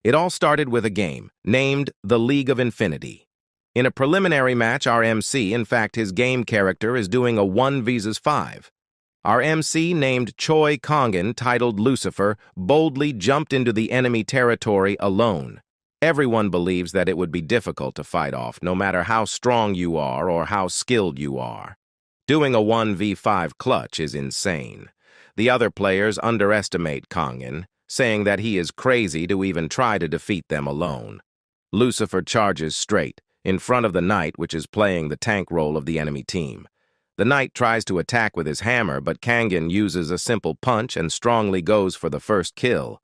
It all started with a game named the League of Infinity. In a preliminary match, our MC, in fact his game character, is doing a 1 vs 5. Our MC, named Choi Kangen, titled Lucifer, boldly jumped into the enemy territory alone. Everyone believes that it would be difficult to fight off, no matter how strong you are or how skilled you are. Doing a 1v5 clutch is insane. The other players underestimate Kangen, saying that he is crazy to even try to defeat them alone. Lucifer charges straight, in front of the knight, which is playing the tank role of the enemy team. The knight tries to attack with his hammer, but Kangen uses a simple punch and strongly goes for the first kill.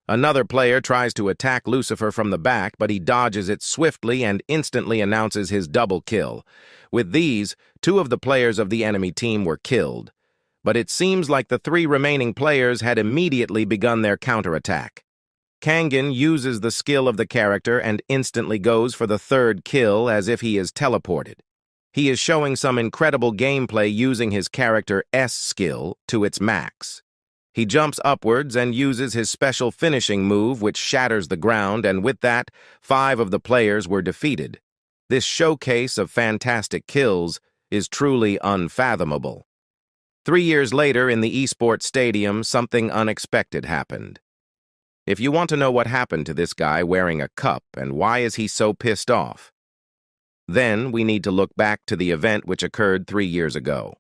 Another player tries to attack Lucifer from the back, but he dodges it swiftly and instantly announces his double kill. With these, 2 of the players of the enemy team were killed. But it seems like the 3 remaining players had immediately begun their counterattack. Kangen uses the skill of the character and instantly goes for the 3rd kill as if he is teleported. He is showing some incredible gameplay using his character S skill to its max. He jumps upwards and uses his special finishing move, which shatters the ground, and with that, 5 of the players were defeated. This showcase of fantastic kills is truly unfathomable. 3 years later, in the esports stadium, something unexpected happened. If you want to know what happened to this guy wearing a cup and why is he so pissed off, then we need to look back to the event which occurred 3 years ago.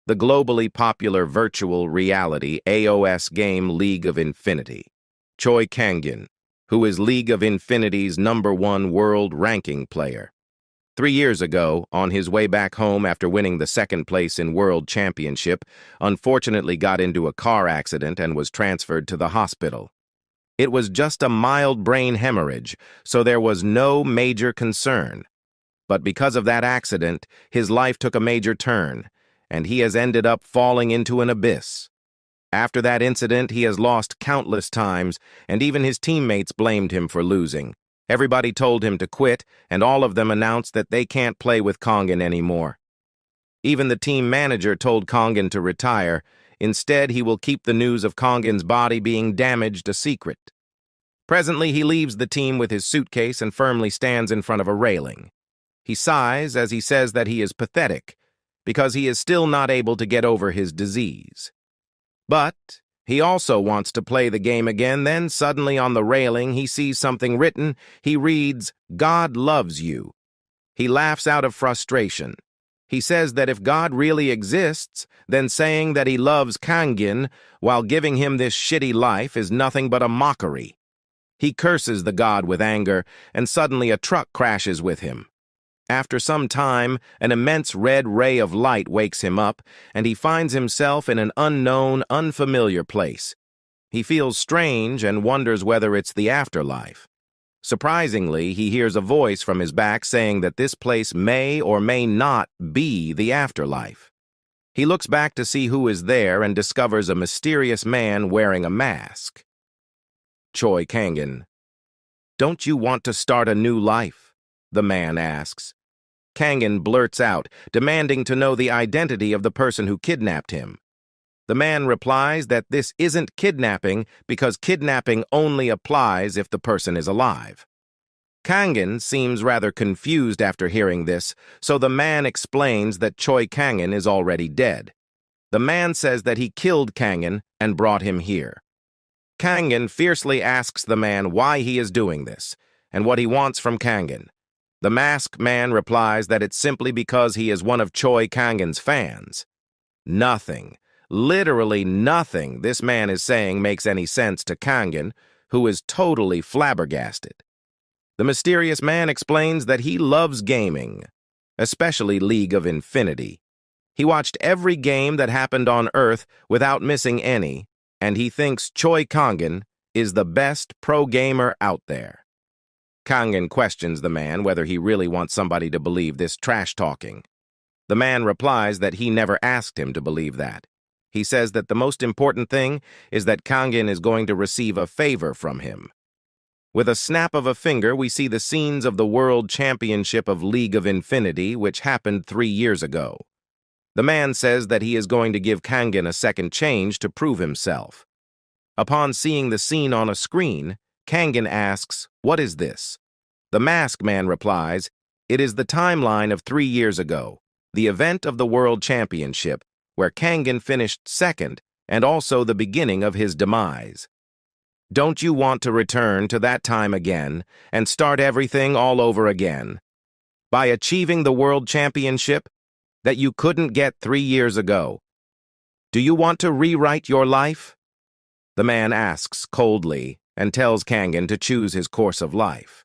The globally popular virtual reality AOS game League of Infinity. Choi Kangen, who is League of Infinity's #1 world ranking player. 3 years ago, on his way back home after winning the 2nd place in World Championship, unfortunately got into a car accident and was transferred to the hospital. It was just a mild brain hemorrhage, so there was no major concern. But because of that accident, his life took a major turn, and he has ended up falling into an abyss. After that incident, he has lost countless times, and even his teammates blamed him for losing. Everybody told him to quit, and all of them announced that they can't play with Kangen anymore. Even the team manager told Kangen to retire. Instead, he will keep the news of Kangen's body being damaged a secret. Presently, he leaves the team with his suitcase and firmly stands in front of a railing. He sighs as he says that he is pathetic, because he is still not able to get over his disease. But he also wants to play the game again. Then suddenly on the railing he sees something written. He reads, "God loves you." He laughs out of frustration. He says that if God really exists, then saying that he loves Kangen while giving him this shitty life is nothing but a mockery. He curses the God with anger, and suddenly a truck crashes with him. After some time, an immense red ray of light wakes him up, and he finds himself in an unknown, unfamiliar place. He feels strange and wonders whether it's the afterlife. Surprisingly, he hears a voice from his back saying that this place may or may not be the afterlife. He looks back to see who is there and discovers a mysterious man wearing a mask. Choi Kangen. "Don't you want to start a new life?" the man asks. Kangen blurts out, demanding to know the identity of the person who kidnapped him. The man replies that this isn't kidnapping because kidnapping only applies if the person is alive. Kangen seems rather confused after hearing this, so the man explains that Choi Kangen is already dead. The man says that he killed Kangen and brought him here. Kangen fiercely asks the man why he is doing this and what he wants from Kangen. The masked man replies that it's simply because he is one of Choi Kangen's fans. Nothing, literally nothing this man is saying makes any sense to Kangen, who is totally flabbergasted. The mysterious man explains that he loves gaming, especially League of Infinity. He watched every game that happened on Earth without missing any, and he thinks Choi Kangen is the best pro gamer out there. Kangen questions the man whether he really wants somebody to believe this trash-talking. The man replies that he never asked him to believe that. He says that the most important thing is that Kangen is going to receive a favor from him. With a snap of a finger, we see the scenes of the World Championship of League of Infinity, which happened 3 years ago. The man says that he is going to give Kangen a second chance to prove himself. Upon seeing the scene on a screen, Kangen asks, "What is this?" The masked man replies, "It is the timeline of 3 years ago, the event of the World Championship, where Kangen finished second, and also the beginning of his demise. Don't you want to return to that time again and start everything all over again? By achieving the World Championship that you couldn't get 3 years ago? Do you want to rewrite your life?" The man asks coldly and tells Kangen to choose his course of life.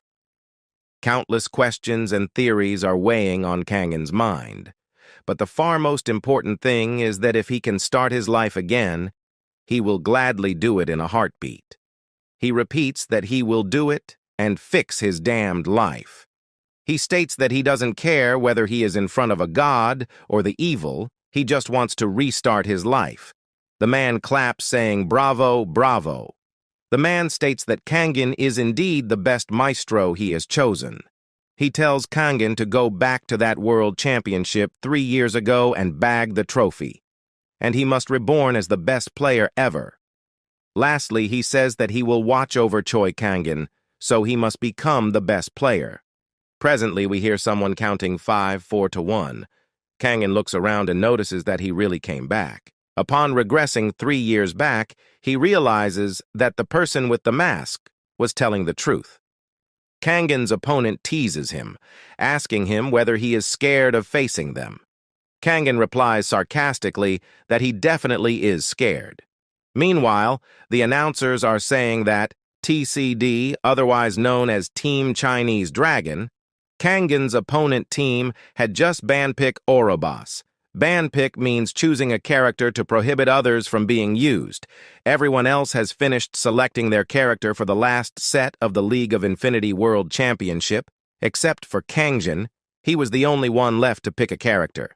Countless questions and theories are weighing on Kangen's mind, but the far most important thing is that if he can start his life again, he will gladly do it in a heartbeat. He repeats that he will do it and fix his damned life. He states that he doesn't care whether he is in front of a god or the evil, he just wants to restart his life. The man claps, saying, "Bravo, bravo." The man states that Kangen is indeed the best maestro he has chosen. He tells Kangen to go back to that world championship 3 years ago and bag the trophy, and he must reborn as the best player ever. Lastly, he says that he will watch over Choi Kangen, so he must become the best player. Presently, we hear someone counting 5, 4 to 1. Kangen looks around and notices that he really came back. Upon regressing 3 years back, he realizes that the person with the mask was telling the truth. Kangen's opponent teases him, asking him whether he is scared of facing them. Kangen replies sarcastically that he definitely is scared. Meanwhile, the announcers are saying that TCD, otherwise known as Team Chinese Dragon, Kangen's opponent team had just ban-picked Ouroboros. Ban-pick means choosing a character to prohibit others from being used. Everyone else has finished selecting their character for the last set of the League of Infinity World Championship, except for Kangen. He was the only one left to pick a character.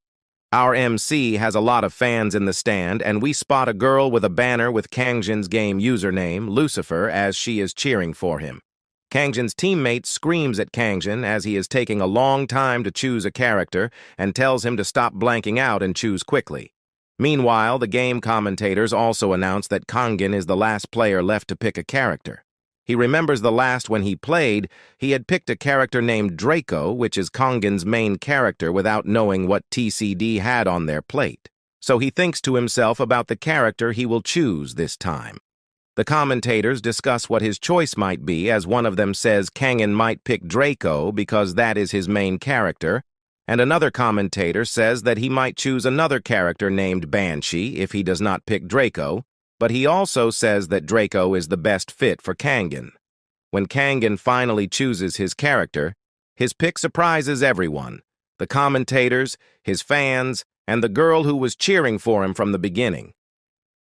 Our MC has a lot of fans in the stand, and we spot a girl with a banner with Kangen's game username, Lucifer, as she is cheering for him. Kangen's teammate screams at Kangen as he is taking a long time to choose a character and tells him to stop blanking out and choose quickly. Meanwhile, the game commentators also announce that Kangen is the last player left to pick a character. He remembers the last when he played, he had picked a character named Draco, which is Kangen's main character, without knowing what TCD had on their plate. So he thinks to himself about the character he will choose this time. The commentators discuss what his choice might be, as one of them says Kangen might pick Draco because that is his main character, and another commentator says that he might choose another character named Banshee if he does not pick Draco, but he also says that Draco is the best fit for Kangen. When Kangen finally chooses his character, his pick surprises everyone, the commentators, his fans, and the girl who was cheering for him from the beginning.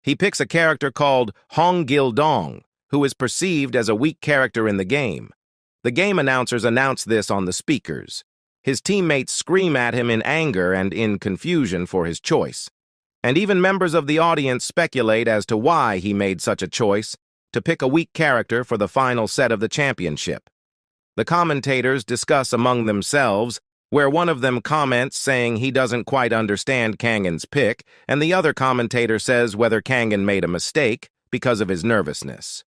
He picks a character called Hong Gil-dong, who is perceived as a weak character in the game. The game announcers announce this on the speakers. His teammates scream at him in anger and in confusion for his choice. And even members of the audience speculate as to why he made such a choice to pick a weak character for the final set of the championship. The commentators discuss among themselves, where one of them comments saying he doesn't quite understand Kangen's pick, and the other commentator says whether Kangen made a mistake because of his nervousness.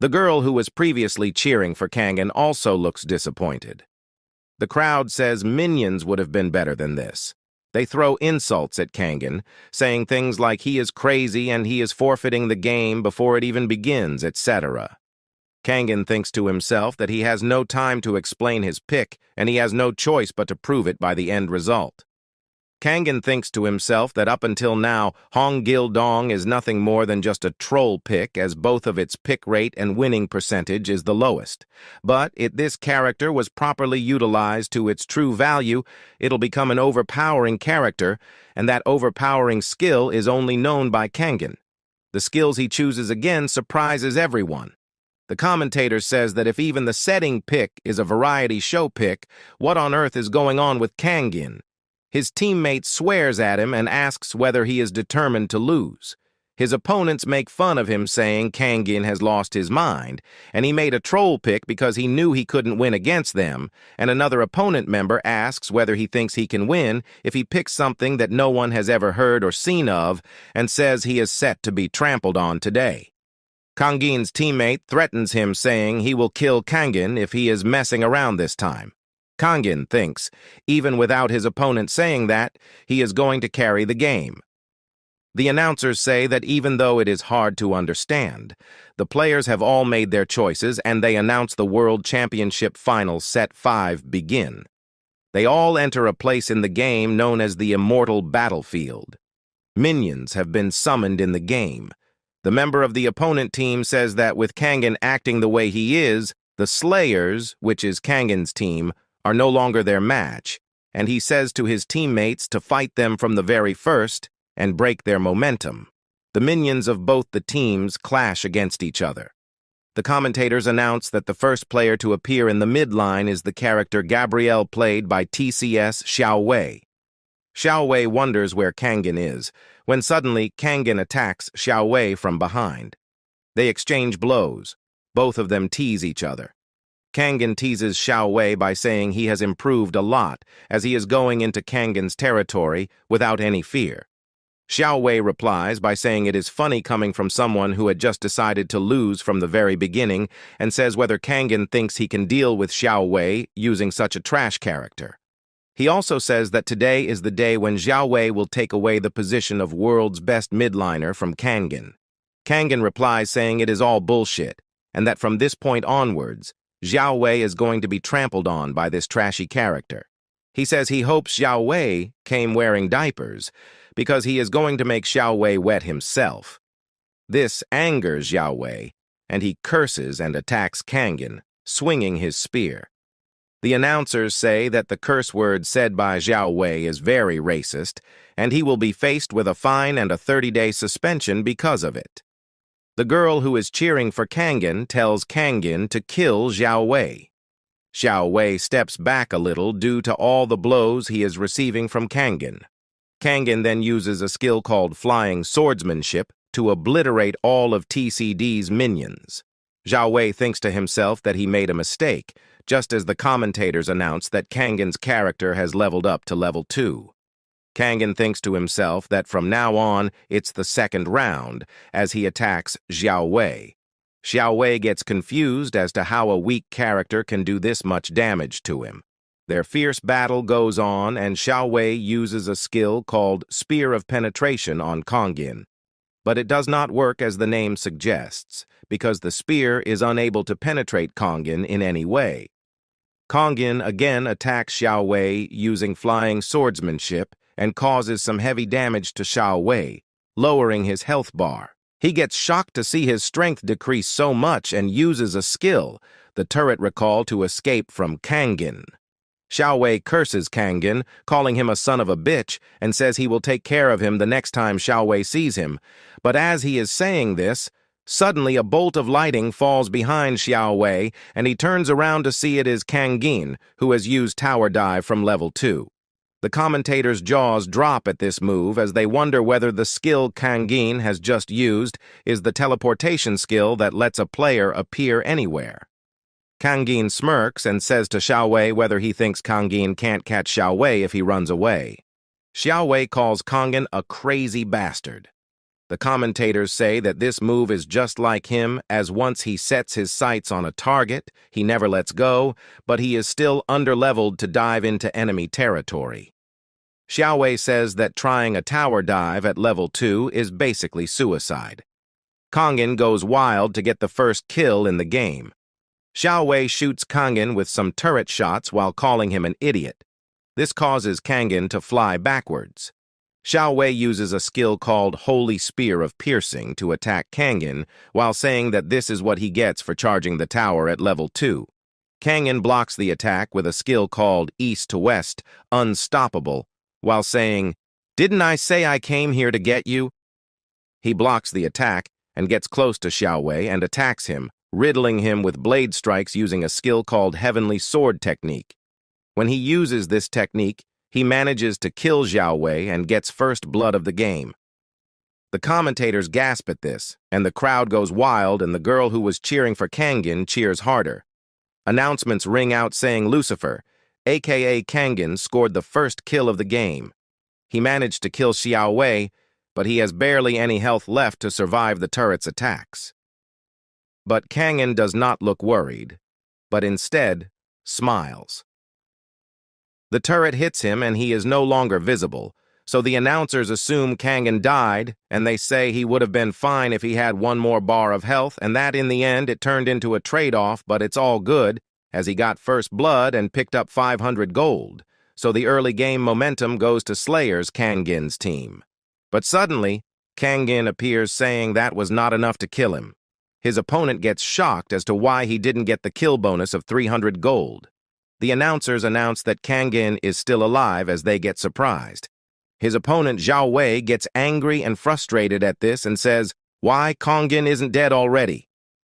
The girl who was previously cheering for Kangen also looks disappointed. The crowd says minions would have been better than this. They throw insults at Kangen, saying things like he is crazy and he is forfeiting the game before it even begins, etc. Kangen thinks to himself that he has no time to explain his pick and he has no choice but to prove it by the end result. Kangen thinks to himself that up until now, Hong Gil-dong is nothing more than just a troll pick, as both of its pick rate and winning percentage is the lowest. But if this character was properly utilized to its true value, it'll become an overpowering character, and that overpowering skill is only known by Kangen. The skills he chooses again surprises everyone. The commentator says that if even the setting pick is a variety show pick, what on earth is going on with Kangen? His teammate swears at him and asks whether he is determined to lose. His opponents make fun of him, saying Kangen has lost his mind, and he made a troll pick because he knew he couldn't win against them, and another opponent member asks whether he thinks he can win if he picks something that no one has ever heard or seen of, and says he is set to be trampled on today. Kangin's teammate threatens him, saying he will kill Kangin if he is messing around this time. Kangin thinks, even without his opponent saying that, he is going to carry the game. The announcers say that even though it is hard to understand, the players have all made their choices and they announce the World Championship Finals Set 5 begin. They all enter a place in the game known as the Immortal Battlefield. Minions have been summoned in the game. The member of the opponent team says that with Kangin acting the way he is, the Slayers, which is Kangin's team, are no longer their match, and he says to his teammates to fight them from the very first and break their momentum. The minions of both the teams clash against each other. The commentators announce that the first player to appear in the midline is the character Gabrielle, played by TCS Xiao Wei. Xiao Wei wonders where Kangin is, when suddenly Kangin attacks Xiao Wei from behind. They exchange blows. Both of them tease each other. Kangin teases Xiao Wei by saying he has improved a lot, as he is going into Kangin's territory without any fear. Xiao Wei replies by saying it is funny coming from someone who had just decided to lose from the very beginning, and says whether Kangin thinks he can deal with Xiao Wei using such a trash character. He also says that today is the day when Xiao Wei will take away the position of world's best midliner from Kangin. Kangin replies saying it is all bullshit, and that from this point onwards, Xiao Wei is going to be trampled on by this trashy character. He says he hopes Xiao Wei came wearing diapers, because he is going to make Xiao Wei wet himself. This angers Xiao Wei, and he curses and attacks Kangin, swinging his spear. The announcers say that the curse word said by Xiao Wei is very racist, and he will be faced with a fine and a 30-day suspension because of it. The girl who is cheering for Kangin tells Kangin to kill Xiao Wei. Xiao Wei steps back a little due to all the blows he is receiving from Kangin. Kangin then uses a skill called flying swordsmanship to obliterate all of TCD's minions. Xiao Wei thinks to himself that he made a mistake, just as the commentators announce that Kangin's character has leveled up to level 2. Kangin thinks to himself that from now on, it's the second round, as he attacks Xiao Wei. Xiao Wei gets confused as to how a weak character can do this much damage to him. Their fierce battle goes on, and Xiao Wei uses a skill called Spear of Penetration on Kangin. But it does not work as the name suggests, because the spear is unable to penetrate Kangin in any way. Kangin again attacks Xiao Wei using flying swordsmanship and causes some heavy damage to Xiao Wei, lowering his health bar. He gets shocked to see his strength decrease so much and uses a skill, the turret recall, to escape from Kangin. Xiao Wei curses Kangin, calling him a son of a bitch, and says he will take care of him the next time Xiao Wei sees him. But as he is saying this, suddenly a bolt of lightning falls behind Xiao Wei, and he turns around to see it is Kangin, who has used Tower Dive from level 2. The commentators' jaws drop at this move as they wonder whether the skill Kangin has just used is the teleportation skill that lets a player appear anywhere. Kangin smirks and says to Xiao Wei whether he thinks Kangin can't catch Xiao Wei if he runs away. Xiao Wei calls Kangin a crazy bastard. The commentators say that this move is just like him, as once he sets his sights on a target, he never lets go, but he is still underleveled to dive into enemy territory. Xiao Wei says that trying a tower dive at level 2 is basically suicide. Kangin goes wild to get the first kill in the game. Xiao Wei shoots Kangin with some turret shots while calling him an idiot. This causes Kangin to fly backwards. Xiao Wei uses a skill called Holy Spear of Piercing to attack Kangin, while saying that this is what he gets for charging the tower at level 2. Kangin blocks the attack with a skill called East to West, Unstoppable, while saying, "Didn't I say I came here to get you?" He blocks the attack and gets close to Xiao Wei and attacks him, riddling him with blade strikes using a skill called Heavenly Sword Technique. When he uses this technique, he manages to kill Xiao Wei and gets first blood of the game. The commentators gasp at this, and the crowd goes wild, and the girl who was cheering for Kangin cheers harder. Announcements ring out saying Lucifer, aka Kangin, scored the first kill of the game. He managed to kill Xiao Wei, but he has barely any health left to survive the turret's attacks. But Kangen does not look worried, but instead smiles. The turret hits him and he is no longer visible, so the announcers assume Kangen died, and they say he would have been fine if he had one more bar of health, and that in the end it turned into a trade-off, but it's all good, as he got first blood and picked up 500 gold, so the early game momentum goes to Slayer's Kangen's team. But suddenly, Kangen appears saying that was not enough to kill him. His opponent gets shocked as to why he didn't get the kill bonus of 300 gold. The announcers announce that Kangen is still alive as they get surprised. His opponent Zhao Wei gets angry and frustrated at this and says, "Why Kangen isn't dead already?"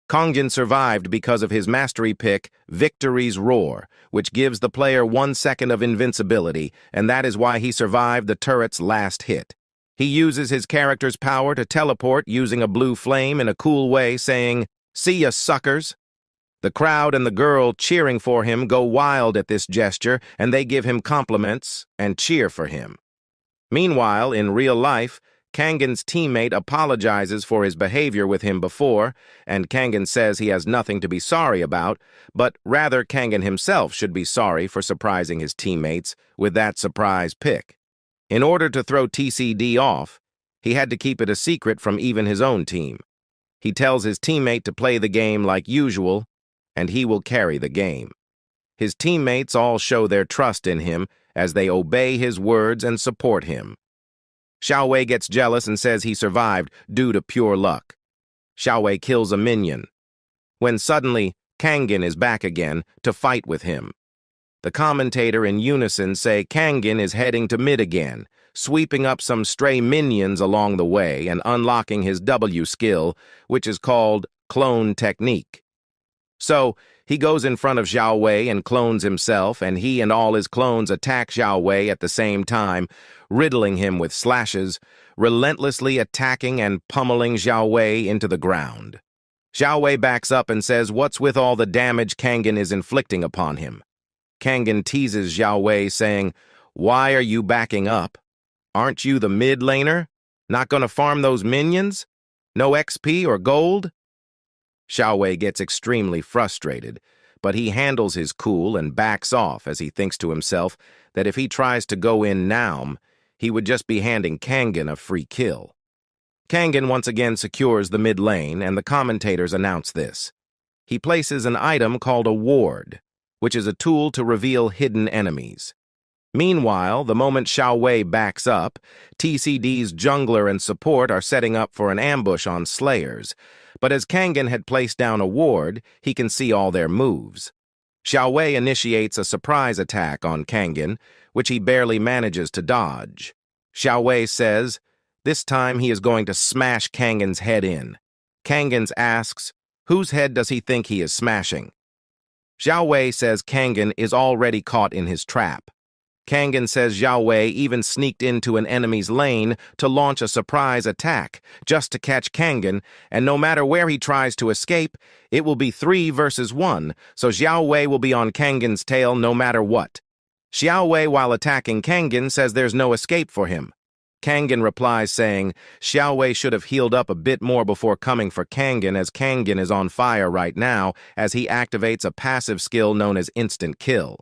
Kangen survived because of his mastery pick, Victory's Roar, which gives the player 1 second of invincibility, and that is why he survived the turret's last hit. He uses his character's power to teleport using a blue flame in a cool way, saying, "See ya, suckers." The crowd and the girl cheering for him go wild at this gesture, and they give him compliments and cheer for him. Meanwhile, in real life, Kangen's teammate apologizes for his behavior with him before, and Kangen says he has nothing to be sorry about, but rather Kangen himself should be sorry for surprising his teammates with that surprise pick. In order to throw TCD off, he had to keep it a secret from even his own team. He tells his teammate to play the game like usual, and he will carry the game. His teammates all show their trust in him as they obey his words and support him. Zhao Wei gets jealous and says he survived due to pure luck. Zhao Wei kills a minion, when suddenly Kangen is back again to fight with him. The commentator in unison say Kangen is heading to mid again, sweeping up some stray minions along the way and unlocking his W skill, which is called Clone Technique. So, he goes in front of Zhao Wei and clones himself, and he and all his clones attack Zhao Wei at the same time, riddling him with slashes, relentlessly attacking and pummeling Zhao Wei into the ground. Zhao Wei backs up and says what's with all the damage Kangen is inflicting upon him. Kangen teases Zhao Wei, saying, "Why are you backing up? Aren't you the mid laner? Not gonna farm those minions? No XP or gold?" Zhao Wei gets extremely frustrated, but he handles his cool and backs off as he thinks to himself that if he tries to go in now, he would just be handing Kangen a free kill. Kangen once again secures the mid lane, and the commentators announce this. He places an item called a ward, which is a tool to reveal hidden enemies. Meanwhile, the moment Zhao Wei backs up, TCD's jungler and support are setting up for an ambush on Slayers, but as Kangen had placed down a ward, he can see all their moves. Zhao Wei initiates a surprise attack on Kangen, which he barely manages to dodge. Zhao Wei says, this time he is going to smash Kangen's head in. Kangen asks, whose head does he think he is smashing? Zhao Wei says Kangen is already caught in his trap. Kangen says Zhao Wei even sneaked into an enemy's lane to launch a surprise attack, just to catch Kangen, and no matter where he tries to escape, it will be 3 versus 1, so Zhao Wei will be on Kangen's tail no matter what. Zhao Wei, while attacking Kangen, says there's no escape for him. Kangen replies saying, Zhao Wei should have healed up a bit more before coming for Kangen, as Kangen is on fire right now as he activates a passive skill known as Instant Kill.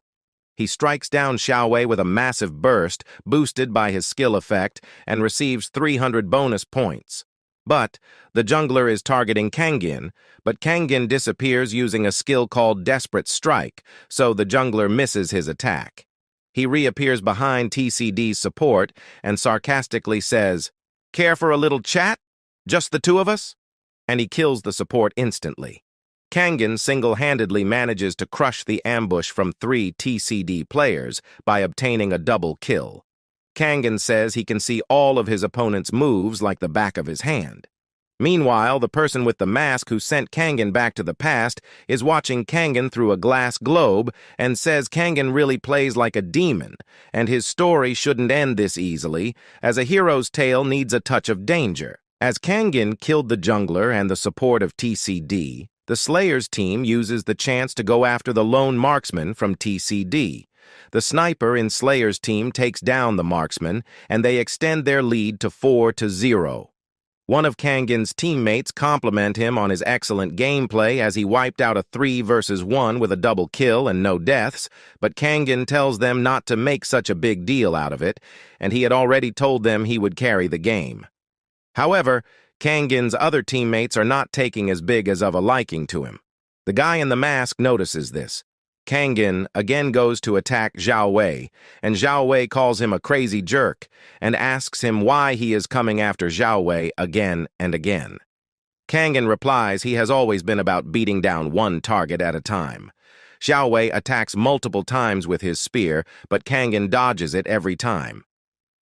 He strikes down Zhao Wei with a massive burst, boosted by his skill effect, and receives 300 bonus points. But the jungler is targeting Kangen, but Kangen disappears using a skill called Desperate Strike, so the jungler misses his attack. He reappears behind TCD's support and sarcastically says, "Care for a little chat? Just the two of us?" And he kills the support instantly. Kangen single-handedly manages to crush the ambush from 3 TCD players by obtaining a double kill. Kangen says he can see all of his opponent's moves like the back of his hand. Meanwhile, the person with the mask who sent Kangen back to the past is watching Kangen through a glass globe and says Kangen really plays like a demon, and his story shouldn't end this easily, as a hero's tale needs a touch of danger. As Kangen killed the jungler and the support of TCD, the Slayers team uses the chance to go after the lone marksman from TCD. The sniper in Slayers team takes down the marksman, and they extend their lead to 4-0. One of Kangen's teammates compliment him on his excellent gameplay as he wiped out a 3 versus 1 with a double kill and no deaths, but Kangen tells them not to make such a big deal out of it, and he had already told them he would carry the game. However, Kangen's other teammates are not taking as big as of a liking to him. The guy in the mask notices this. Kangen again goes to attack Zhao Wei, and Zhao Wei calls him a crazy jerk and asks him why he is coming after Zhao Wei again and again. Kangen replies he has always been about beating down one target at a time. Zhao Wei attacks multiple times with his spear, but Kangen dodges it every time.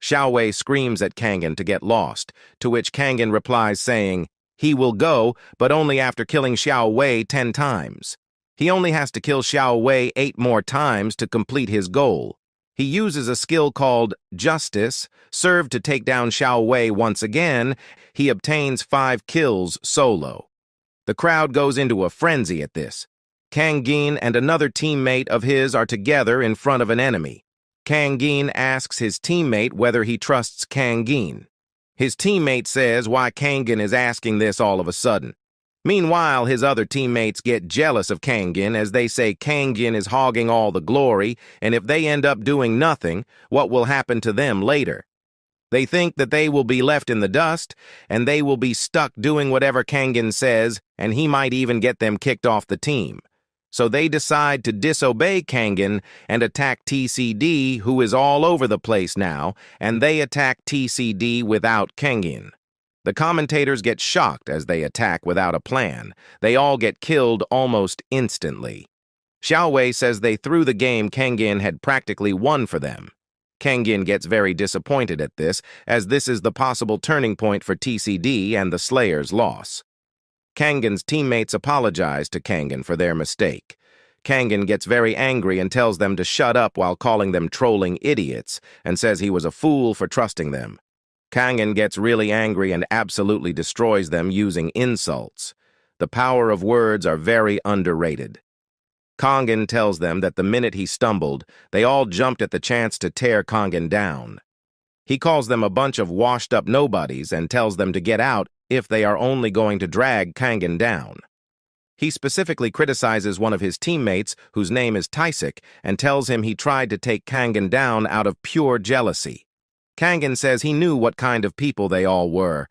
Zhao Wei screams at Kangen to get lost, to which Kangen replies saying, he will go, but only after killing Xiao Wei 10 times. He only has to kill Xiao Wei 8 more times to complete his goal. He uses a skill called Justice, served to take down Xiao Wei once again. He obtains 5 kills solo. The crowd goes into a frenzy at this. Kangin and another teammate of his are together in front of an enemy. Kangin asks his teammate whether he trusts Kangin. His teammate says why Kangin is asking this all of a sudden. Meanwhile, his other teammates get jealous of Kangin as they say Kangin is hogging all the glory, and if they end up doing nothing, what will happen to them later? They think that they will be left in the dust, and they will be stuck doing whatever Kangin says, and he might even get them kicked off the team. So they decide to disobey Kangin and attack TCD, who is all over the place now, and they attack TCD without Kangin. The commentators get shocked as they attack without a plan. They all get killed almost instantly. Xiao Wei says they threw the game Kangin had practically won for them. Kangin gets very disappointed at this, as this is the possible turning point for TCD and the Slayer's loss. Kangen's teammates apologize to Kangin for their mistake. Kangin gets very angry and tells them to shut up while calling them trolling idiots, and says he was a fool for trusting them. Kangin gets really angry and absolutely destroys them using insults. The power of words are very underrated. Kangin tells them that the minute he stumbled, they all jumped at the chance to tear Kangin down. He calls them a bunch of washed-up nobodies and tells them to get out if they are only going to drag Kangin down. He specifically criticizes one of his teammates, whose name is Taisik, and tells him he tried to take Kangin down out of pure jealousy. Kangin says he knew what kind of people they all were,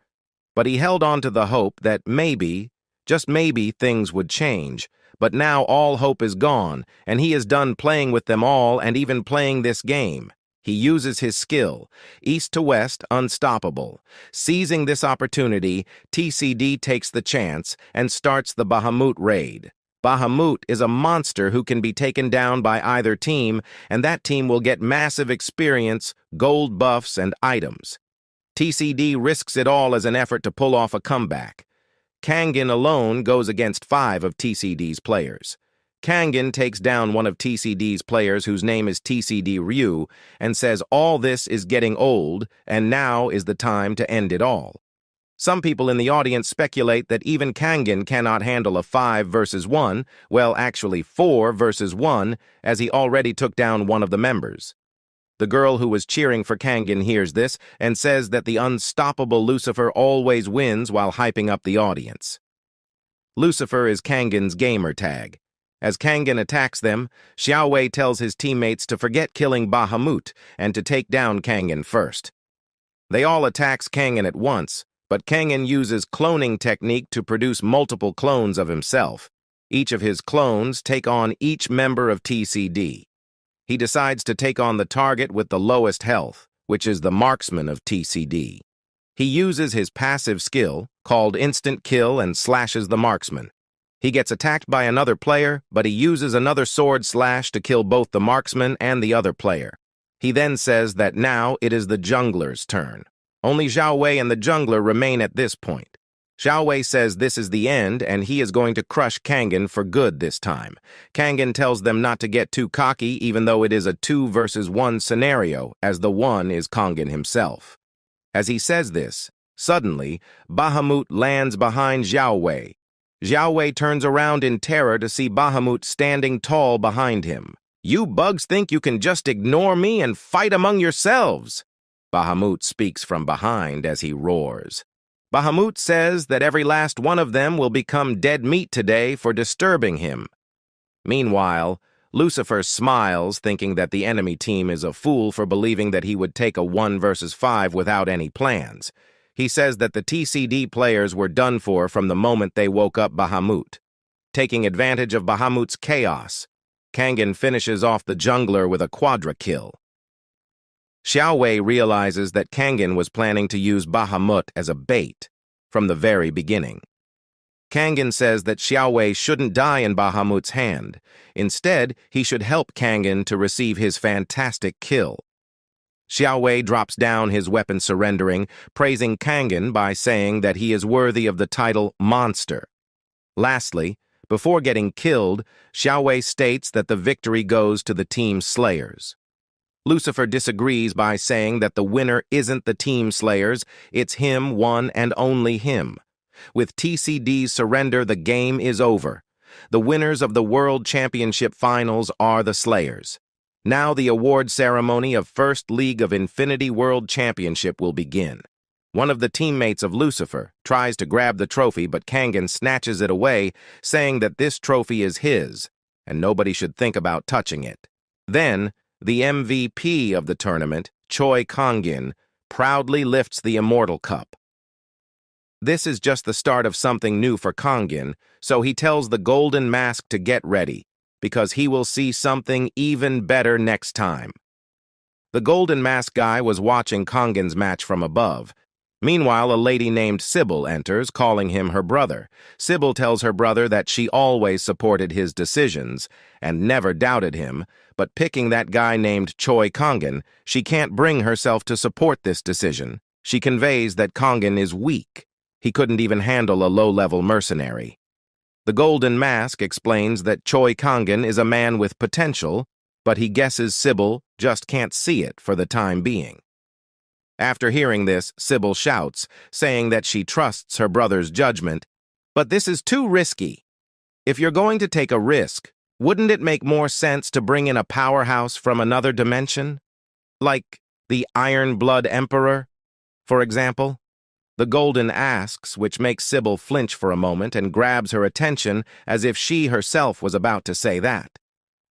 but he held on to the hope that maybe, just maybe, things would change. But now all hope is gone, and he is done playing with them all and even playing this game. He uses his skill, east to west, unstoppable. Seizing this opportunity, TCD takes the chance and starts the Bahamut raid. Bahamut is a monster who can be taken down by either team, and that team will get massive experience, gold buffs, and items. TCD risks it all as an effort to pull off a comeback. Kangin alone goes against 5 of TCD's players. Kangin takes down one of TCD's players whose name is TCD Ryu and says all this is getting old and now is the time to end it all. Some people in the audience speculate that even Kangin cannot handle a 5 versus 1, well, actually 4 versus 1, as he already took down one of the members. The girl who was cheering for Kangin hears this and says that the unstoppable Lucifer always wins while hyping up the audience. Lucifer is Kangin's gamer tag. As Kangin attacks them, Xiao Wei tells his teammates to forget killing Bahamut and to take down Kangin first. They all attacks Kangin at once, but Kangin uses cloning technique to produce multiple clones of himself. Each of his clones take on each member of TCD. He decides to take on the target with the lowest health, which is the marksman of TCD. He uses his passive skill, called Instant Kill, and slashes the marksman. He gets attacked by another player, but he uses another sword slash to kill both the marksman and the other player. He then says that now it is the jungler's turn. Only Xiao Wei and the jungler remain at this point. Xiao Wei says this is the end and he is going to crush Kangin for good this time. Kangin tells them not to get too cocky even though it is a 2 versus 1 scenario, as the 1 is Kangin himself. As he says this, suddenly, Bahamut lands behind Xiao Wei. Xiao Wei turns around in terror to see Bahamut standing tall behind him. "You bugs think you can just ignore me and fight among yourselves?" Bahamut speaks from behind as he roars. Bahamut says that every last one of them will become dead meat today for disturbing him. Meanwhile, Lucifer smiles, thinking that the enemy team is a fool for believing that he would take a 1 versus 5 without any plans. He says that the TCD players were done for from the moment they woke up Bahamut. Taking advantage of Bahamut's chaos, Kangen finishes off the jungler with a quadra kill. Xiaowei realizes that Kangen was planning to use Bahamut as a bait from the very beginning. Kangen says that Xiaowei shouldn't die in Bahamut's hand. Instead, he should help Kangen to receive his fantastic kill. Xiaowei drops down his weapon surrendering, praising Kangen by saying that he is worthy of the title Monster. Lastly, before getting killed, Xiaowei states that the victory goes to the Team Slayers. Lucifer disagrees by saying that the winner isn't the Team Slayers, it's him, one and only him. With TCD's surrender, the game is over. The winners of the World Championship Finals are the Slayers. Now the award ceremony of First League of Infinity World Championship will begin. One of the teammates of Lucifer tries to grab the trophy, but Kangen snatches it away, saying that this trophy is his, and nobody should think about touching it. Then, the MVP of the tournament, Choi Kangin, proudly lifts the Immortal Cup. This is just the start of something new for Kangin, so he tells the Golden Mask to get ready, because he will see something even better next time. The Golden Mask guy was watching Kangin's match from above. Meanwhile, a lady named Sybil enters, calling him her brother. Sybil tells her brother that she always supported his decisions and never doubted him, but picking that guy named Choi Kangin, she can't bring herself to support this decision. She conveys that Kangin is weak. He couldn't even handle a low-level mercenary. The Golden Mask explains that Choi Kangin is a man with potential, but he guesses Sybil just can't see it for the time being. After hearing this, Sybil shouts, saying that she trusts her brother's judgment. But this is too risky. If you're going to take a risk, wouldn't it make more sense to bring in a powerhouse from another dimension? Like the Iron Blood Emperor, for example? The Golden asks, which makes Sybil flinch for a moment and grabs her attention as if she herself was about to say that.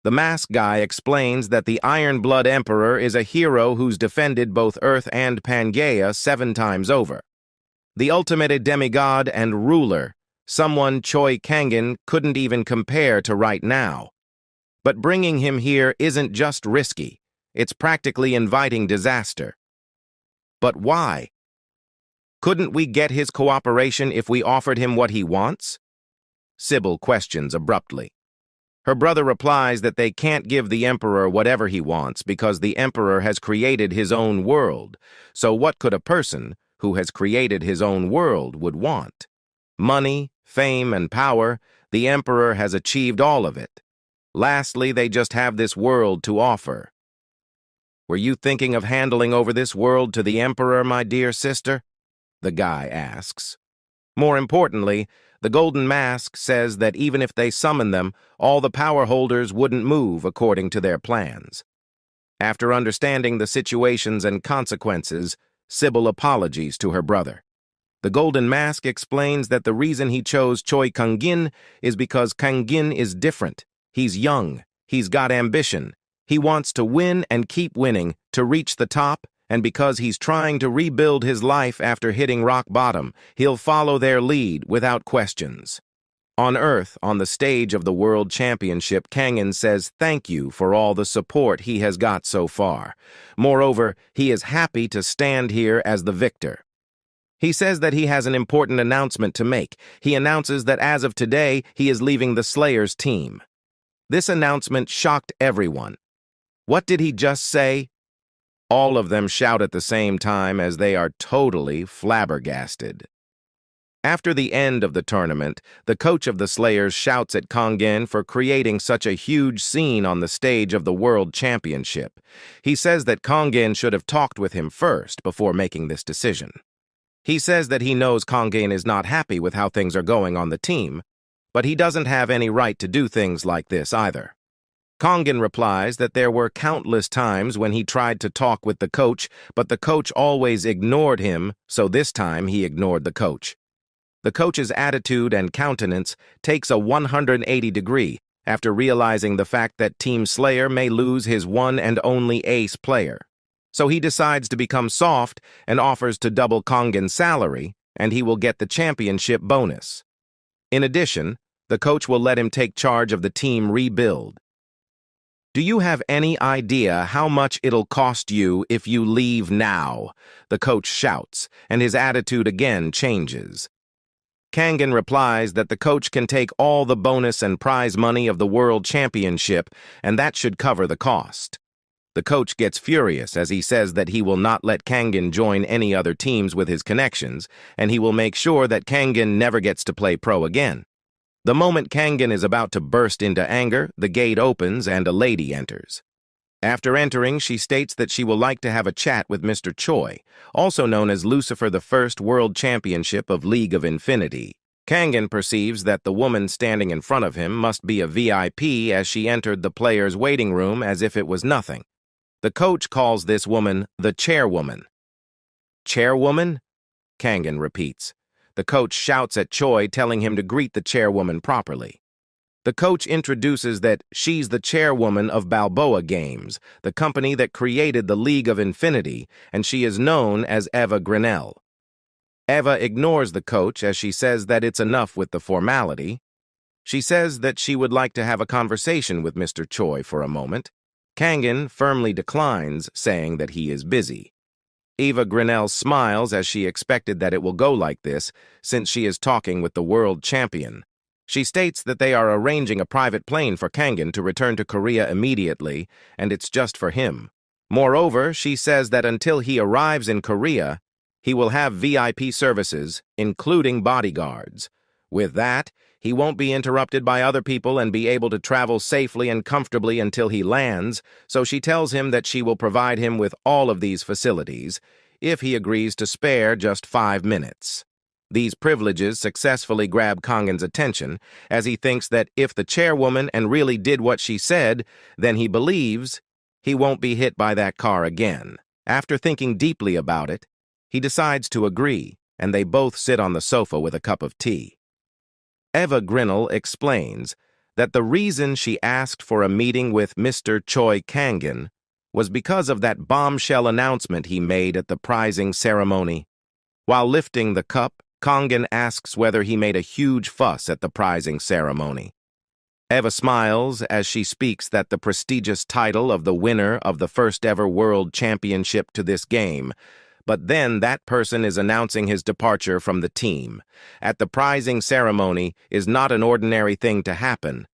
The mask guy explains that the Iron Blood Emperor is a hero who's defended both Earth and Pangaea 7 times over. The ultimate demigod and ruler, someone Choi Kangin couldn't even compare to right now. But bringing him here isn't just risky, it's practically inviting disaster. But why? Couldn't we get his cooperation if we offered him what he wants? Sybil questions abruptly. Her brother replies that they can't give the Emperor whatever he wants because the Emperor has created his own world. So what could a person who has created his own world would want? Money, fame, and power. The Emperor has achieved all of it. Lastly, they just have this world to offer. Were you thinking of handing over this world to the Emperor, my dear sister? The guy asks. More importantly, the Golden Mask says that even if they summon them, all the power holders wouldn't move according to their plans. After understanding the situations and consequences, Sybil apologies to her brother. The Golden Mask explains that the reason he chose Choi Kangin is because Kangin is different. He's young, he's got ambition, he wants to win and keep winning, to reach the top, and because he's trying to rebuild his life after hitting rock bottom, he'll follow their lead without questions. On Earth, on the stage of the World Championship, Kangin says thank you for all the support he has got so far. Moreover, he is happy to stand here as the victor. He says that he has an important announcement to make. He announces that as of today, he is leaving the Slayers team. This announcement shocked everyone. What did he just say? All of them shout at the same time as they are totally flabbergasted. After the end of the tournament, the coach of the Slayers shouts at Kangin for creating such a huge scene on the stage of the World Championship. He says that Kangin should have talked with him first before making this decision. He says that he knows Kangin is not happy with how things are going on the team, but he doesn't have any right to do things like this either. Kangen replies that there were countless times when he tried to talk with the coach, but the coach always ignored him, so this time he ignored the coach. The coach's attitude and countenance takes a 180-degree after realizing the fact that Team Slayer may lose his one and only ace player. So he decides to become soft and offers to double Kangen's salary, and he will get the championship bonus. In addition, the coach will let him take charge of the team rebuild. "Do you have any idea how much it'll cost you if you leave now?" the coach shouts, and his attitude again changes. Kangen replies that the coach can take all the bonus and prize money of the World Championship, and that should cover the cost. The coach gets furious as he says that he will not let Kangen join any other teams with his connections, and he will make sure that Kangen never gets to play pro again. The moment Kangen is about to burst into anger, the gate opens and a lady enters. After entering, she states that she will like to have a chat with Mr. Choi, also known as Lucifer the First World Championship of League of Infinity. Kangen perceives that the woman standing in front of him must be a VIP as she entered the player's waiting room as if it was nothing. The coach calls this woman the chairwoman. "Chairwoman?" Kangen repeats. The coach shouts at Choi, telling him to greet the chairwoman properly. The coach introduces that she's the chairwoman of Balboa Games, the company that created the League of Infinity, and she is known as Eva Grinnell. Eva ignores the coach as she says that it's enough with the formality. She says that she would like to have a conversation with Mr. Choi for a moment. Kangen firmly declines, saying that he is busy. Eva Grinnell smiles as she expected that it will go like this, since she is talking with the world champion. She states that they are arranging a private plane for Kangen to return to Korea immediately, and it's just for him. Moreover, she says that until he arrives in Korea, he will have VIP services, including bodyguards. With that, he won't be interrupted by other people and be able to travel safely and comfortably until he lands, so she tells him that she will provide him with all of these facilities if he agrees to spare just 5 minutes. These privileges successfully grab Kangen's attention, as he thinks that if the chairwoman and really did what she said, then he believes he won't be hit by that car again. After thinking deeply about it, he decides to agree, and they both sit on the sofa with a cup of tea. Eva Grinnell explains that the reason she asked for a meeting with Mr. Choi Kangen was because of that bombshell announcement he made at the prizing ceremony. While lifting the cup, Kangen asks whether he made a huge fuss at the prizing ceremony. Eva smiles as she speaks that the prestigious title of the winner of the first ever world championship to this game, but then that person is announcing his departure from the team. At the prizing ceremony is not an ordinary thing to happen.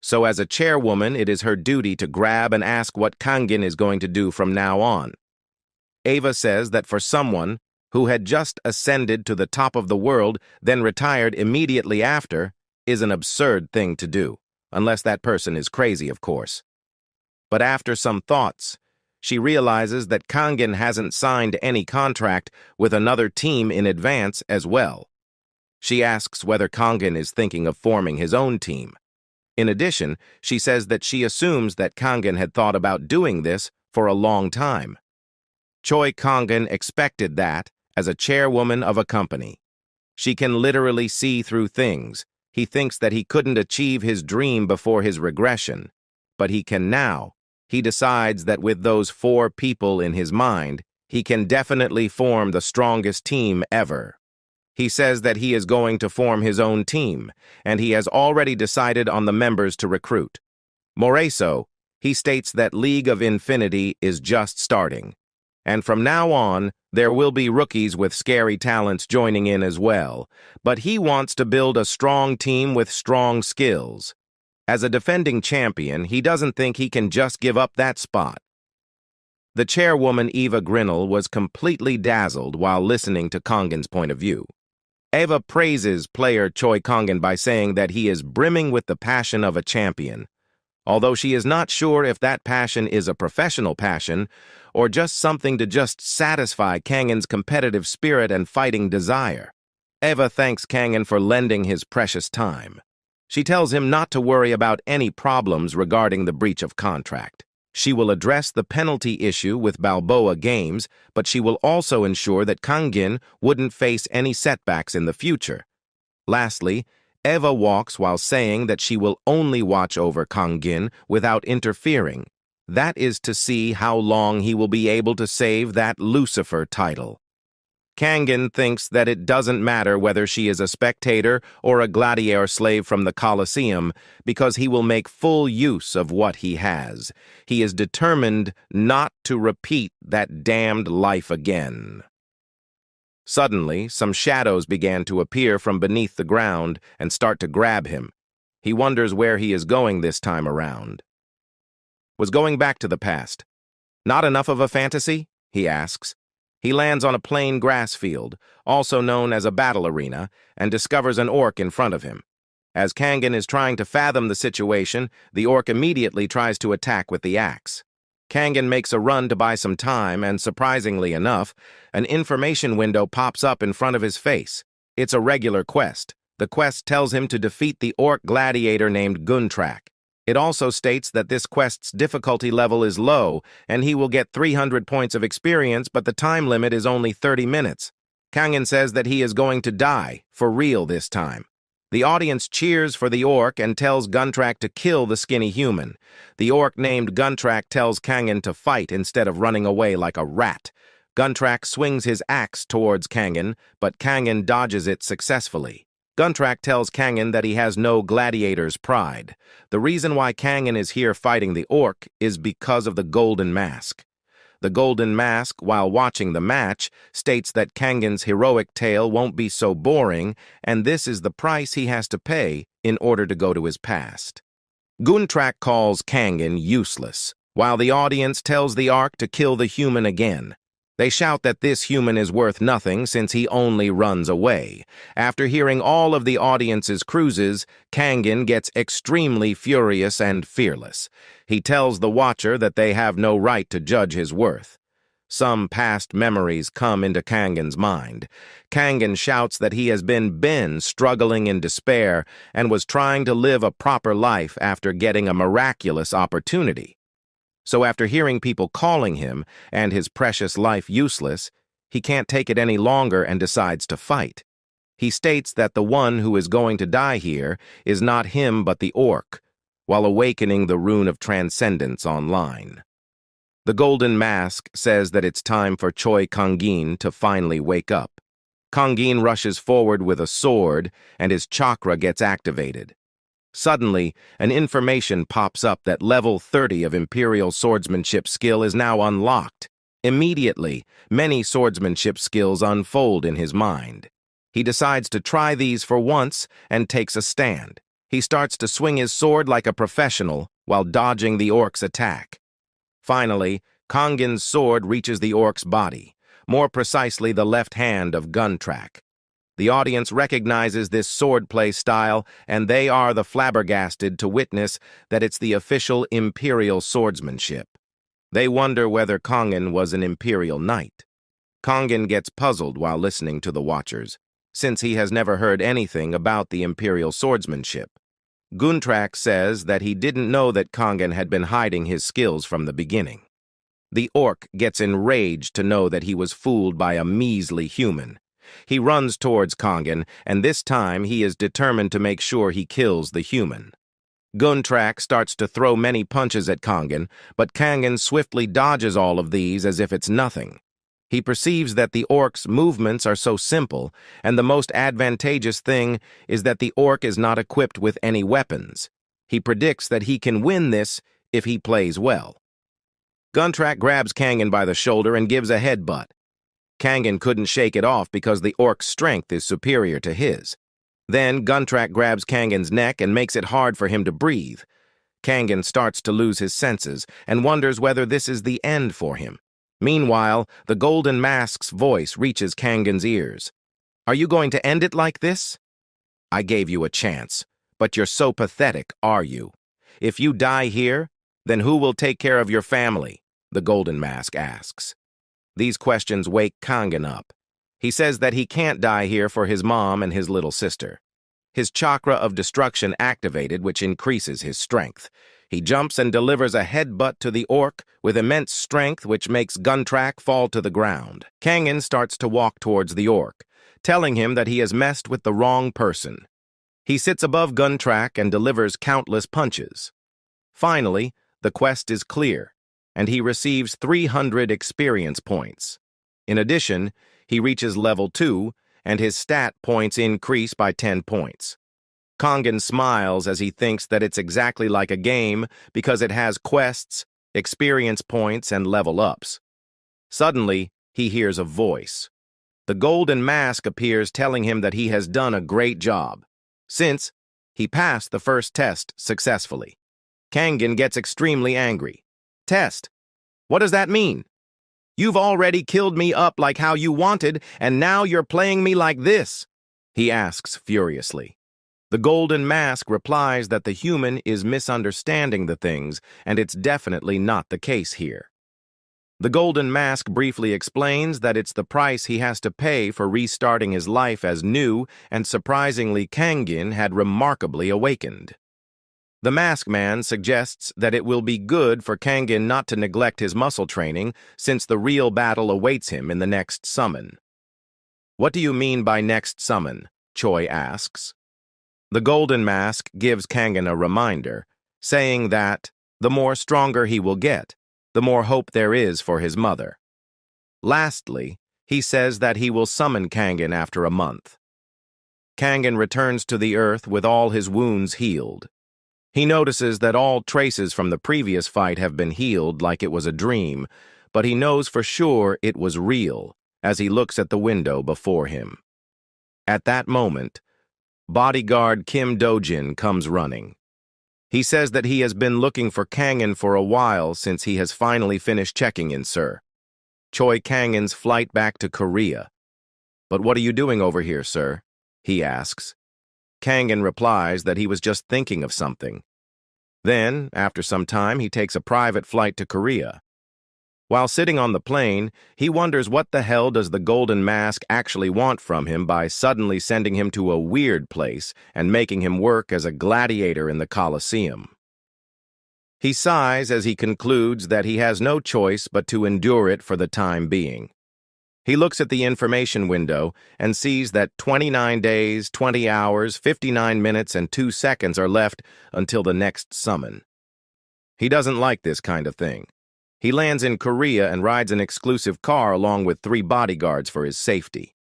So as a chairwoman, it is her duty to grab and ask what Kangen is going to do from now on. Eva says that for someone who had just ascended to the top of the world, then retired immediately after, is an absurd thing to do, unless that person is crazy, of course. But after some thoughts, she realizes that Kangen hasn't signed any contract with another team in advance as well. She asks whether Kangen is thinking of forming his own team. In addition, she says that she assumes that Kangen had thought about doing this for a long time. Choi Kangen expected that as a chairwoman of a company. She can literally see through things. He thinks that he couldn't achieve his dream before his regression, but he can now. He decides that with those 4 people in his mind, he can definitely form the strongest team ever. He says that he is going to form his own team, and he has already decided on the members to recruit. Moreso, he states that League of Infinity is just starting, and from now on, there will be rookies with scary talents joining in as well, but he wants to build a strong team with strong skills. As a defending champion, he doesn't think he can just give up that spot. The chairwoman Eva Grinnell was completely dazzled while listening to Kangen's point of view. Eva praises player Choi Kangen by saying that he is brimming with the passion of a champion, although she is not sure if that passion is a professional passion or just something to just satisfy Kangen's competitive spirit and fighting desire. Eva thanks Kangen for lending his precious time. She tells him not to worry about any problems regarding the breach of contract. She will address the penalty issue with Balboa Games, but she will also ensure that Kangin wouldn't face any setbacks in the future. Lastly, Eva walks while saying that she will only watch over Kangin without interfering. That is to see how long he will be able to save that Lucifer title. Kangin thinks that it doesn't matter whether she is a spectator or a gladiator slave from the Colosseum because he will make full use of what he has. He is determined not to repeat that damned life again. Suddenly, some shadows began to appear from beneath the ground and start to grab him. He wonders where he is going this time around. Was going back to the past not enough of a fantasy? He asks. He lands on a plain grass field, also known as a battle arena, and discovers an orc in front of him. As Kangin is trying to fathom the situation, the orc immediately tries to attack with the axe. Kangin makes a run to buy some time, and surprisingly enough, an information window pops up in front of his face. It's a regular quest. The quest tells him to defeat the orc gladiator named Guntrak. It also states that this quest's difficulty level is low, and he will get 300 points of experience, but the time limit is only 30 minutes. Kangin says that he is going to die, for real this time. The audience cheers for the orc and tells Guntrak to kill the skinny human. The orc named Guntrak tells Kangin to fight instead of running away like a rat. Guntrak swings his axe towards Kangin, but Kangin dodges it successfully. Guntrak tells Kangin that he has no gladiator's pride. The reason why Kangin is here fighting the orc is because of the golden mask. The golden mask, while watching the match, states that Kangin's heroic tale won't be so boring, and this is the price he has to pay in order to go to his past. Guntrak calls Kangin useless, while the audience tells the orc to kill the human again. They shout that this human is worth nothing since he only runs away. After hearing all of the audience's cruises, Kangin gets extremely furious and fearless. He tells the watcher that they have no right to judge his worth. Some past memories come into Kangin's mind. Kangin shouts that he has been struggling in despair and was trying to live a proper life after getting a miraculous opportunity. So after hearing people calling him and his precious life useless, he can't take it any longer and decides to fight. He states that the one who is going to die here is not him but the orc, while awakening the rune of transcendence online. The golden mask says that it's time for Choi Kangin to finally wake up. Kangin rushes forward with a sword, and his chakra gets activated. Suddenly, an information pops up that level 30 of Imperial swordsmanship skill is now unlocked. Immediately, many swordsmanship skills unfold in his mind. He decides to try these for once and takes a stand. He starts to swing his sword like a professional while dodging the orc's attack. Finally, Kangin's sword reaches the orc's body, more precisely the left hand of Guntrak. The audience recognizes this swordplay style, and they are the flabbergasted to witness that it's the official Imperial swordsmanship. They wonder whether Kangin was an Imperial knight. Kangin gets puzzled while listening to the watchers, since he has never heard anything about the Imperial swordsmanship. Guntrak says that he didn't know that Kangin had been hiding his skills from the beginning. The orc gets enraged to know that he was fooled by a measly human. He runs towards Kangin, and this time he is determined to make sure he kills the human. Guntrak starts to throw many punches at Kangin, but Kangin swiftly dodges all of these as if it's nothing. He perceives that the orc's movements are so simple, and the most advantageous thing is that the orc is not equipped with any weapons. He predicts that he can win this if he plays well. Guntrak grabs Kangin by the shoulder and gives a headbutt. Kangin couldn't shake it off because the orc's strength is superior to his. Then Guntrak grabs Kangin's neck and makes it hard for him to breathe. Kangin starts to lose his senses and wonders whether this is the end for him. Meanwhile, the golden mask's voice reaches Kangin's ears. "Are you going to end it like this? I gave you a chance, but you're so pathetic, are you? If you die here, then who will take care of your family?" the golden mask asks. These questions wake Kangin up. He says that he can't die here for his mom and his little sister. His chakra of destruction activated, which increases his strength. He jumps and delivers a headbutt to the orc with immense strength, which makes Guntrack fall to the ground. Kangen starts to walk towards the orc, telling him that he has messed with the wrong person. He sits above Guntrack and delivers countless punches. Finally, the quest is clear, and he receives 300 experience points. In addition, he reaches level 2, and his stat points increase by 10 points. Kangen smiles as he thinks that it's exactly like a game because it has quests, experience points, and level ups. Suddenly, he hears a voice. The golden mask appears, telling him that he has done a great job, since he passed the first test successfully. Kangen gets extremely angry. Test? What does that mean? You've already killed me up like how you wanted, and now you're playing me like this, he asks furiously. The golden mask replies that the human is misunderstanding the things, and it's definitely not the case here. The golden mask briefly explains that it's the price he has to pay for restarting his life as new, and surprisingly Kangen had remarkably awakened. The mask man suggests that it will be good for Kangen not to neglect his muscle training, since the real battle awaits him in the next summon. What do you mean by next summon? Choi asks. The golden mask gives Kangen a reminder, saying that the more stronger he will get, the more hope there is for his mother. Lastly, he says that he will summon Kangen after a month. Kangen returns to the earth with all his wounds healed. He notices that all traces from the previous fight have been healed like it was a dream, but he knows for sure it was real as he looks at the window before him. At that moment, bodyguard Kim Do-jin comes running. He says that he has been looking for Kangen for a while since he has finally finished checking in, sir. Choi Kangen's flight back to Korea. But what are you doing over here, sir? He asks. Kangen replies that he was just thinking of something. Then, after some time, he takes a private flight to Korea. While sitting on the plane, he wonders what the hell does the golden mask actually want from him by suddenly sending him to a weird place and making him work as a gladiator in the Colosseum. He sighs as he concludes that he has no choice but to endure it for the time being. He looks at the information window and sees that 29 days, 20 hours, 59 minutes, and 2 seconds are left until the next summon. He doesn't like this kind of thing. He lands in Korea and rides an exclusive car along with 3 bodyguards for his safety.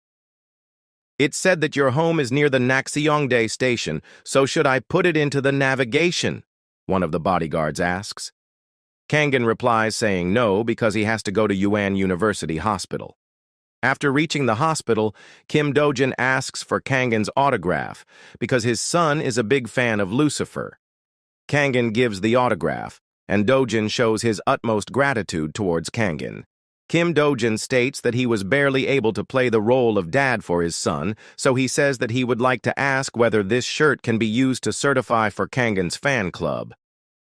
It's said that your home is near the Nakseongdae station, so should I put it into the navigation? One of the bodyguards asks. Kangen replies saying no because he has to go to Yuan University Hospital. After reaching the hospital, Kim Do-jin asks for Kangen's autograph because his son is a big fan of Lucifer. Kangen gives the autograph, and Do-jin shows his utmost gratitude towards Kangen. Kim Do-jin states that he was barely able to play the role of dad for his son, so he says that he would like to ask whether this shirt can be used to certify for Kangen's fan club.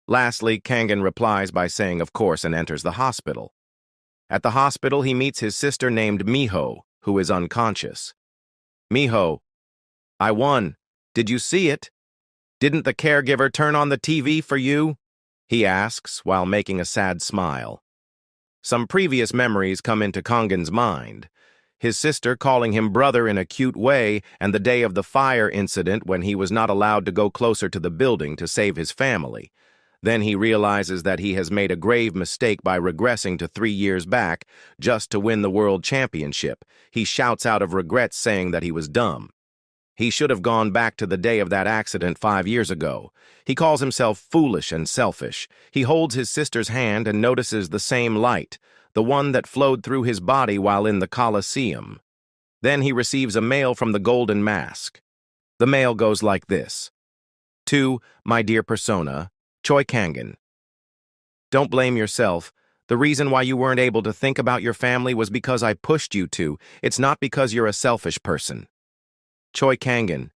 Lastly, Kangen replies by saying of course and enters the hospital. At the hospital, he meets his sister named Miho, who is unconscious. Miho, I won. Did you see it? Didn't the caregiver turn on the TV for you? He asks while making a sad smile. Some previous memories come into Kangen's mind. His sister calling him brother in a cute way, and the day of the fire incident when he was not allowed to go closer to the building to save his family. Then he realizes that he has made a grave mistake by regressing to 3 years back just to win the world championship. He shouts out of regret saying that he was dumb. He should have gone back to the day of that accident 5 years ago. He calls himself foolish and selfish. He holds his sister's hand and notices the same light, the one that flowed through his body while in the Colosseum. Then he receives a mail from the Golden Mask. The mail goes like this. To my dear persona, Choi Kangen. Don't blame yourself. The reason why you weren't able to think about your family was because I pushed you to. It's not because you're a selfish person. Choi Kangen,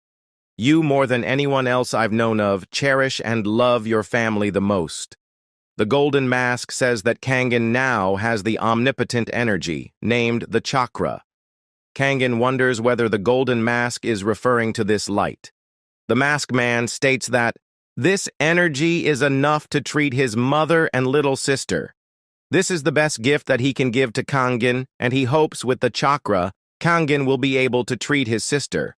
you more than anyone else I've known of cherish and love your family the most. The Golden Mask says that Kangen now has the omnipotent energy, named the chakra. Kangen wonders whether the Golden Mask is referring to this light. The masked man states that this energy is enough to treat his mother and little sister. This is the best gift that he can give to Kangin, and he hopes with the chakra, Kangin will be able to treat his sister.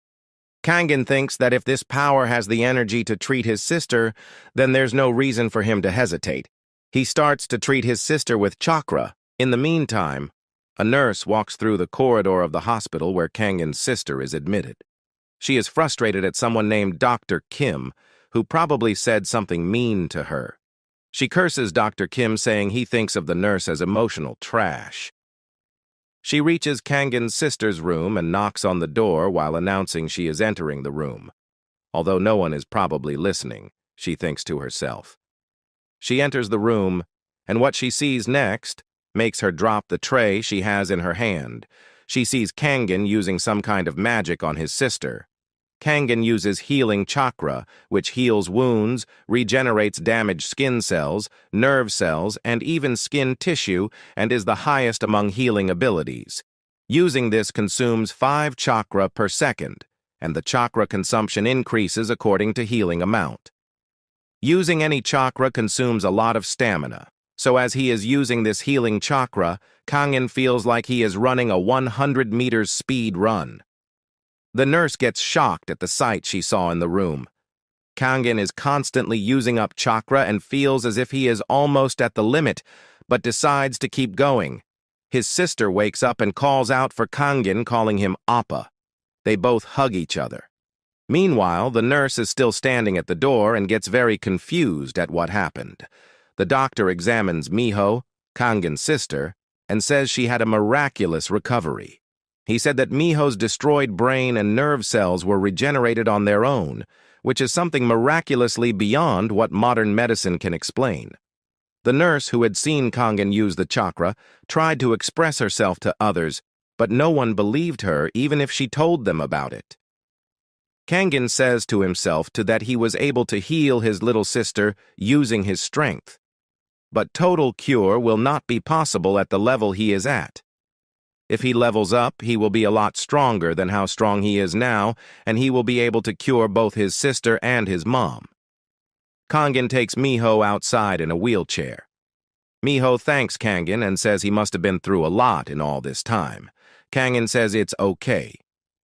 Kangin thinks that if this power has the energy to treat his sister, then there's no reason for him to hesitate. He starts to treat his sister with chakra. In the meantime, a nurse walks through the corridor of the hospital where Kangin's sister is admitted. She is frustrated at someone named Dr. Kim, who probably said something mean to her. She curses Dr. Kim, saying he thinks of the nurse as emotional trash. She reaches Kangin's sister's room and knocks on the door while announcing she is entering the room. Although no one is probably listening, she thinks to herself. She enters the room, and what she sees next makes her drop the tray she has in her hand. She sees Kangin using some kind of magic on his sister. Kangin uses healing chakra, which heals wounds, regenerates damaged skin cells, nerve cells, and even skin tissue, and is the highest among healing abilities. Using this consumes 5 chakra per second, and the chakra consumption increases according to healing amount. Using any chakra consumes a lot of stamina, so as he is using this healing chakra, Kangin feels like he is running a 100 meters speed run. The nurse gets shocked at the sight she saw in the room. Kangin is constantly using up chakra and feels as if he is almost at the limit, but decides to keep going. His sister wakes up and calls out for Kangin, calling him Appa. They both hug each other. Meanwhile, the nurse is still standing at the door and gets very confused at what happened. The doctor examines Miho, Kangin's sister, and says she had a miraculous recovery. He said that Miho's destroyed brain and nerve cells were regenerated on their own, which is something miraculously beyond what modern medicine can explain. The nurse who had seen Kangin use the chakra tried to express herself to others, but no one believed her even if she told them about it. Kangin says to himself that he was able to heal his little sister using his strength. But total cure will not be possible at the level he is at. If he levels up, he will be a lot stronger than how strong he is now, and he will be able to cure both his sister and his mom. Kangin takes Miho outside in a wheelchair. Miho thanks Kangin and says he must have been through a lot in all this time. Kangin says it's okay,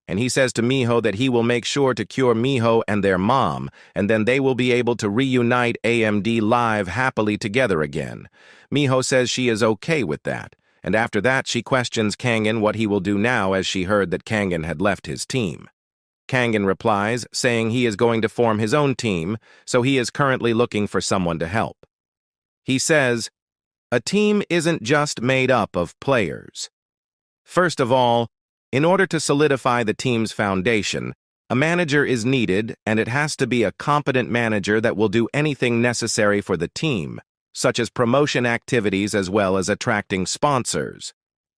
and he says to Miho that he will make sure to cure Miho and their mom, and then they will be able to reunite AMD Live happily together again. Miho says she is okay with that. And after that, she questions Kangin what he will do now as she heard that Kangin had left his team. Kangin replies, saying he is going to form his own team, so he is currently looking for someone to help. He says, a team isn't just made up of players. First of all, in order to solidify the team's foundation, a manager is needed, and it has to be a competent manager that will do anything necessary for the team, such as promotion activities as well as attracting sponsors.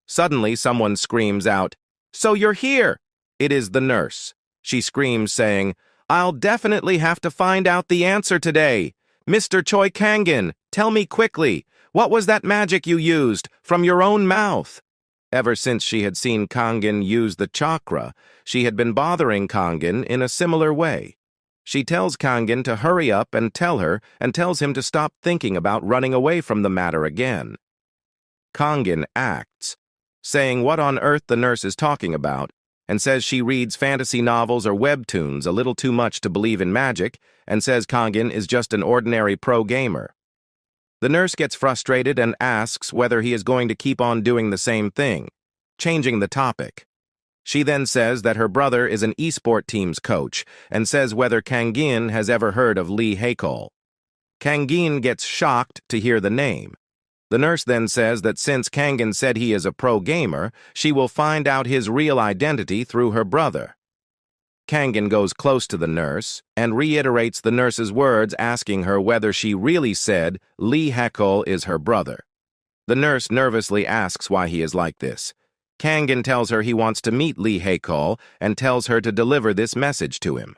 Suddenly, someone screams out, "So you're here!" It is the nurse. She screams, saying, "I'll definitely have to find out the answer today. Mr. Choi Kangin, tell me quickly, what was that magic you used from your own mouth?" Ever since she had seen Kangin use the chakra, she had been bothering Kangin in a similar way. She tells Kangin to hurry up and tell her, and tells him to stop thinking about running away from the matter again. Kangin acts, saying what on earth the nurse is talking about, and says she reads fantasy novels or webtoons a little too much to believe in magic, and says Kangin is just an ordinary pro gamer. The nurse gets frustrated and asks whether he is going to keep on doing the same thing, changing the topic. She then says that her brother is an esport team's coach and says whether Kangin has ever heard of Lee Haekol. Kangin gets shocked to hear the name. The nurse then says that since Kangin said he is a pro gamer, she will find out his real identity through her brother. Kangin goes close to the nurse and reiterates the nurse's words, asking her whether she really said Lee Haekol is her brother. The nurse nervously asks why he is like this. Kangin tells her he wants to meet Lee Haekol and tells her to deliver this message to him.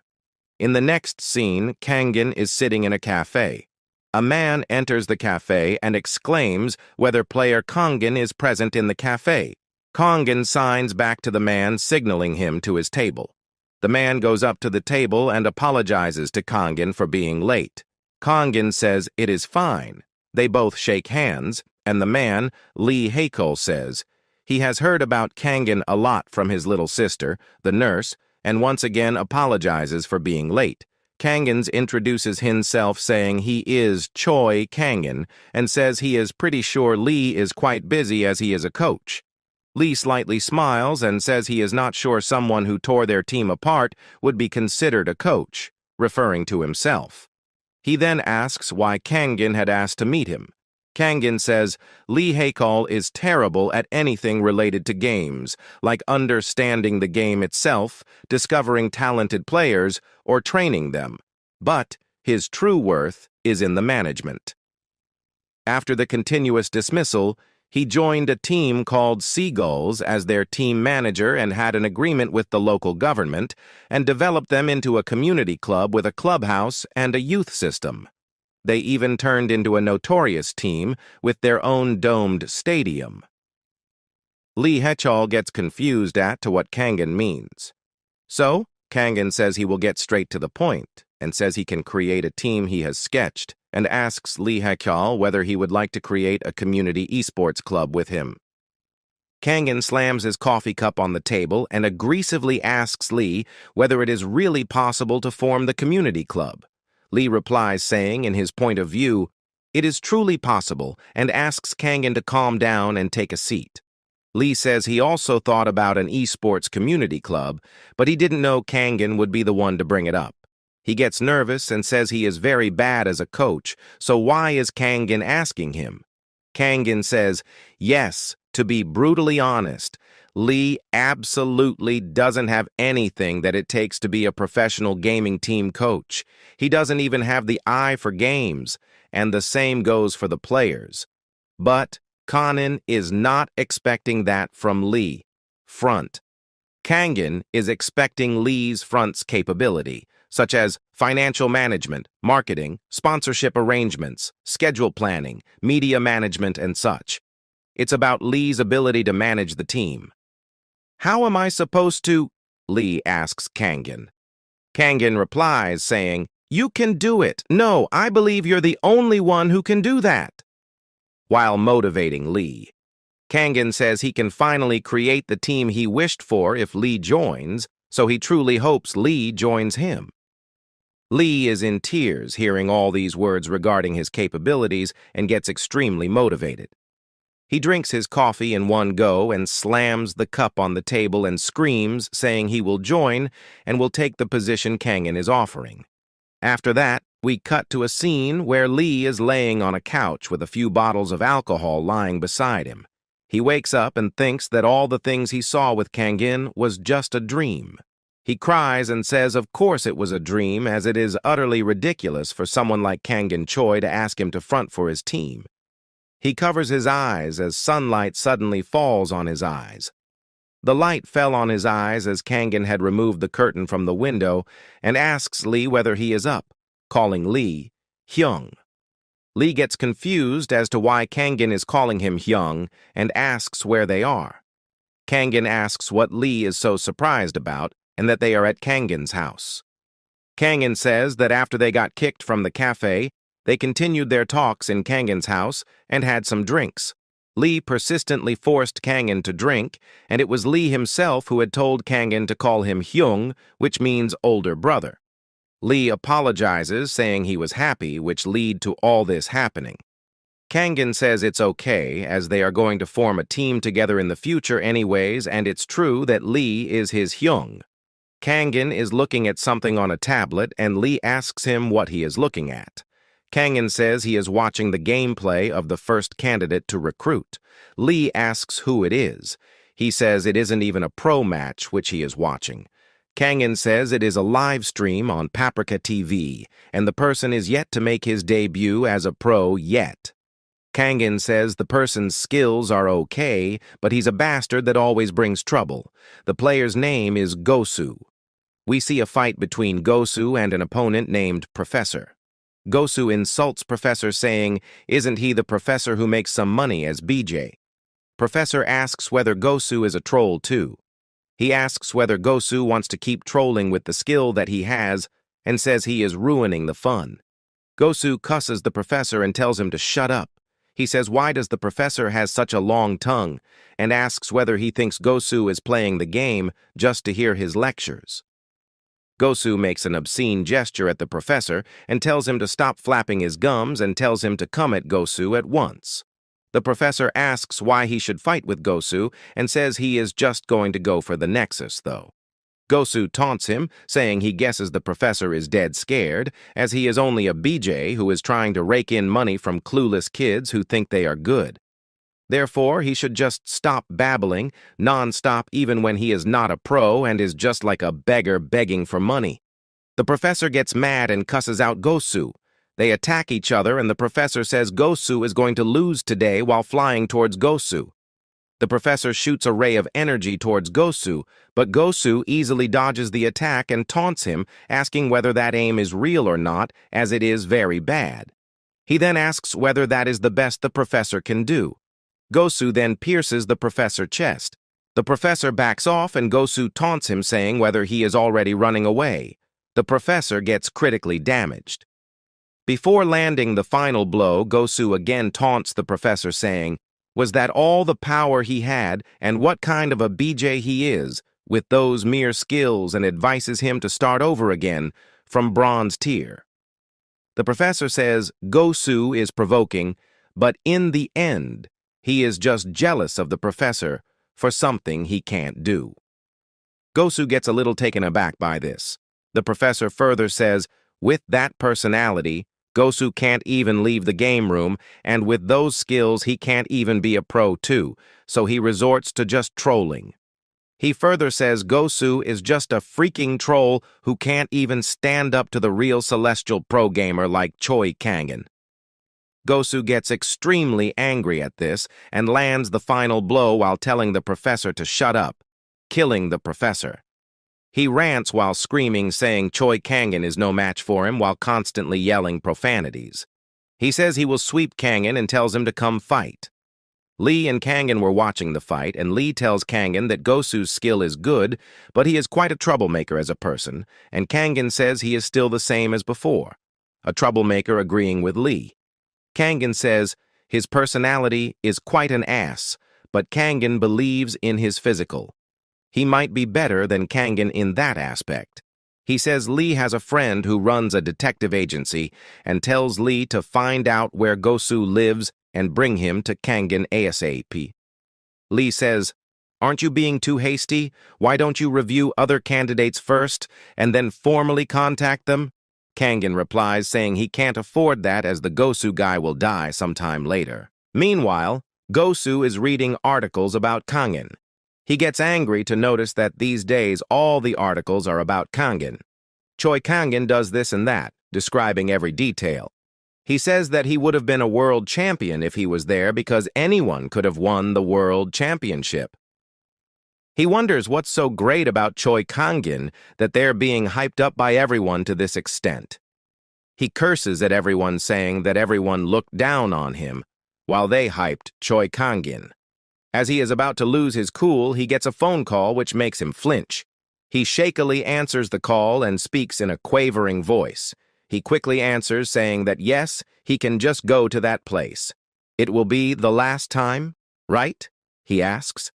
In the next scene, Kangin is sitting in a cafe. A man enters the cafe and exclaims whether player Kangin is present in the cafe. Kangin signs back to the man, signaling him to his table. The man goes up to the table and apologizes to Kangen for being late. Kangen says it is fine. They both shake hands, and the man, Lee Haekul, says he has heard about Kangen a lot from his little sister, the nurse, and once again apologizes for being late. Kangen introduces himself saying he is Choi Kangen and says he is pretty sure Lee is quite busy as he is a coach. Lee slightly smiles and says he is not sure someone who tore their team apart would be considered a coach, referring to himself. He then asks why Kangen had asked to meet him. Kangen says Lee Haekul is terrible at anything related to games, like understanding the game itself, discovering talented players, or training them. But his true worth is in the management. After the continuous dismissal, he joined a team called Seagulls as their team manager and had an agreement with the local government and developed them into a community club with a clubhouse and a youth system. They even turned into a notorious team with their own domed stadium. Lee Haekul gets confused to what Kangen means. So, Kangen says he will get straight to the point and says he can create a team he has sketched and asks Lee Haekul whether he would like to create a community esports club with him. Kangen slams his coffee cup on the table and aggressively asks Lee whether it is really possible to form the community club. Lee replies saying, in his point of view, it is truly possible, and asks Kangen to calm down and take a seat. Lee says he also thought about an esports community club, but he didn't know Kangen would be the one to bring it up. He gets nervous and says he is very bad as a coach, so why is Kangen asking him? Kangen says, yes, to be brutally honest, Lee absolutely doesn't have anything that it takes to be a professional gaming team coach. He doesn't even have the eye for games, and the same goes for the players. But Kangen is not expecting that from Lee. Front. Kangen is expecting Lee's front's capability, such as financial management, marketing, sponsorship arrangements, schedule planning, media management, and such. It's about Lee's ability to manage the team. How am I supposed to? Lee asks Kangen. Kangen replies saying, you can do it. No, I believe you're the only one who can do that. While motivating Lee, Kangen says he can finally create the team he wished for if Lee joins, so he truly hopes Lee joins him. Lee is in tears hearing all these words regarding his capabilities and gets extremely motivated. He drinks his coffee in one go and slams the cup on the table and screams, saying he will join and will take the position Kangen is offering. After that, we cut to a scene where Lee is laying on a couch with a few bottles of alcohol lying beside him. He wakes up and thinks that all the things he saw with Kangen was just a dream. He cries and says of course it was a dream, as it is utterly ridiculous for someone like Kangen Choi to ask him to front for his team. He covers his eyes as sunlight suddenly falls on his eyes. The light fell on his eyes as Kangen had removed the curtain from the window and asks Lee whether he is up, calling Lee Hyung. Lee gets confused as to why Kangen is calling him Hyung and asks where they are. Kangen asks what Lee is so surprised about and that they are at Kangen's house. Kangen says that after they got kicked from the cafe, they continued their talks in Kangen's house and had some drinks. Lee persistently forced Kangen to drink, and it was Lee himself who had told Kangen to call him Hyung, which means older brother. Lee apologizes, saying he was happy, which led to all this happening. Kangen says it's okay, as they are going to form a team together in the future anyways, and it's true that Lee is his Hyung. Kangen is looking at something on a tablet, and Lee asks him what he is looking at. Kangen says he is watching the gameplay of the first candidate to recruit. Lee asks who it is. He says it isn't even a pro match which he is watching. Kangen says it is a live stream on Paprika TV, and the person is yet to make his debut as a pro yet. Kangen says the person's skills are okay, but he's a bastard that always brings trouble. The player's name is Gosu. We see a fight between Gosu and an opponent named Professor. Gosu insults Professor, saying, isn't he the professor who makes some money as BJ? Professor asks whether Gosu is a troll too. He asks whether Gosu wants to keep trolling with the skill that he has and says he is ruining the fun. Gosu cusses the professor and tells him to shut up. He says why does the professor has such a long tongue and asks whether he thinks Gosu is playing the game just to hear his lectures. Gosu makes an obscene gesture at the professor and tells him to stop flapping his gums and tells him to come at Gosu at once. The professor asks why he should fight with Gosu and says he is just going to go for the Nexus, though. Gosu taunts him, saying he guesses the professor is dead scared, as he is only a BJ who is trying to rake in money from clueless kids who think they are good. Therefore, he should just stop babbling, non-stop even when he is not a pro and is just like a beggar begging for money. The professor gets mad and cusses out Gosu. They attack each other and the professor says Gosu is going to lose today while flying towards Gosu. The professor shoots a ray of energy towards Gosu, but Gosu easily dodges the attack and taunts him, asking whether that aim is real or not, as it is very bad. He then asks whether that is the best the professor can do. Gosu then pierces the professor's chest. The professor backs off and Gosu taunts him, saying whether he is already running away. The professor gets critically damaged. Before landing the final blow, Gosu again taunts the professor, saying, "Was that all the power he had, and what kind of a BJ he is, with those mere skills," and advises him to start over again from bronze tier. The professor says Gosu is provoking, but in the end, he is just jealous of the professor for something he can't do. Gosu gets a little taken aback by this. The professor further says, with that personality, Gosu can't even leave the game room, and with those skills he can't even be a pro too, so he resorts to just trolling. He further says Gosu is just a freaking troll who can't even stand up to the real celestial pro gamer like Choi Kangen. Gosu gets extremely angry at this and lands the final blow while telling the professor to shut up, killing the professor. He rants while screaming, saying Choi Kangen is no match for him while constantly yelling profanities. He says he will sweep Kangen and tells him to come fight. Lee and Kangen were watching the fight, and Lee tells Kangen that Gosu's skill is good, but he is quite a troublemaker as a person, and Kangen says he is still the same as before, a troublemaker agreeing with Lee. Kangen says his personality is quite an ass, but Kangen believes in his physical. He might be better than Kangen in that aspect. He says Lee has a friend who runs a detective agency and tells Lee to find out where Gosu lives and bring him to Kangen ASAP. Lee says, "Aren't you being too hasty? Why don't you review other candidates first and then formally contact them?" Kangen replies, saying he can't afford that as the Gosu guy will die sometime later. Meanwhile, Gosu is reading articles about Kangen. He gets angry to notice that these days all the articles are about Kangen. Choi Kangen does this and that, describing every detail. He says that he would have been a world champion if he was there because anyone could have won the world championship. He wonders what's so great about Choi Kangen that they're being hyped up by everyone to this extent. He curses at everyone, saying that everyone looked down on him, while they hyped Choi Kangen. As he is about to lose his cool, he gets a phone call which makes him flinch. He shakily answers the call and speaks in a quavering voice. He quickly answers, saying that yes, he can just go to that place. "It will be the last time, right?" he asks.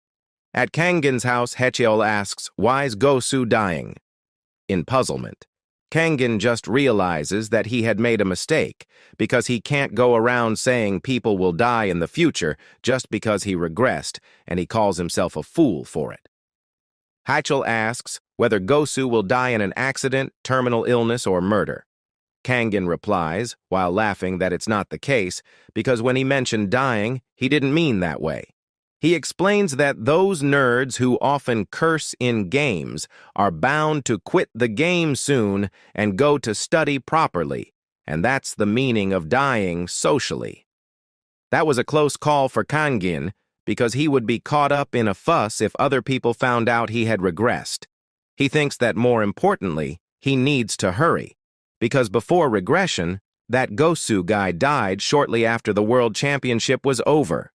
At Kangen's house, Haecheol asks, "Why's Gosu dying?" In puzzlement. Kangen just realizes that he had made a mistake because he can't go around saying people will die in the future just because he regressed, and he calls himself a fool for it. Haecheol asks whether Gosu will die in an accident, terminal illness, or murder. Kangen replies, while laughing, that it's not the case because when he mentioned dying, he didn't mean that way. He explains that those nerds who often curse in games are bound to quit the game soon and go to study properly, and that's the meaning of dying socially. That was a close call for Kangen because he would be caught up in a fuss if other people found out he had regressed. He thinks that more importantly, he needs to hurry, because before Regression, that Gosu guy died shortly after the World Championship was over.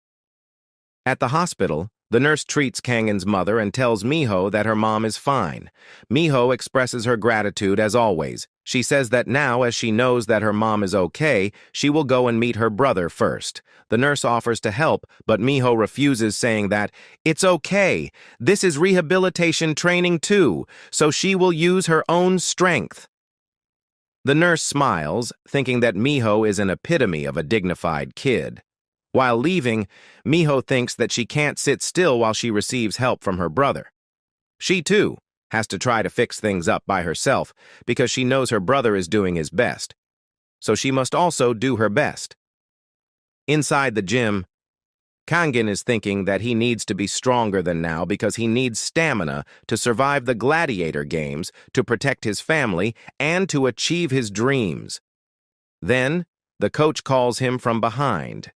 At the hospital, The nurse treats Kangen's mother and tells Miho that her mom is fine. Miho expresses her gratitude as always. She says that now, as she knows that her mom is okay, she will go and meet her brother first. The nurse offers to help, but Miho refuses, saying that, "It's okay. This is rehabilitation training too, so she will use her own strength." The nurse smiles, thinking that Miho is an epitome of a dignified kid. While leaving, Miho thinks that she can't sit still while she receives help from her brother. She, too, has to try to fix things up by herself because she knows her brother is doing his best. So she must also do her best. Inside the gym, Kangen is thinking that he needs to be stronger than now because he needs stamina to survive the Gladiator games, to protect his family, and to achieve his dreams. Then, the coach calls him from behind.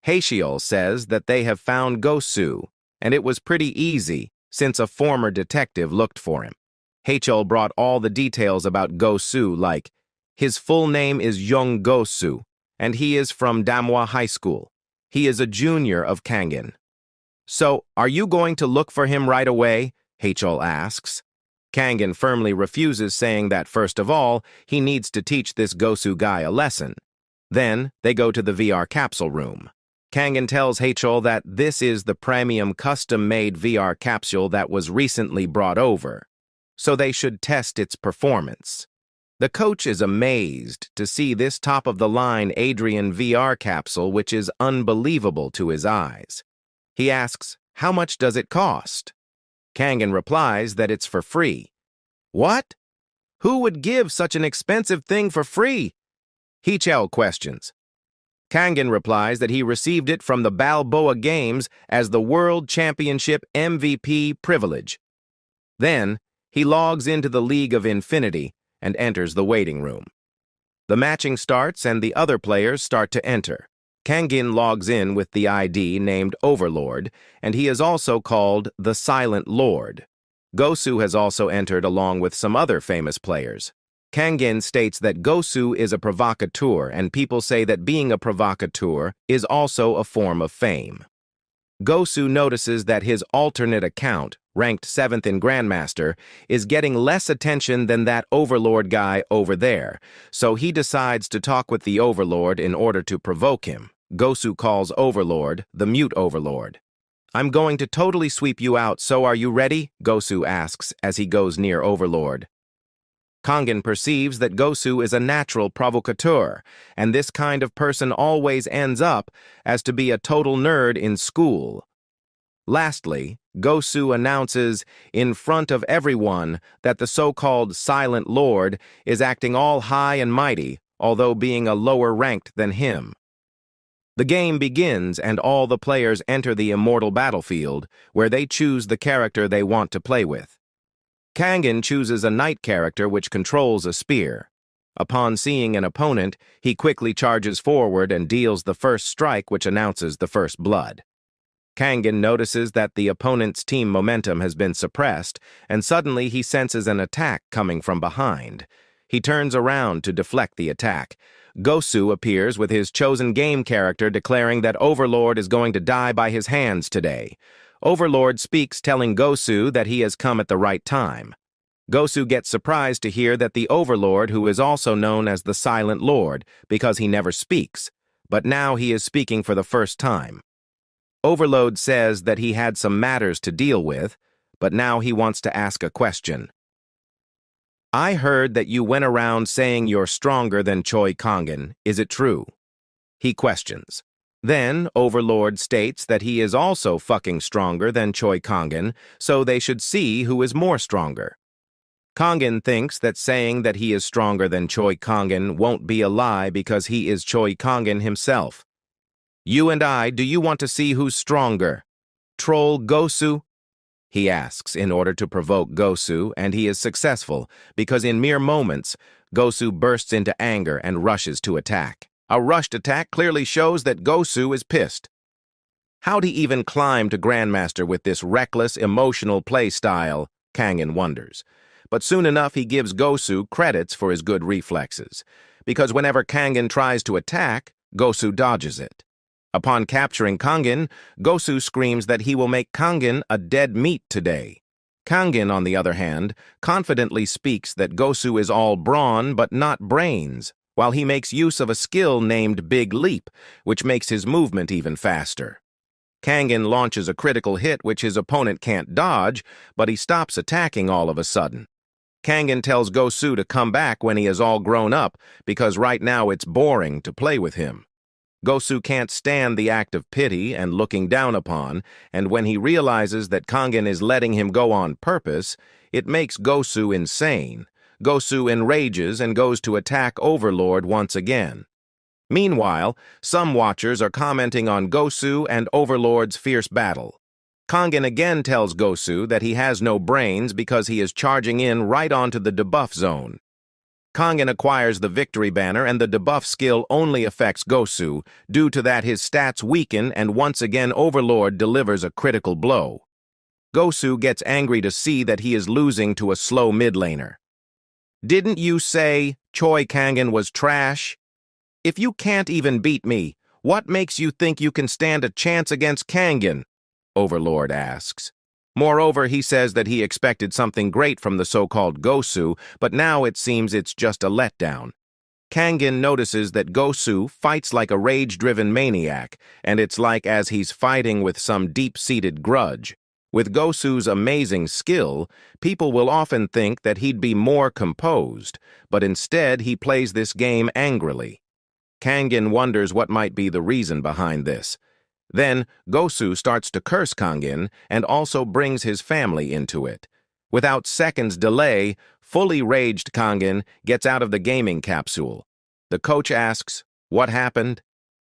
Heichiol says that they have found Gosu, and it was pretty easy since a former detective looked for him. Heichiol brought all the details about Gosu, like, his full name is Young Gosu, and he is from Manhwa High School. He is a junior of Kangen. "So, are you going to look for him right away?" Heichiol asks. Kangen firmly refuses, saying that, first of all, he needs to teach this Gosu guy a lesson. Then, they go to the VR capsule room. Kangen tells Heichiol that this is the premium custom-made VR capsule that was recently brought over, so they should test its performance. The coach is amazed to see this top-of-the-line Adrian VR capsule, which is unbelievable to his eyes. He asks, "How much does it cost?" Kangen replies that it's for free. "What? Who would give such an expensive thing for free?" Heichiol questions. Kangen replies that he received it from the Balboa Games as the World Championship MVP privilege. Then, he logs into the League of Infinity and enters the waiting room. The matching starts and the other players start to enter. Kangen logs in with the ID named Overlord, and he is also called the Silent Lord. Gosu has also entered along with some other famous players. Kangen states that Gosu is a provocateur, and people say that being a provocateur is also a form of fame. Gosu notices that his alternate account, ranked 7th in Grandmaster, is getting less attention than that Overlord guy over there, so he decides to talk with the Overlord in order to provoke him. Gosu calls Overlord the Mute Overlord. "I'm going to totally sweep you out, so are you ready?" Gosu asks as he goes near Overlord. Kangen perceives that Gosu is a natural provocateur, and this kind of person always ends up as to be a total nerd in school. Lastly, Gosu announces in front of everyone that the so-called Silent Lord is acting all high and mighty, although being a lower ranked than him. The game begins and all the players enter the immortal battlefield, where they choose the character they want to play with. Kangen chooses a knight character which controls a spear. Upon seeing an opponent, he quickly charges forward and deals the first strike, which announces the first blood. Kangen notices that the opponent's team momentum has been suppressed, and suddenly he senses an attack coming from behind. He turns around to deflect the attack. Gosu appears with his chosen game character, declaring that Overlord is going to die by his hands today. Overlord speaks, telling Gosu that he has come at the right time. Gosu gets surprised to hear that the Overlord, who is also known as the Silent Lord, because he never speaks, but now he is speaking for the first time. Overlord says that he had some matters to deal with, but now he wants to ask a question. "I heard that you went around saying you're stronger than Choi Kangen. Is it true?" He questions. Then, Overlord states that he is also fucking stronger than Choi Kangen, so they should see who is more stronger. Kangen thinks that saying that he is stronger than Choi Kangen won't be a lie because he is Choi Kangen himself. "You and I, do you want to see who's stronger? Troll Gosu?" he asks in order to provoke Gosu, and he is successful because in mere moments, Gosu bursts into anger and rushes to attack. A rushed attack clearly shows that Gosu is pissed. How'd he even climb to Grandmaster with this reckless, emotional play style? Kangen wonders. But soon enough he gives Gosu credits for his good reflexes, because whenever Kangen tries to attack, Gosu dodges it. Upon capturing Kangin, Gosu screams that he will make Kangin a dead meat today. Kangin, on the other hand, confidently speaks that Gosu is all brawn but not brains, while he makes use of a skill named Big Leap, which makes his movement even faster. Kangin launches a critical hit which his opponent can't dodge, but he stops attacking all of a sudden. Kangin tells Gosu to come back when he is all grown up, because right now it's boring to play with him. Gosu can't stand the act of pity and looking down upon, and when he realizes that Kangin is letting him go on purpose, it makes Gosu insane. Gosu enrages and goes to attack Overlord once again. Meanwhile, some watchers are commenting on Gosu and Overlord's fierce battle. Kangin again tells Gosu that he has no brains because he is charging in right onto the debuff zone. Kangin acquires the victory banner and the debuff skill only affects Gosu. Due to that, his stats weaken and once again Overlord delivers a critical blow. Gosu gets angry to see that he is losing to a slow mid laner. "Didn't you say Choi Kangin was trash? If you can't even beat me, what makes you think you can stand a chance against Kangin?" Overlord asks. Moreover, he says that he expected something great from the so-called Gosu, but now it seems it's just a letdown. Kangin notices that Gosu fights like a rage-driven maniac, and it's like as he's fighting with some deep-seated grudge. With Gosu's amazing skill, people will often think that he'd be more composed, but instead he plays this game angrily. Kangin wonders what might be the reason behind this. Then, Gosu starts to curse Kangin and also brings his family into it. Without seconds' delay, fully raged Kangin gets out of the gaming capsule. The coach asks, "What happened?"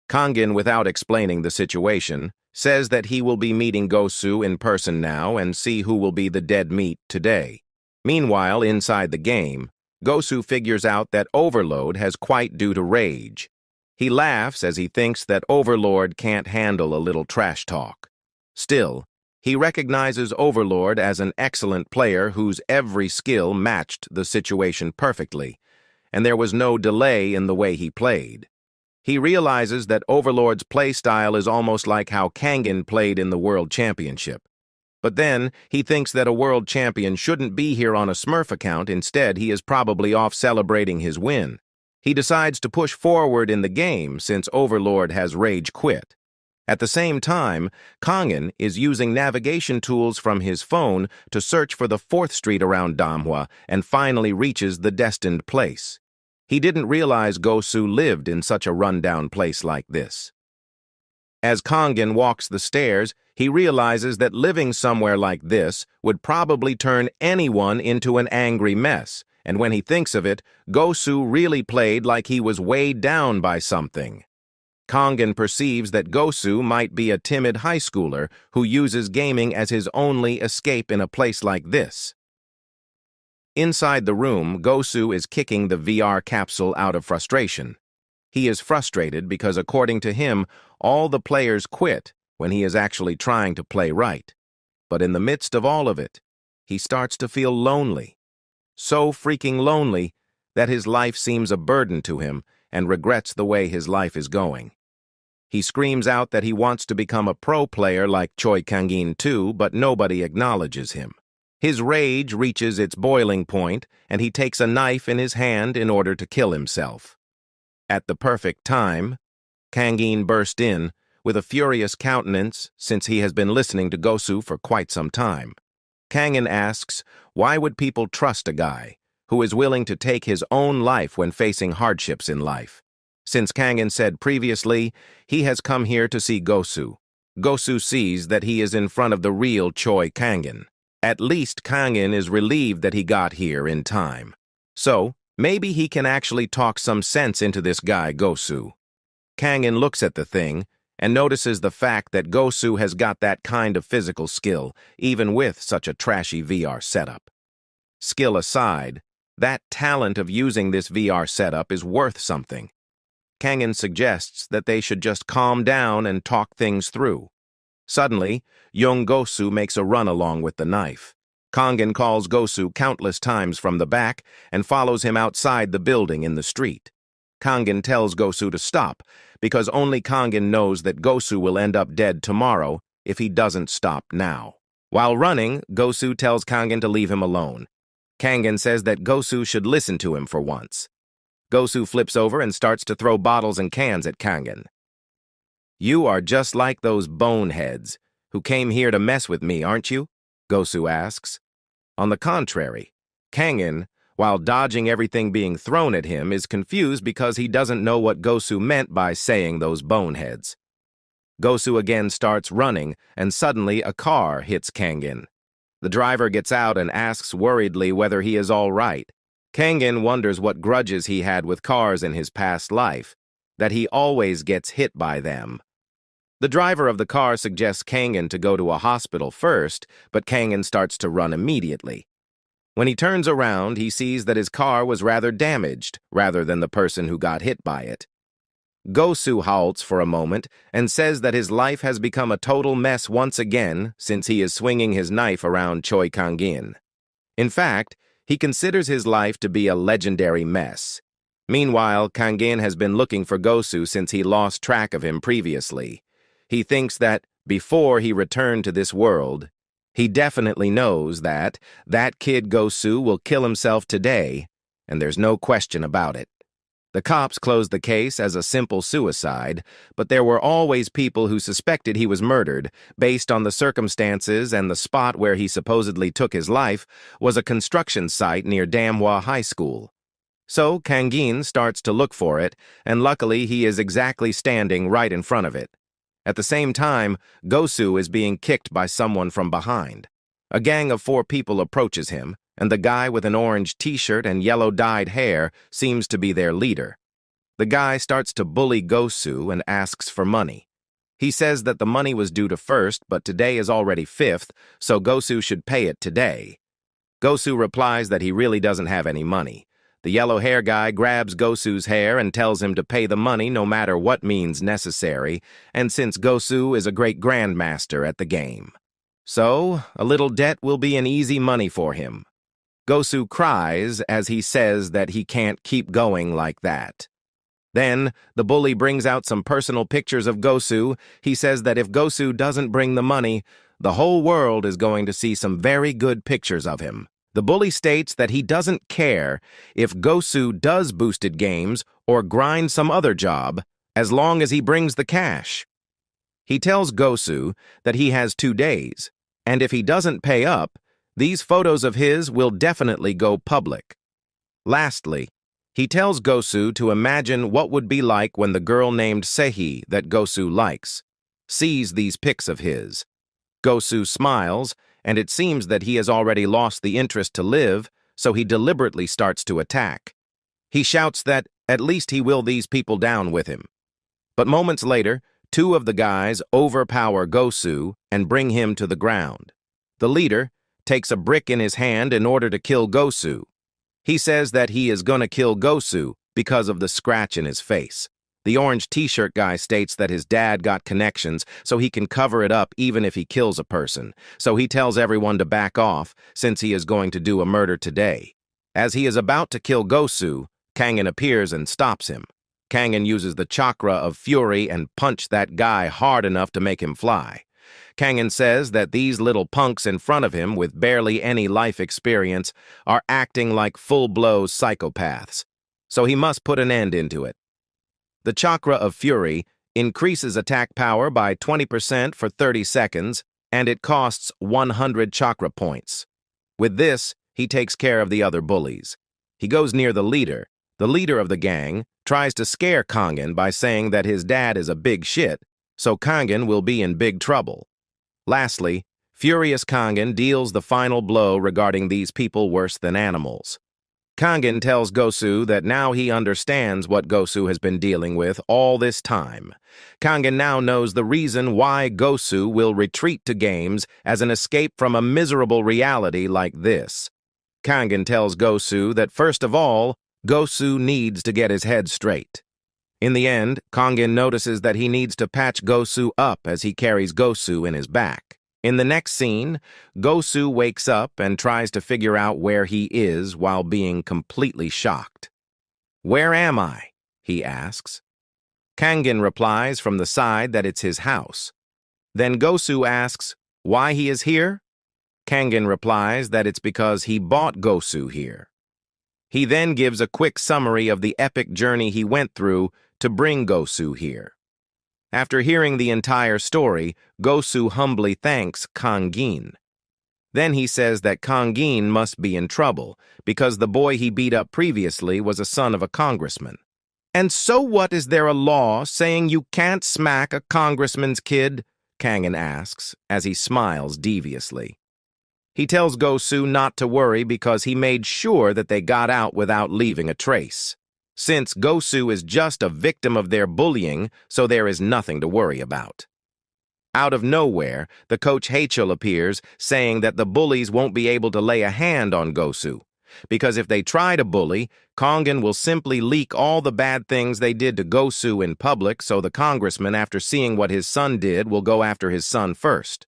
Kangin, without explaining the situation, says that he will be meeting Gosu in person now and see who will be the dead meat today. Meanwhile, inside the game, Gosu figures out that Overload has quite due to rage. He laughs as he thinks that Overlord can't handle a little trash talk. Still, he recognizes Overlord as an excellent player whose every skill matched the situation perfectly, and there was no delay in the way he played. He realizes that Overlord's playstyle is almost like how Kangin played in the World Championship. But then, he thinks that a World Champion shouldn't be here on a Smurf account. Instead, he is probably off celebrating his win. He decides to push forward in the game since Overlord has rage quit. At the same time, Kangin is using navigation tools from his phone to search for the 4th Street around Manhwa and finally reaches the destined place. He didn't realize Gosu lived in such a rundown place like this. As Kangin walks the stairs, he realizes that living somewhere like this would probably turn anyone into an angry mess. And when he thinks of it, Gosu really played like he was weighed down by something. Kangin perceives that Gosu might be a timid high schooler who uses gaming as his only escape in a place like this. Inside the room, Gosu is kicking the VR capsule out of frustration. He is frustrated because, according to him, all the players quit when he is actually trying to play right. But in the midst of all of it, he starts to feel lonely. So freaking lonely that his life seems a burden to him and regrets the way his life is going. He screams out that he wants to become a pro player like Choi Kangin too, but nobody acknowledges him. His rage reaches its boiling point, and he takes a knife in his hand in order to kill himself. At the perfect time, Kangin burst in with a furious countenance since he has been listening to Gosu for quite some time. Kangin asks, why would people trust a guy who is willing to take his own life when facing hardships in life? Since Kangin said previously, he has come here to see Gosu. Gosu sees that he is in front of the real Choi Kangin. At least Kangin is relieved that he got here in time. So, maybe he can actually talk some sense into this guy Gosu. Kangin looks at the thing and notices the fact that Gosu has got that kind of physical skill, even with such a trashy VR setup. Skill aside, that talent of using this VR setup is worth something. Kangin suggests that they should just calm down and talk things through. Suddenly, young Gosu makes a run along with the knife. Kangin calls Gosu countless times from the back and follows him outside the building in the street. Kangen tells Gosu to stop, because only Kangen knows that Gosu will end up dead tomorrow if he doesn't stop now. While running, Gosu tells Kangen to leave him alone. Kangen says that Gosu should listen to him for once. Gosu flips over and starts to throw bottles and cans at Kangen. "You are just like those boneheads who came here to mess with me, aren't you?" Gosu asks. On the contrary, Kangen, while dodging everything being thrown at him, is confused because he doesn't know what Gosu meant by saying those boneheads. Gosu again starts running, and suddenly a car hits Kangen. The driver gets out and asks worriedly whether he is all right. Kangen wonders what grudges he had with cars in his past life, that he always gets hit by them. The driver of the car suggests Kangen to go to a hospital first, but Kangen starts to run immediately. When he turns around, he sees that his car was rather damaged, rather than the person who got hit by it. Gosu halts for a moment and says that his life has become a total mess once again since he is swinging his knife around Choi Kangin. In fact, he considers his life to be a legendary mess. Meanwhile, Kangin has been looking for Gosu since he lost track of him previously. He thinks that, before he returned to this world, he definitely knows that kid Gosu will kill himself today, and there's no question about it. The cops closed the case as a simple suicide, but there were always people who suspected he was murdered, based on the circumstances, and the spot where he supposedly took his life was a construction site near Manhwa High School. So Kangin starts to look for it, and luckily he is exactly standing right in front of it. At the same time, Gosu is being kicked by someone from behind. A gang of 4 people approaches him, and the guy with an orange t-shirt and yellow-dyed hair seems to be their leader. The guy starts to bully Gosu and asks for money. He says that the money was due to first, but today is already 5th, so Gosu should pay it today. Gosu replies that he really doesn't have any money. The yellow hair guy grabs Gosu's hair and tells him to pay the money no matter what means necessary, and since Gosu is a great grandmaster at the game. So, a little debt will be an easy money for him. Gosu cries as he says that he can't keep going like that. Then, the bully brings out some personal pictures of Gosu. He says that if Gosu doesn't bring the money, the whole world is going to see some very good pictures of him. The bully states that he doesn't care if Gosu does boosted games or grind some other job, as long as he brings the cash. He tells Gosu that he has 2 days, and if he doesn't pay up, these photos of his will definitely go public. Lastly, he tells Gosu to imagine what would be like when the girl named Sehi that Gosu likes sees these pics of his. Gosu smiles, and it seems that he has already lost the interest to live, so he deliberately starts to attack. He shouts that at least he will these people down with him. But moments later, 2 of the guys overpower Gosu and bring him to the ground. The leader takes a brick in his hand in order to kill Gosu. He says that he is gonna kill Gosu because of the scratch in his face. The orange t-shirt guy states that his dad got connections so he can cover it up even if he kills a person, so he tells everyone to back off since he is going to do a murder today. As he is about to kill Gosu, Kangen appears and stops him. Kangen uses the chakra of fury and punch that guy hard enough to make him fly. Kangen says that these little punks in front of him with barely any life experience are acting like full-blown psychopaths, so he must put an end into it. The chakra of fury increases attack power by 20% for 30 seconds, and it costs 100 chakra points. With this, he takes care of the other bullies. He goes near the leader. The leader of the gang tries to scare Kangen by saying that his dad is a big shit, so Kangen will be in big trouble. Lastly, furious Kangen deals the final blow regarding these people worse than animals. Kangen tells Gosu that now he understands what Gosu has been dealing with all this time. Kangen now knows the reason why Gosu will retreat to games as an escape from a miserable reality like this. Kangen tells Gosu that first of all, Gosu needs to get his head straight. In the end, Kangen notices that he needs to patch Gosu up as he carries Gosu in his back. In the next scene, Gosu wakes up and tries to figure out where he is while being completely shocked. "Where am I?" he asks. Kangen replies from the side that it's his house. Then Gosu asks why he is here. Kangen replies that it's because he bought Gosu here. He then gives a quick summary of the epic journey he went through to bring Gosu here. After hearing the entire story, Gosu humbly thanks Kangin. Then he says that Kangin must be in trouble because the boy he beat up previously was a son of a congressman. "And so what, is there a law saying you can't smack a congressman's kid?" Kangen asks, as he smiles deviously. He tells Gosu not to worry because he made sure that they got out without leaving a trace. Since Gosu is just a victim of their bullying, so there is nothing to worry about. Out of nowhere, the coach Hachel appears, saying that the bullies won't be able to lay a hand on Gosu, because if they try to bully, Kangen will simply leak all the bad things they did to Gosu in public, so the congressman, after seeing what his son did, will go after his son first.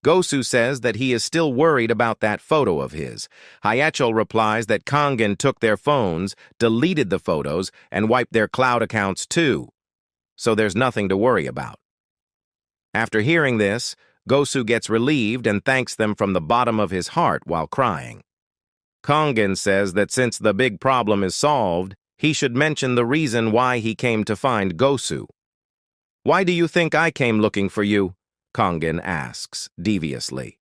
Gosu says that he is still worried about that photo of his. Hyechel replies that Kangen took their phones, deleted the photos, and wiped their cloud accounts too. So there's nothing to worry about. After hearing this, Gosu gets relieved and thanks them from the bottom of his heart while crying. Kangen says that since the big problem is solved, he should mention the reason why he came to find Gosu. "Why do you think I came looking for you?" Kangen asks, deviously.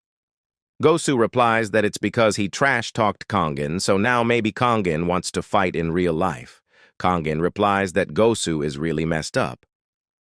Gosu replies that it's because he trash-talked Kangen, so now maybe Kangen wants to fight in real life. Kangen replies that Gosu is really messed up.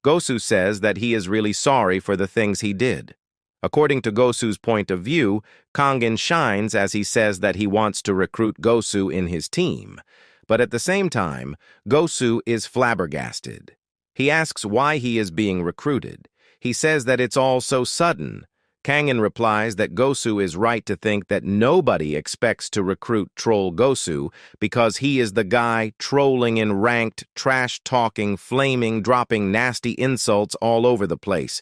Gosu says that he is really sorry for the things he did. According to Gosu's point of view, Kangen shines as he says that he wants to recruit Gosu in his team. But at the same time, Gosu is flabbergasted. He asks why he is being recruited. He says that it's all so sudden. Kangen replies that Gosu is right to think that nobody expects to recruit Troll Gosu because he is the guy trolling in ranked, trash-talking, flaming, dropping nasty insults all over the place.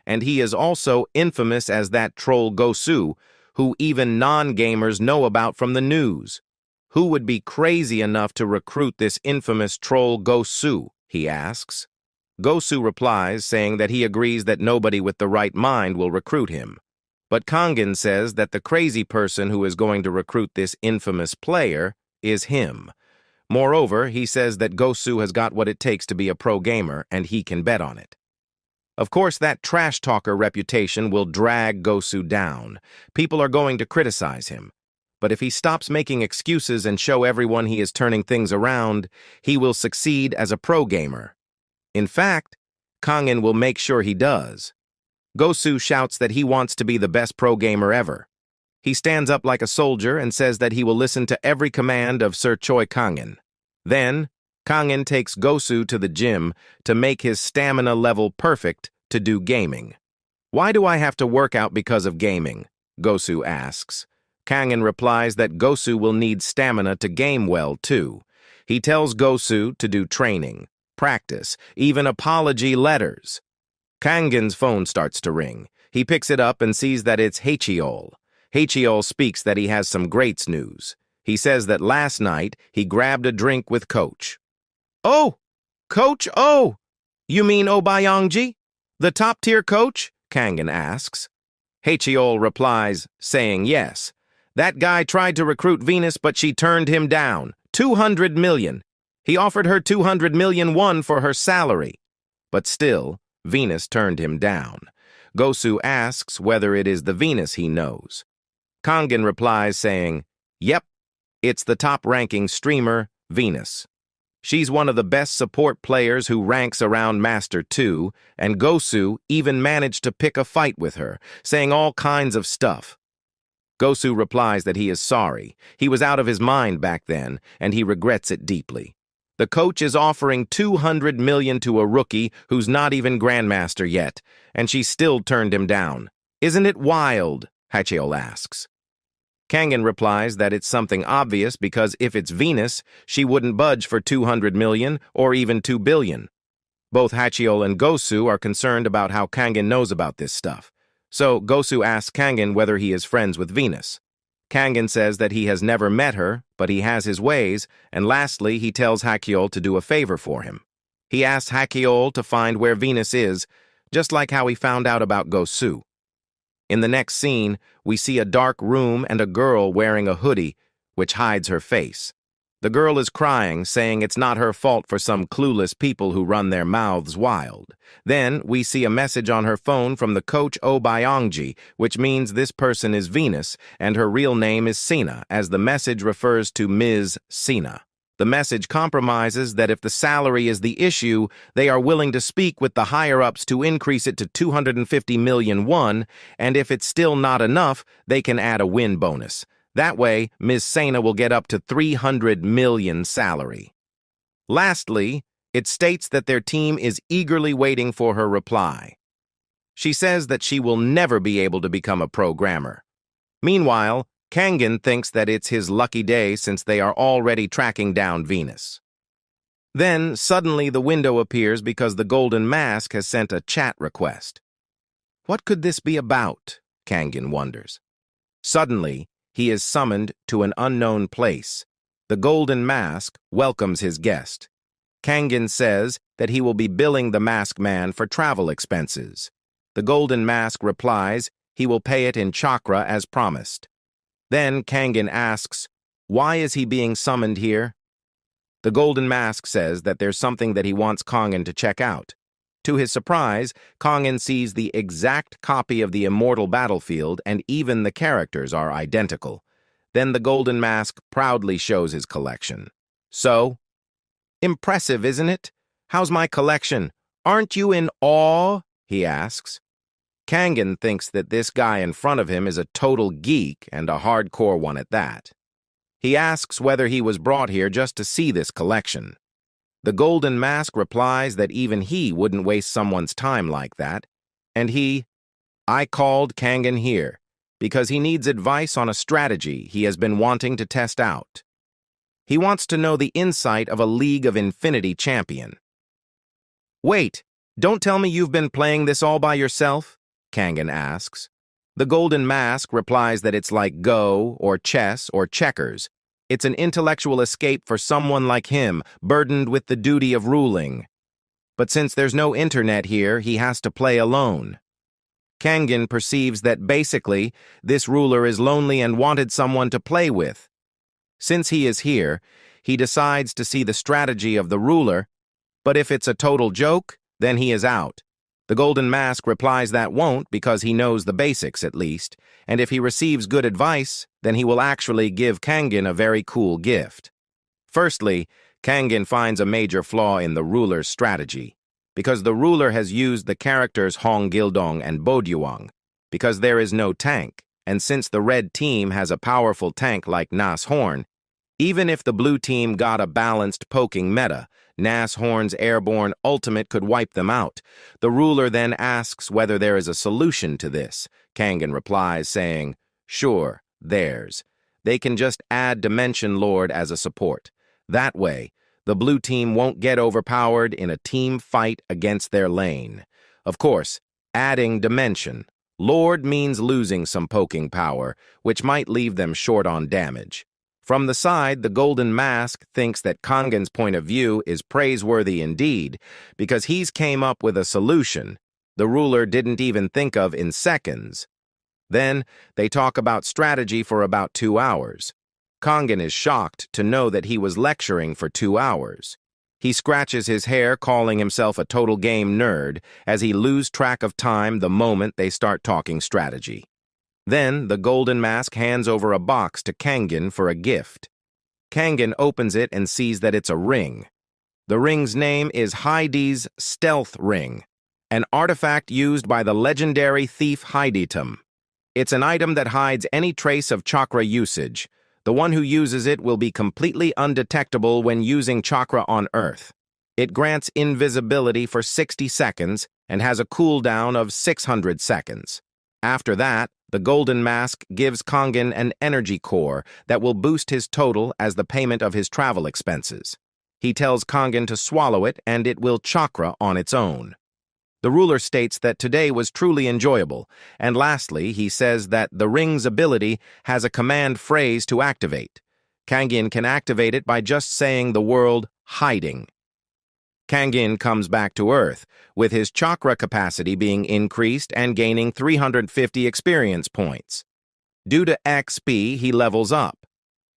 And he is also infamous as that Troll Gosu, who even non-gamers know about from the news. Who would be crazy enough to recruit this infamous Troll Gosu, he asks. Gosu replies, saying that he agrees that nobody with the right mind will recruit him. But Kangen says that the crazy person who is going to recruit this infamous player is him. Moreover, he says that Gosu has got what it takes to be a pro gamer, and he can bet on it. Of course, that trash talker reputation will drag Gosu down. People are going to criticize him. But if he stops making excuses and show everyone he is turning things around, he will succeed as a pro gamer. In fact, Kangen will make sure he does. Gosu shouts that he wants to be the best pro gamer ever. He stands up like a soldier and says that he will listen to every command of Sir Choi Kangen. Then, Kangen takes Gosu to the gym to make his stamina level perfect to do gaming. "Why do I have to work out because of gaming?" Gosu asks. Kangen replies that Gosu will need stamina to game well too. He tells Gosu to do training, practice, even apology letters. Kangen's phone starts to ring. He picks it up and sees that it's Hachel. Hachel speaks that he has some great news. He says that last night he grabbed a drink with Coach. "Oh, Coach, oh! You mean Obayongji? The top-tier coach?" Kangen asks. Hachel replies, saying yes. "That guy tried to recruit Venus, but she turned him down. 200 million. He offered her 200 million won for her salary. But still, Venus turned him down. Gosu asks whether it is the Venus he knows. Kangen replies saying, "Yep, it's the top-ranking streamer, Venus. She's one of the best support players who ranks around Master 2, and Gosu even managed to pick a fight with her, saying all kinds of stuff." Gosu replies that he is sorry. He was out of his mind back then, and he regrets it deeply. The coach is offering 200 million to a rookie who's not even Grandmaster yet, and she still turned him down. "Isn't it wild?" Hachel asks. Kangen replies that it's something obvious because if it's Venus, she wouldn't budge for 200 million or even 2 billion. Both Hachel and Gosu are concerned about how Kangen knows about this stuff. So Gosu asks Kangen whether he is friends with Venus. Kangen says that he has never met her, but he has his ways, and lastly, he tells Hakiol to do a favor for him. He asks Hakiol to find where Venus is, just like how he found out about Gosu. In the next scene, we see a dark room and a girl wearing a hoodie, which hides her face. The girl is crying, saying it's not her fault for some clueless people who run their mouths wild. Then, we see a message on her phone from the coach Obyongji, which means this person is Venus, and her real name is Sina, as the message refers to Ms. Sina. The message compromises that if the salary is the issue, they are willing to speak with the higher-ups to increase it to 250 million won, and if it's still not enough, they can add a win bonus. That way, Ms. Sena will get up to 300 million salary. Lastly, it states that their team is eagerly waiting for her reply. She says that she will never be able to become a programmer. Meanwhile, Kangen thinks that it's his lucky day since they are already tracking down Venus. Then, suddenly the window appears because the Golden Mask has sent a chat request. What could this be about? Kangen wonders. Suddenly, he is summoned to an unknown place. The Golden Mask welcomes his guest. Kangen says that he will be billing the Masked Man for travel expenses. The Golden Mask replies he will pay it in chakra as promised. Then Kangen asks, why is he being summoned here? The Golden Mask says that there's something that he wants Kangen to check out. To his surprise, Kangen sees the exact copy of the immortal battlefield and even the characters are identical. Then the Golden Mask proudly shows his collection. So, impressive, isn't it? How's my collection? Aren't you in awe? He asks. Kangen thinks that this guy in front of him is a total geek and a hardcore one at that. He asks whether he was brought here just to see this collection. The Golden Mask replies that even he wouldn't waste someone's time like that, and I called Kangen here because he needs advice on a strategy he has been wanting to test out. He wants to know the insight of a League of Infinity champion. Wait, don't tell me you've been playing this all by yourself? Kangen asks. The Golden Mask replies that it's like Go, or chess, or checkers. It's an intellectual escape for someone like him, burdened with the duty of ruling. But since there's no internet here, he has to play alone. Kangen perceives that basically, this ruler is lonely and wanted someone to play with. Since he is here, he decides to see the strategy of the ruler, but if it's a total joke, then he is out. The Golden Mask replies that won't because he knows the basics at least, and if he receives good advice, then he will actually give Kangen a very cool gift. Firstly, Kangen finds a major flaw in the ruler's strategy, because the ruler has used the characters Hong Gildong and Bodyuang, because there is no tank, and since the red team has a powerful tank like Nas Horn, even if the blue team got a balanced poking meta, Nas Horn's airborne ultimate could wipe them out. The ruler then asks whether there is a solution to this. Kangen replies saying, sure, there's. They can just add Dimension Lord as a support. That way, the blue team won't get overpowered in a team fight against their lane. Of course, adding Dimension Lord means losing some poking power, which might leave them short on damage. From the side, the Golden Mask thinks that Kangen's point of view is praiseworthy indeed, because he's came up with a solution the ruler didn't even think of in seconds. Then, they talk about strategy for about 2 hours. Kangen is shocked to know that he was lecturing for 2 hours. He scratches his hair, calling himself a total game nerd, as he loses track of time the moment they start talking strategy. Then, the Golden Mask hands over a box to Kangen for a gift. Kangen opens it and sees that it's a ring. The ring's name is Heidi's Stealth Ring, an artifact used by the legendary thief Heiditum. It's an item that hides any trace of chakra usage. The one who uses it will be completely undetectable when using chakra on Earth. It grants invisibility for 60 seconds and has a cooldown of 600 seconds. After that, the Golden Mask gives Kangen an energy core that will boost his total as the payment of his travel expenses. He tells Kangen to swallow it and it will chakra on its own. The ruler states that today was truly enjoyable, and lastly, he says that the ring's ability has a command phrase to activate. Kangin can activate it by just saying the word hiding. Kangin comes back to Earth, with his chakra capacity being increased and gaining 350 experience points. Due to XP, he levels up.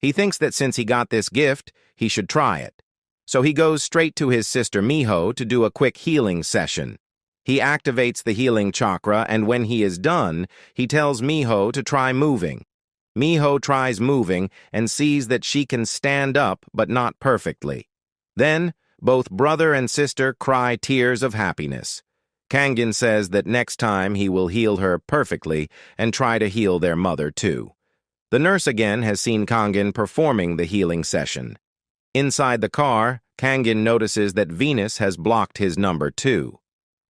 He thinks that since he got this gift, he should try it. So he goes straight to his sister Miho to do a quick healing session. He activates the healing chakra, and when he is done, he tells Miho to try moving. Miho tries moving and sees that she can stand up, but not perfectly. Then, both brother and sister cry tears of happiness. Kangin says that next time he will heal her perfectly and try to heal their mother too. The nurse again has seen Kangin performing the healing session. Inside the car, Kangin notices that Venus has blocked his number 2.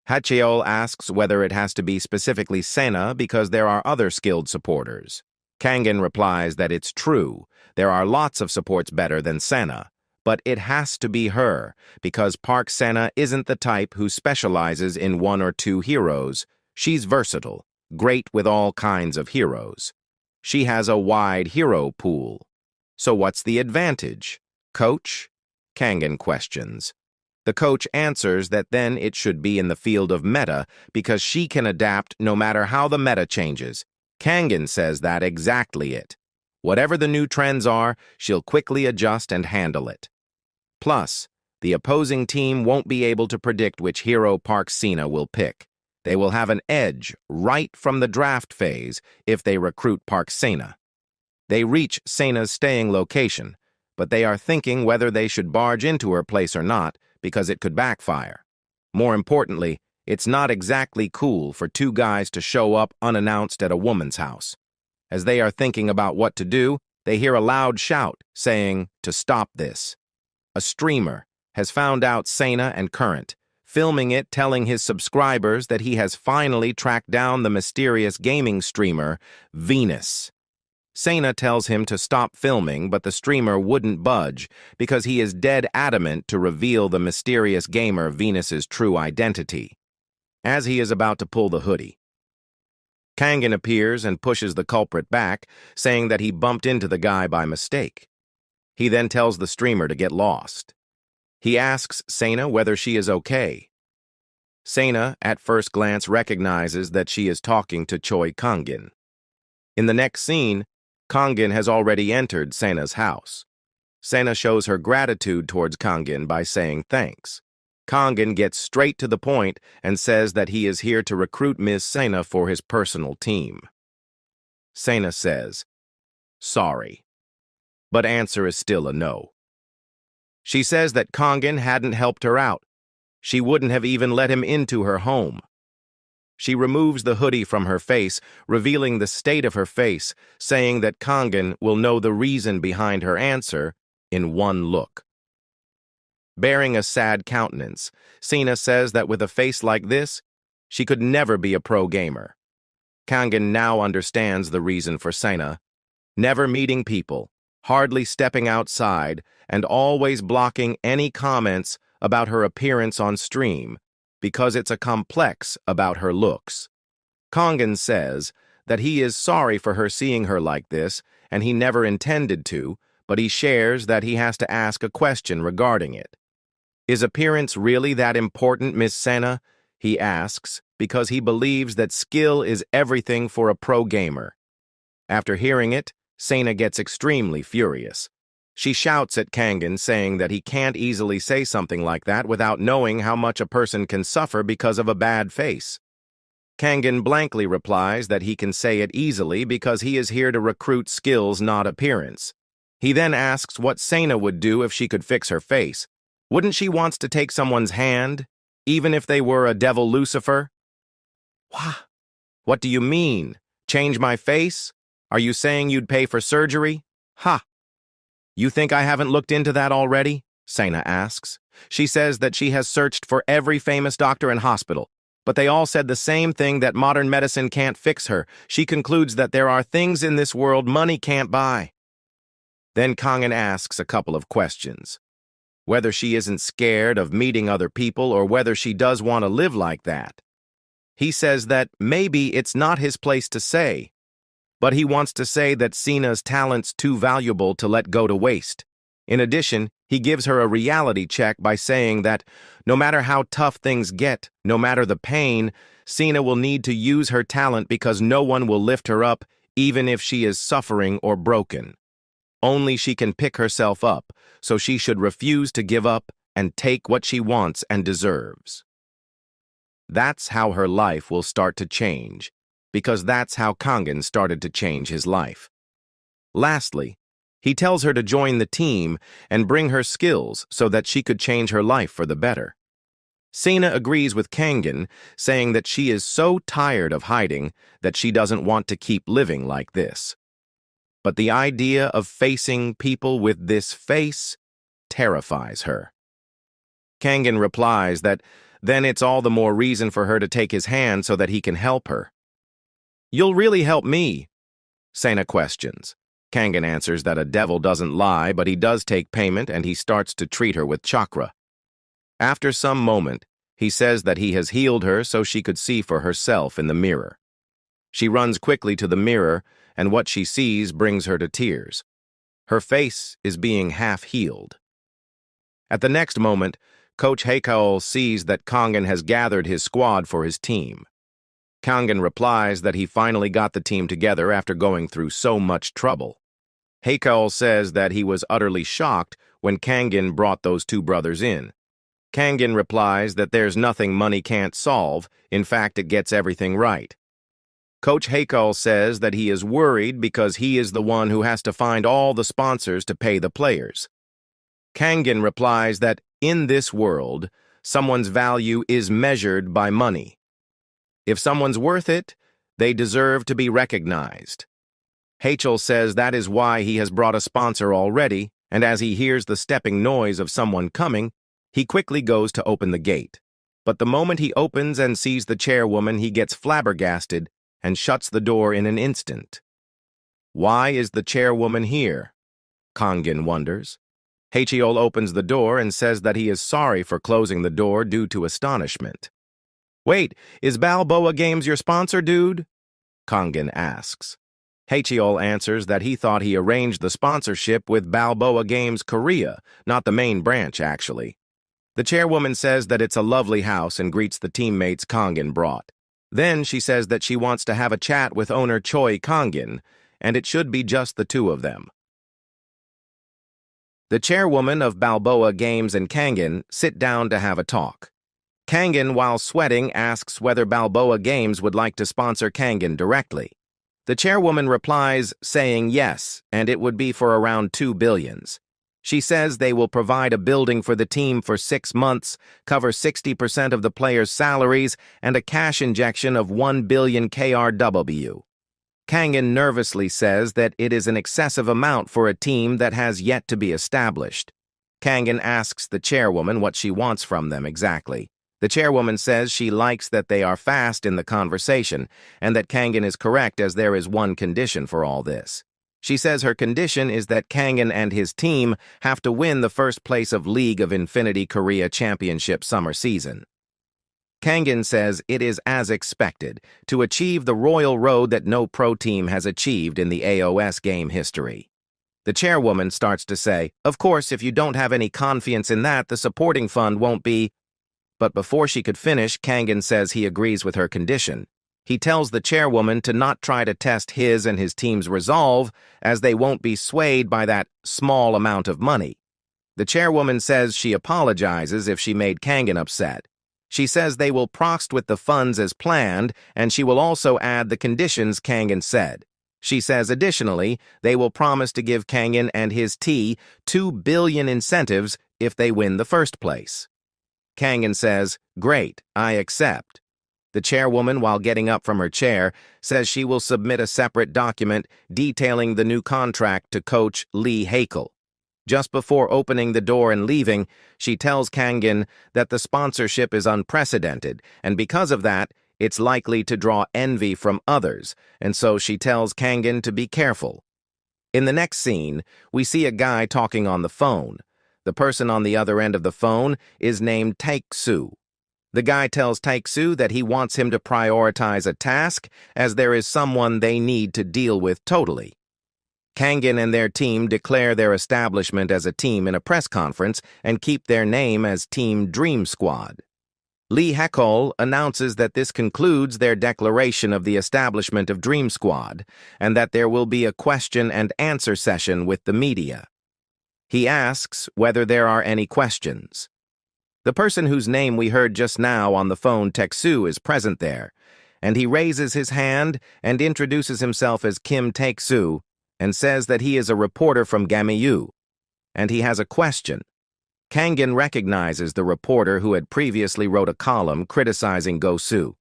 Hacheol asks whether it has to be specifically Sena because there are other skilled supporters. Kangin replies that it's true, there are lots of supports better than Sena, but it has to be her because Park Sena isn't the type who specializes in 1 or 2 heroes. She's versatile, great with all kinds of heroes. She has a wide hero pool. So what's the advantage? Coach? Kangin questions. The coach answers that then it should be in the field of meta because she can adapt no matter how the meta changes. Kangin says that exactly it. Whatever the new trends are, she'll quickly adjust and handle it. Plus, the opposing team won't be able to predict which hero Park Sena will pick. They will have an edge right from the draft phase if they recruit Park Sena. They reach Sena's staying location, but they are thinking whether they should barge into her place or not because it could backfire. More importantly, it's not exactly cool for 2 guys to show up unannounced at a woman's house. As they are thinking about what to do, they hear a loud shout saying to stop this. A streamer has found out Sena and Current, filming it telling his subscribers that he has finally tracked down the mysterious gaming streamer, Venus. Sena tells him to stop filming, but the streamer wouldn't budge because he is dead adamant to reveal the mysterious gamer Venus's true identity. As he is about to pull the hoodie, Kangin appears and pushes the culprit back, saying that he bumped into the guy by mistake. He then tells the streamer to get lost. He asks Sena whether she is okay. Sena, at first glance, recognizes that she is talking to Choi Kangin. In the next scene, Kangin has already entered Sena's house. Sena shows her gratitude towards Kangin by saying thanks. Kangin gets straight to the point and says that he is here to recruit Ms. Sena for his personal team. Sena says, sorry, but answer is still a no. She says that Kangin hadn't helped her out. She wouldn't have even let him into her home. She removes the hoodie from her face, revealing the state of her face, saying that Kangin will know the reason behind her answer in one look. Bearing a sad countenance, Sena says that with a face like this, she could never be a pro gamer. Kangin now understands the reason for Sena. Never meeting people, hardly stepping outside, and always blocking any comments about her appearance on stream, because it's a complex about her looks. Kangin says that he is sorry for her seeing her like this, and he never intended to, but he shares that he has to ask a question regarding it. Is appearance really that important, Miss Sena? He asks, because he believes that skill is everything for a pro gamer. After hearing it, Sena gets extremely furious. She shouts at Kangin, saying that he can't easily say something like that without knowing how much a person can suffer because of a bad face. Kangin blankly replies that he can say it easily because he is here to recruit skills, not appearance. He then asks what Sena would do if she could fix her face. Wouldn't she want to take someone's hand, even if they were a devil Lucifer? Wah! What do you mean? Change my face? Are you saying you'd pay for surgery? Ha! You think I haven't looked into that already? Sena asks. She says that she has searched for every famous doctor and hospital, but they all said the same thing, that modern medicine can't fix her. She concludes that there are things in this world money can't buy. Then Kangin asks a couple of questions. whether she isn't scared of meeting other people or whether she does want to live like that. He says that maybe it's not his place to say, but he wants to say that Cena's talent's too valuable to let go to waste. In addition, he gives her a reality check by saying that no matter how tough things get, no matter the pain, Cena will need to use her talent because no one will lift her up even if she is suffering or broken. Only she can pick herself up, so she should refuse to give up and take what she wants and deserves. That's how her life will start to change, because that's how Kangen started to change his life. Lastly, he tells her to join the team and bring her skills so that she could change her life for the better. Cena agrees with Kangen, saying that she is so tired of hiding that she doesn't want to keep living like this. But the idea of facing people with this face terrifies her. Kangen replies that then it's all the more reason for her to take his hand so that he can help her. "You'll really help me?" Cena questions. Kangen answers that a devil doesn't lie, but he does take payment and he starts to treat her with chakra. After some moment, he says that he has healed her so she could see for herself in the mirror. She runs quickly to the mirror, and what she sees brings her to tears. Her face is being half-healed. At the next moment, Coach Heikaol sees that Kangen has gathered his squad for his team. Kangen replies that he finally got the team together after going through so much trouble. Heikaol says that he was utterly shocked when Kangen brought those two brothers in. Kangen replies that there's nothing money can't solve, in fact it gets everything right. Coach Heikaol says that he is worried because he is the one who has to find all the sponsors to pay the players. Kangen replies that in this world, someone's value is measured by money. If someone's worth it, they deserve to be recognized. Heikaol says that is why he has brought a sponsor already, and as he hears the stepping noise of someone coming, he quickly goes to open the gate. But the moment he opens and sees the chairwoman, he gets flabbergasted and shuts the door in an instant. Why is the chairwoman here? Kangen wonders. Heikaol opens the door and says that he is sorry for closing the door due to astonishment. "Wait, is Balboa Games your sponsor, dude?" Kangen asks. Heikaol answers that he thought he arranged the sponsorship with Balboa Games Korea, not the main branch, actually. The chairwoman says that it's a lovely house and greets the teammates Kangen brought. Then she says that she wants to have a chat with owner Choi Kangen, and it should be just the two of them. The chairwoman of Balboa Games and Kangen sit down to have a talk. Kangen, while sweating, asks whether Balboa Games would like to sponsor Kangen directly. The chairwoman replies, saying yes, and it would be for around 2 billion. She says they will provide a building for the team for 6 months, cover 60% of the players' salaries, and a cash injection of 1 billion KRW. Kangen nervously says that it is an excessive amount for a team that has yet to be established. Kangen asks the chairwoman what she wants from them exactly. The chairwoman says she likes that they are fast in the conversation, and that Kangen is correct as there is one condition for all this. She says her condition is that Kangen and his team have to win the first place of League of Infinity Korea Championship summer season. Kangen says it is as expected, to achieve the royal road that no pro team has achieved in the AOS game history. The chairwoman starts to say, "Of course, if you don't have any confidence in that, the supporting fund won't be..." But before she could finish, Kangen says he agrees with her condition. He tells the chairwoman to not try to test his and his team's resolve, as they won't be swayed by that small amount of money. The chairwoman says she apologizes if she made Kangen upset. She says they will proceed with the funds as planned, and she will also add the conditions Kangen said. She says additionally, they will promise to give Kangen and his T 2 billion incentives if they win the first place. Kangen says, "Great, I accept." The chairwoman, while getting up from her chair, says she will submit a separate document detailing the new contract to coach Lee Heikaol. Just before opening the door and leaving, she tells Kangen that the sponsorship is unprecedented, and because of that, it's likely to draw envy from others, and so she tells Kangen to be careful. In the next scene, we see a guy talking on the phone. The person on the other end of the phone is named Taeksu. The guy tells Taeksu that he wants him to prioritize a task as there is someone they need to deal with totally. Kangin and their team declare their establishment as a team in a press conference and keep their name as Team Dream Squad. Lee Hekol announces that this concludes their declaration of the establishment of Dream Squad and that there will be a question and answer session with the media. He asks whether there are any questions. The person whose name we heard just now on the phone, Taeksu, is present there, and he raises his hand and introduces himself as Kim Taeksu and says that he is a reporter from Gamiyu, and he has a question. Kangin recognizes the reporter who had previously wrote a column criticizing Gosu.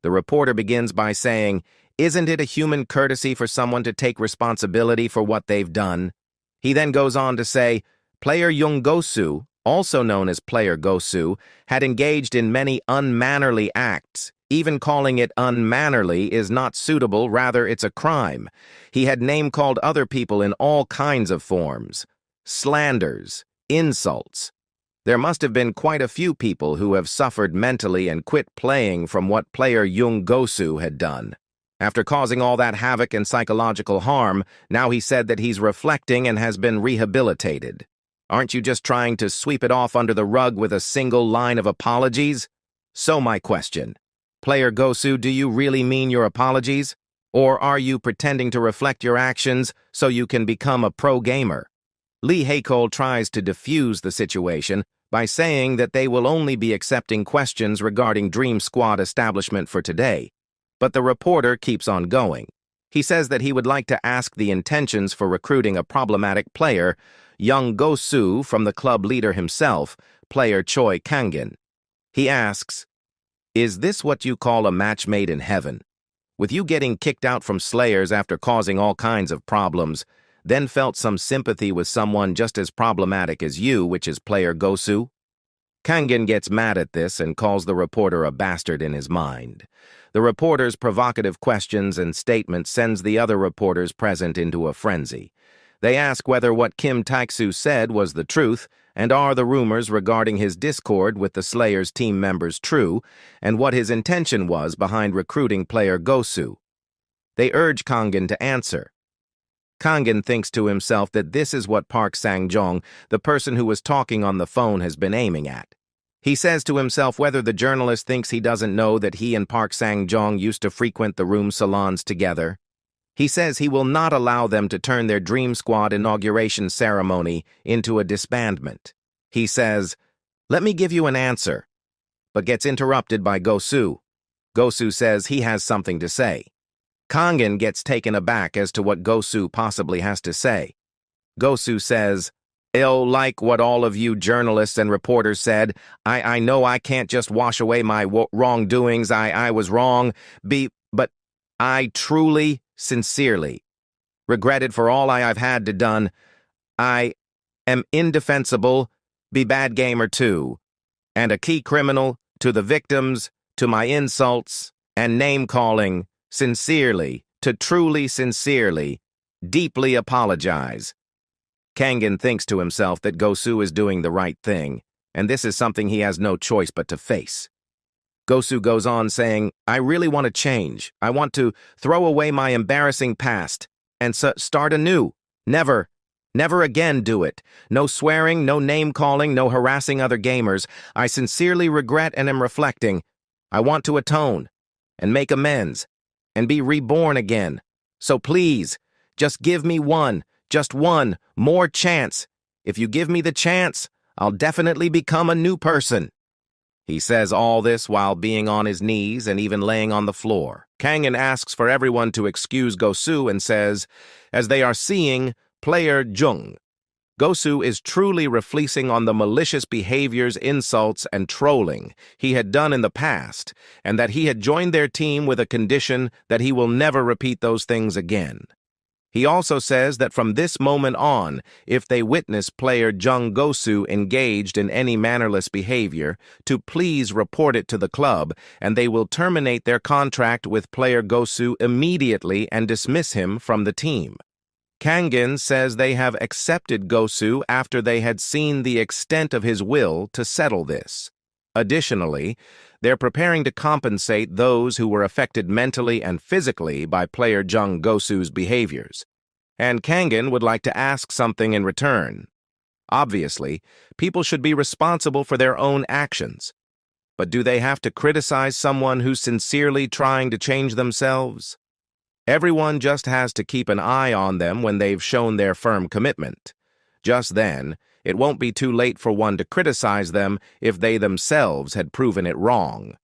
The reporter begins by saying, "Isn't it a human courtesy for someone to take responsibility for what they've done?" He then goes on to say, player Young Gosu, also known as player Gosu, had engaged in many unmannerly acts. Even calling it unmannerly is not suitable, rather it's a crime. He had name-called other people in all kinds of forms. Slanders, insults. There must have been quite a few people who have suffered mentally and quit playing from what player Young Gosu had done. After causing all that havoc and psychological harm, now he said that he's reflecting and has been rehabilitated. Aren't you just trying to sweep it off under the rug with a single line of apologies? So my question, player Gosu, do you really mean your apologies? Or are you pretending to reflect your actions so you can become a pro gamer? Lee Hekol tries to defuse the situation by saying that they will only be accepting questions regarding Dream Squad establishment for today. But the reporter keeps on going. He says that he would like to ask the intentions for recruiting a problematic player, Young Gosu, from the club leader himself, player Choi Kangin. He asks, "Is this what you call a match made in heaven? With you getting kicked out from Slayers after causing all kinds of problems, then felt some sympathy with someone just as problematic as you, which is player Gosu?" Kangin gets mad at this and calls the reporter a bastard in his mind. The reporter's provocative questions and statements sends the other reporters present into a frenzy. They ask whether what Kim Taeksu said was the truth, and are the rumors regarding his discord with the Slayers team members true, and what his intention was behind recruiting player Gosu. They urge Kangin to answer. Kangin thinks to himself that this is what Park Sang-jong, the person who was talking on the phone, has been aiming at. He says to himself whether the journalist thinks he doesn't know that he and Park Sang-jong used to frequent the room salons together. He says he will not allow them to turn their Dream Squad inauguration ceremony into a disbandment. He says, "Let me give you an answer," but gets interrupted by Gosu. Gosu says he has something to say. Kangin gets taken aback as to what Gosu possibly has to say. Gosu says, like what all of you journalists and reporters said, I know I can't just wash away my wrongdoings, I was wrong, but I truly, sincerely, regretted for all I've had to done. I am indefensible, be bad gamer too, and a key criminal to the victims, to my insults and name-calling, sincerely, to truly sincerely, deeply apologize. Kangin thinks to himself that Gosu is doing the right thing, and this is something he has no choice but to face. Gosu goes on saying, "I really want to change. I want to throw away my embarrassing past and start anew. Never again do it. No swearing, no name-calling, no harassing other gamers. I sincerely regret and am reflecting. I want to atone and make amends and be reborn again. So please, just give me just one more chance. If you give me the chance, I'll definitely become a new person." He says all this while being on his knees and even laying on the floor. Kangin asks for everyone to excuse Gosu and says, as they are seeing player Jung, Gosu is truly reflecting on the malicious behaviors, insults, and trolling he had done in the past, and that he had joined their team with a condition that he will never repeat those things again. He also says that from this moment on, if they witness player Jung Gosu engaged in any mannerless behavior, to please report it to the club, and they will terminate their contract with player Gosu immediately and dismiss him from the team. Kangin says they have accepted Gosu after they had seen the extent of his will to settle this. Additionally, they're preparing to compensate those who were affected mentally and physically by player Jung Gosu's behaviors. And Kangin would like to ask something in return. Obviously, people should be responsible for their own actions. But do they have to criticize someone who's sincerely trying to change themselves? Everyone just has to keep an eye on them when they've shown their firm commitment. Just then, it won't be too late for one to criticize them if they themselves had proven it wrong.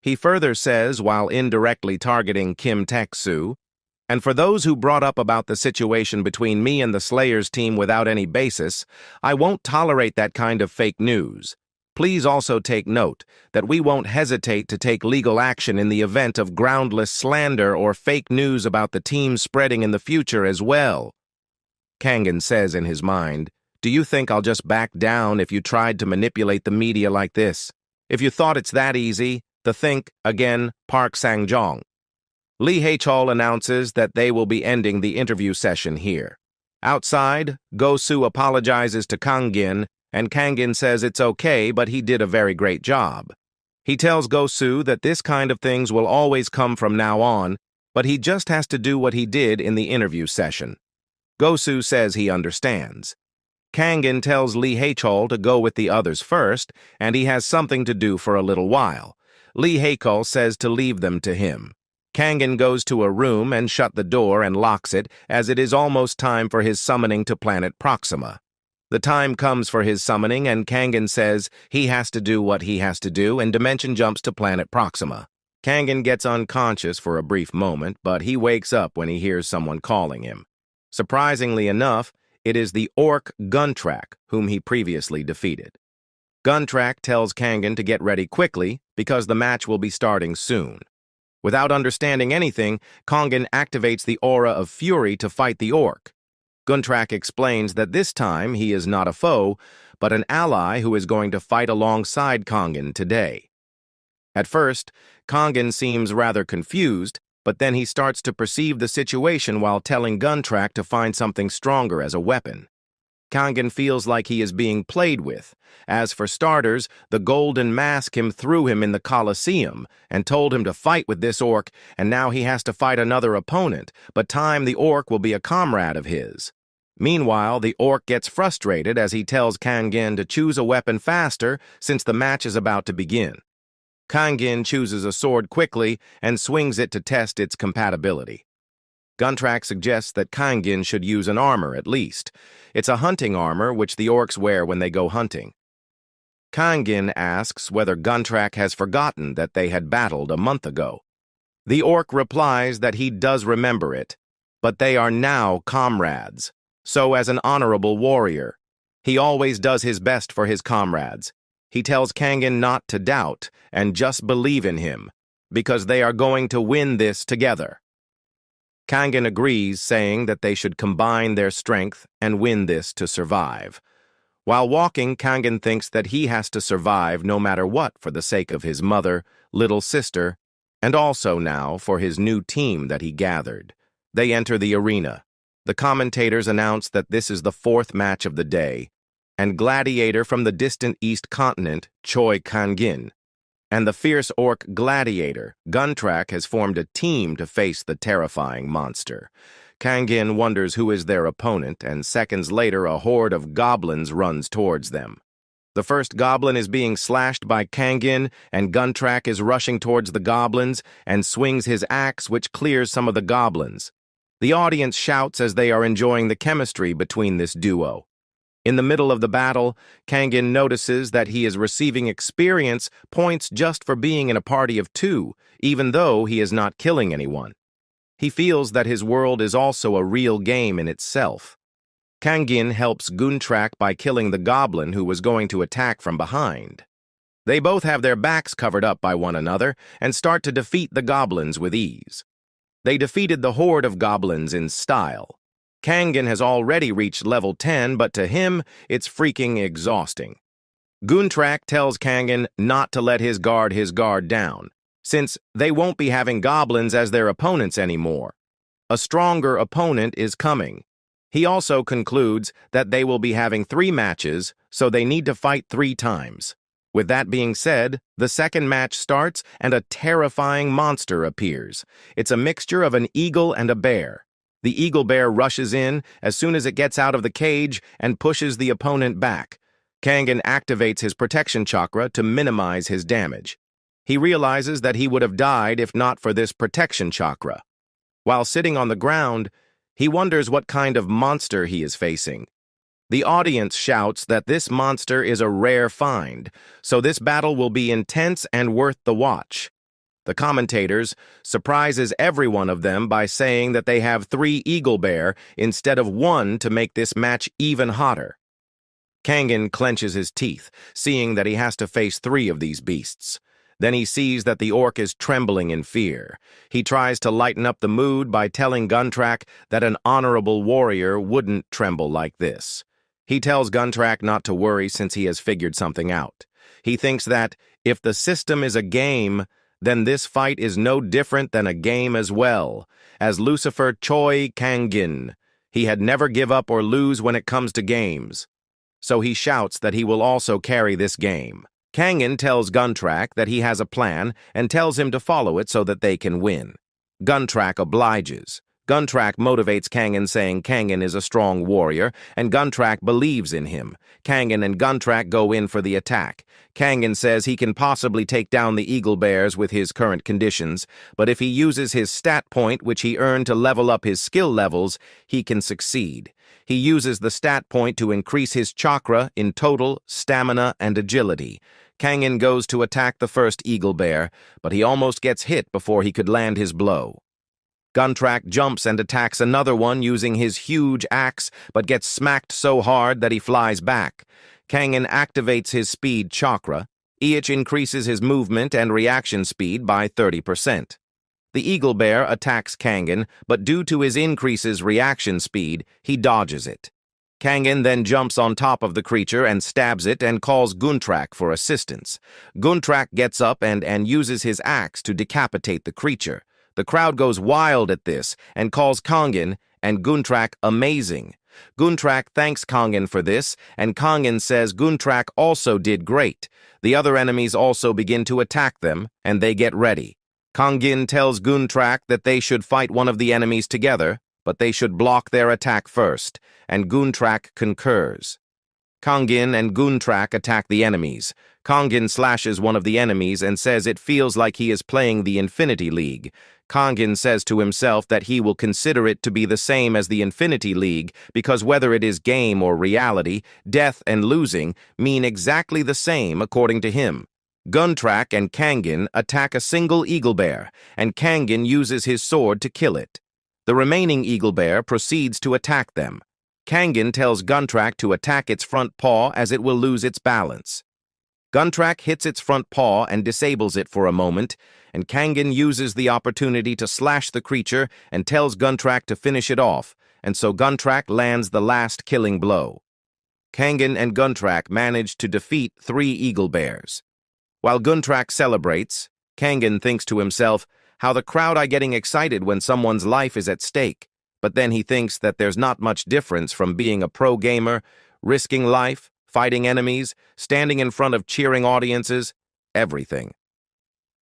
He further says, while indirectly targeting Kim Taek-soo, and for those who brought up about the situation between me and the Slayers team without any basis, I won't tolerate that kind of fake news. Please also take note that we won't hesitate to take legal action in the event of groundless slander or fake news about the team spreading in the future as well. Kangin says in his mind, "Do you think I'll just back down if you tried to manipulate the media like this? If you thought it's that easy, to think, again, Park Sang-jong." Lee Hae-chol announces that they will be ending the interview session here. Outside, Gosu apologizes to Kangin, and Kangin says it's okay, but he did a very great job. He tells Gosu that this kind of things will always come from now on, but he just has to do what he did in the interview session. Gosu says he understands. Kangin tells Lee Hae-chol to go with the others first, and he has something to do for a little while. Lee Hae-chol says to leave them to him. Kangin goes to a room and shut the door and locks it, as it is almost time for his summoning to planet Proxima. The time comes for his summoning, and Kangin says he has to do what he has to do, and dimension jumps to planet Proxima. Kangin gets unconscious for a brief moment, but he wakes up when he hears someone calling him. Surprisingly enough, it is the orc Guntrack, whom he previously defeated. Guntrack tells Kangin to get ready quickly because the match will be starting soon. Without understanding anything, Kangin activates the aura of fury to fight the orc. Guntrack explains that this time he is not a foe, but an ally who is going to fight alongside Kangin today. At first, Kangin seems rather confused, but then he starts to perceive the situation while telling Guntrack to find something stronger as a weapon. Kangin feels like he is being played with. As for starters, the golden mask threw him in the Colosseum and told him to fight with this orc, and now he has to fight another opponent, but time the orc will be a comrade of his. Meanwhile, the orc gets frustrated as he tells Kangin to choose a weapon faster since the match is about to begin. Kangin chooses a sword quickly and swings it to test its compatibility. Guntrack suggests that Kangin should use an armor at least. It's a hunting armor which the orcs wear when they go hunting. Kangin asks whether Guntrack has forgotten that they had battled a month ago. The orc replies that he does remember it, but they are now comrades. So as an honorable warrior, he always does his best for his comrades. He tells Kangin not to doubt and just believe in him, because they are going to win this together. Kangin agrees, saying that they should combine their strength and win this to survive. While walking, Kangin thinks that he has to survive no matter what for the sake of his mother, little sister, and also now for his new team that he gathered. They enter the arena. The commentators announce that this is the fourth match of the day, and Gladiator from the distant East Continent, Choi Kangin, and the fierce orc Gladiator, Guntrack, has formed a team to face the terrifying monster. Kangin wonders who is their opponent, and seconds later a horde of goblins runs towards them. The first goblin is being slashed by Kangin, and Guntrack is rushing towards the goblins and swings his axe, which clears some of the goblins. The audience shouts as they are enjoying the chemistry between this duo. In the middle of the battle, Kangin notices that he is receiving experience points just for being in a party of two, even though he is not killing anyone. He feels that his world is also a real game in itself. Kangin helps Guntrack by killing the goblin who was going to attack from behind. They both have their backs covered up by one another and start to defeat the goblins with ease. They defeated the horde of goblins in style. Kangin has already reached level 10, but to him, it's freaking exhausting. Guntrack tells Kangin not to let his guard down, since they won't be having goblins as their opponents anymore. A stronger opponent is coming. He also concludes that they will be having 3 matches, so they need to fight 3 times. With that being said, the second match starts and a terrifying monster appears. It's a mixture of an eagle and a bear. The eagle bear rushes in as soon as it gets out of the cage and pushes the opponent back. Kangen activates his protection chakra to minimize his damage. He realizes that he would have died if not for this protection chakra. While sitting on the ground, he wonders what kind of monster he is facing. The audience shouts that this monster is a rare find, so this battle will be intense and worth the watch. The commentators surprises every one of them by saying that they have 3 eagle bear instead of 1 to make this match even hotter. Kangen clenches his teeth, seeing that he has to face 3 of these beasts. Then he sees that the orc is trembling in fear. He tries to lighten up the mood by telling Guntrak that an honorable warrior wouldn't tremble like this. He tells Guntrak not to worry since he has figured something out. He thinks that if the system is a game, then this fight is no different than a game as well. As Lucifer Choi Kangin, he had never give up or lose when it comes to games. So he shouts that he will also carry this game. Kangen tells Guntrak that he has a plan and tells him to follow it so that they can win. Guntrak obliges. Guntrak motivates Kangen, saying Kangen is a strong warrior, and Guntrak believes in him. Kangen and Guntrak go in for the attack. Kangen says he can possibly take down the eagle bears with his current conditions, but if he uses his stat point, which he earned to level up his skill levels, he can succeed. He uses the stat point to increase his chakra in total, stamina, and agility. Kangen goes to attack the first eagle bear, but he almost gets hit before he could land his blow. Guntrak jumps and attacks another one using his huge axe, but gets smacked so hard that he flies back. Kangen activates his speed chakra. Each increases his movement and reaction speed by 30%. The eagle bear attacks Kangen, but due to his increases reaction speed, he dodges it. Kangen then jumps on top of the creature and stabs it and calls Guntrak for assistance. Guntrak gets up and uses his axe to decapitate the creature. The crowd goes wild at this and calls Kangen and Guntrak amazing. Guntrak thanks Kangen for this, and Kangen says Guntrak also did great. The other enemies also begin to attack them, and they get ready. Kangen tells Guntrak that they should fight one of the enemies together, but they should block their attack first, and Guntrak concurs. Kangen and Guntrak attack the enemies. Kangen slashes one of the enemies and says it feels like he is playing the Infinity League. Kangen says to himself that he will consider it to be the same as the Infinity League because whether it is game or reality, death and losing mean exactly the same according to him. Guntrak and Kangen attack a single eagle bear, and Kangen uses his sword to kill it. The remaining eagle bear proceeds to attack them. Kangen tells Guntrak to attack its front paw as it will lose its balance. Guntrak hits its front paw and disables it for a moment, and Kangen uses the opportunity to slash the creature and tells Guntrak to finish it off, and so Guntrak lands the last killing blow. Kangen and Guntrak manage to defeat 3 eagle bears. While Guntrak celebrates, Kangen thinks to himself, how the crowd are getting excited when someone's life is at stake, but then he thinks that there's not much difference from being a pro gamer, risking life, fighting enemies, standing in front of cheering audiences, everything.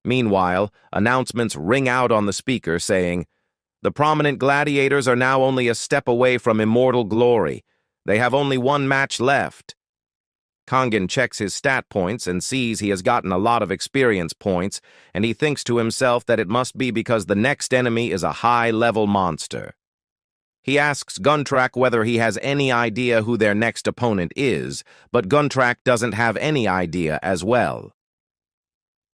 Meanwhile, announcements ring out on the speaker saying, "The prominent gladiators are now only a step away from immortal glory. They have only 1 match left." Kangen checks his stat points and sees he has gotten a lot of experience points, and he thinks to himself that it must be because the next enemy is a high-level monster. He asks Guntrak whether he has any idea who their next opponent is, but Guntrak doesn't have any idea as well.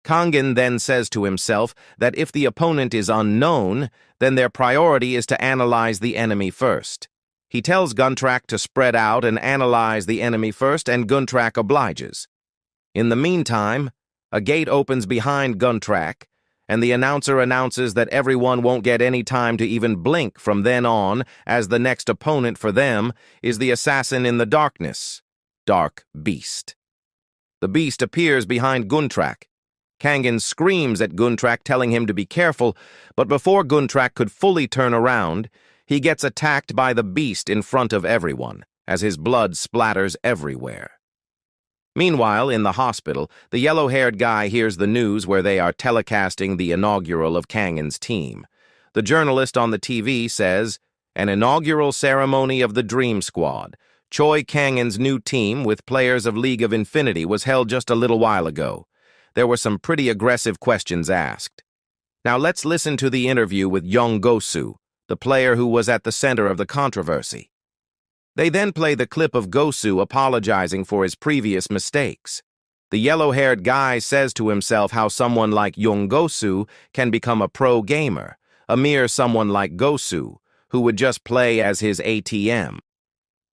Kangen then says to himself that if the opponent is unknown, then their priority is to analyze the enemy first. He tells Guntrak to spread out and analyze the enemy first, and Guntrak obliges. In the meantime, a gate opens behind Guntrak, and the announcer announces that everyone won't get any time to even blink from then on, as the next opponent for them is the assassin in the darkness, Dark Beast. The beast appears behind Guntrak. Kangen screams at Guntrak, telling him to be careful, but before Guntrak could fully turn around, He gets attacked by the beast in front of everyone, as his blood splatters everywhere. Meanwhile, in the hospital, the yellow-haired guy hears the news where they are telecasting the inaugural of Kangen's team. The journalist on the TV says, "An inaugural ceremony of the Dream Squad. Choi Kangen's new team with players of League of Infinity was held just a little while ago. There were some pretty aggressive questions asked." Now let's listen to the interview with young Gosu, the player who was at the center of the controversy. They then play the clip of Gosu apologizing for his previous mistakes. The yellow-haired guy says to himself how someone like young Gosu can become a pro gamer, a mere someone like Gosu, who would just play as his ATM.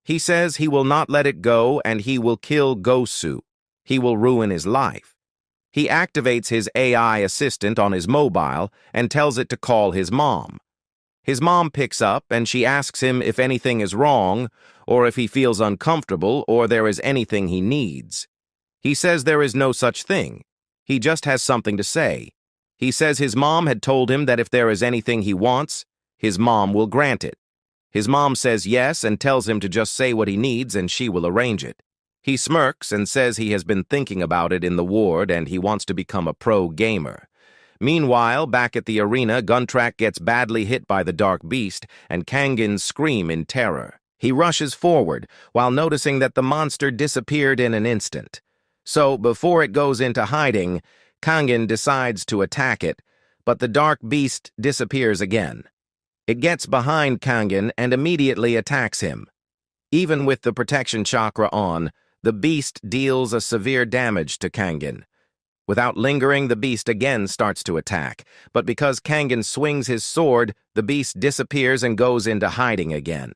He says he will not let it go and he will kill Gosu. He will ruin his life. He activates his AI assistant on his mobile and tells it to call his mom. His mom picks up and she asks him if anything is wrong, or if he feels uncomfortable, or there is anything he needs. He says there is no such thing. He just has something to say. He says his mom had told him that if there is anything he wants, his mom will grant it. His mom says yes and tells him to just say what he needs and she will arrange it. He smirks and says he has been thinking about it in the ward and he wants to become a pro gamer. Meanwhile, back at the arena, Guntrack gets badly hit by the Dark Beast and Kangen screams in terror. He rushes forward while noticing that the monster disappeared in an instant. So, before it goes into hiding, Kangen decides to attack it, but the Dark Beast disappears again. It gets behind Kangen and immediately attacks him. Even with the protection chakra on, the beast deals a severe damage to Kangen. Without lingering, the beast again starts to attack, but because Kangen swings his sword, the beast disappears and goes into hiding again.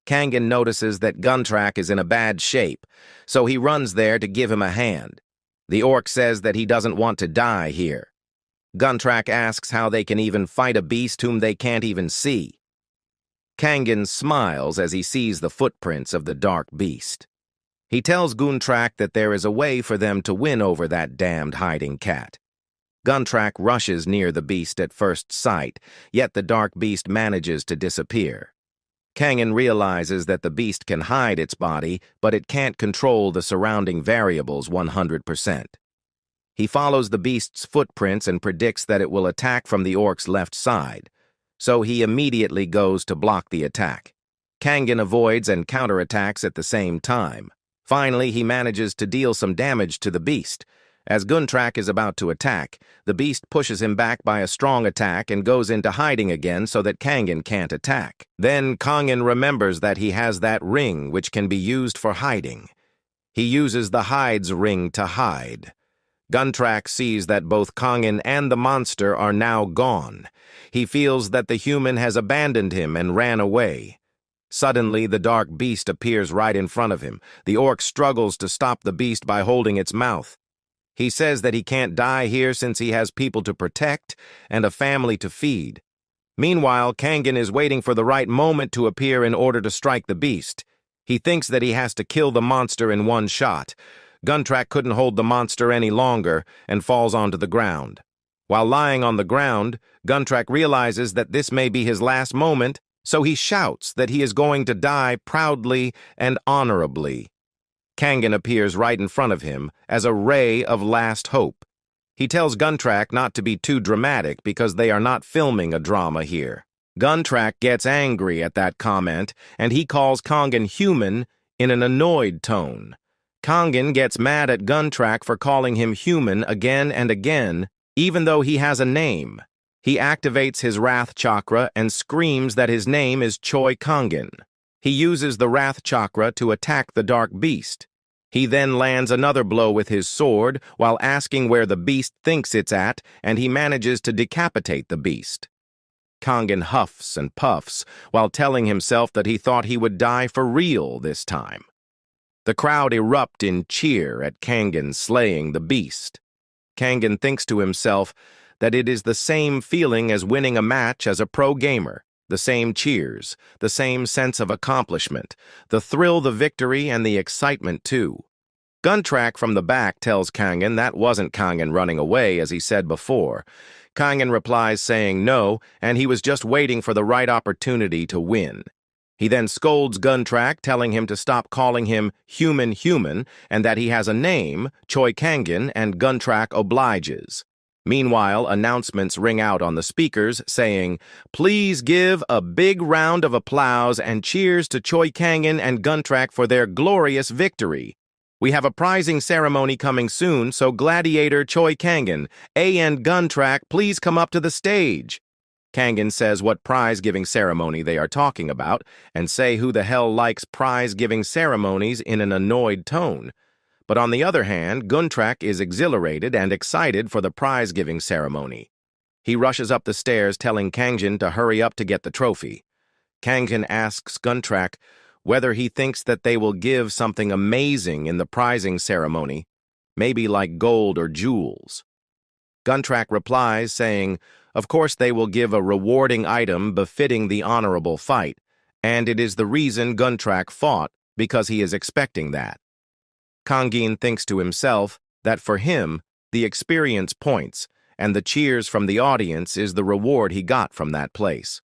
Kangen notices that Guntrack is in a bad shape, so he runs there to give him a hand. The orc says that he doesn't want to die here. Guntrack asks how they can even fight a beast whom they can't even see. Kangen smiles as he sees the footprints of the dark beast. He tells Guntrack that there is a way for them to win over that damned hiding cat. Guntrack rushes near the beast at first sight, yet the dark beast manages to disappear. Kangen realizes that the beast can hide its body, but it can't control the surrounding variables 100%. He follows the beast's footprints and predicts that it will attack from the orc's left side, so he immediately goes to block the attack. Kangen avoids and counterattacks at the same time. Finally, he manages to deal some damage to the beast. As Guntrack is about to attack, the beast pushes him back by a strong attack and goes into hiding again so that Kangen can't attack. Then Kangen remembers that he has that ring which can be used for hiding. He uses the hide's ring to hide. Guntrack sees that both Kangen and the monster are now gone. He feels that the human has abandoned him and ran away. Suddenly, the dark beast appears right in front of him. The orc struggles to stop the beast by holding its mouth. He says that he can't die here since he has people to protect and a family to feed. Meanwhile, Kangen is waiting for the right moment to appear in order to strike the beast. He thinks that he has to kill the monster in one shot. Guntrack couldn't hold the monster any longer and falls onto the ground. While lying on the ground, Guntrack realizes that this may be his last moment, so he shouts that he is going to die proudly and honorably. Kangen appears right in front of him as a ray of last hope. He tells Guntrack not to be too dramatic because they are not filming a drama here. Guntrack gets angry at that comment and he calls Kangen human in an annoyed tone. Kangen gets mad at Guntrack for calling him human again and again, even though he has a name. He activates his Wrath Chakra and screams that his name is Choi Kangen. He uses the Wrath Chakra to attack the Dark Beast. He then lands another blow with his sword while asking where the beast thinks it's at, and he manages to decapitate the beast. Kangen huffs and puffs while telling himself that he thought he would die for real this time. The crowd erupt in cheer at Kangen slaying the beast. Kangen thinks to himself that it is the same feeling as winning a match as a pro gamer, the same cheers, the same sense of accomplishment, the thrill, the victory, and the excitement too. Guntrack from the back tells Kangen that wasn't Kangen running away as he said before. Kangen replies saying no, and he was just waiting for the right opportunity to win. He then scolds Guntrack, telling him to stop calling him human, and that he has a name, Choi Kangen, and Guntrack obliges. Meanwhile, announcements ring out on the speakers saying, "Please give a big round of applause and cheers to Choi Kangen and Guntrack for their glorious victory. We have a prizing ceremony coming soon, so Gladiator, Choi Kangen, and Guntrack, please come up to the stage." Kangen says what prize-giving ceremony they are talking about and say who the hell likes prize-giving ceremonies in an annoyed tone. But on the other hand, Guntrack is exhilarated and excited for the prize-giving ceremony. He rushes up the stairs telling Kangen to hurry up to get the trophy. Kangen asks Guntrack whether he thinks that they will give something amazing in the prizing ceremony, maybe like gold or jewels. Guntrack replies saying, of course they will give a rewarding item befitting the honorable fight, and it is the reason Guntrack fought, because he is expecting that. Kangen thinks to himself that for him, the experience points, and the cheers from the audience is the reward he got from that place.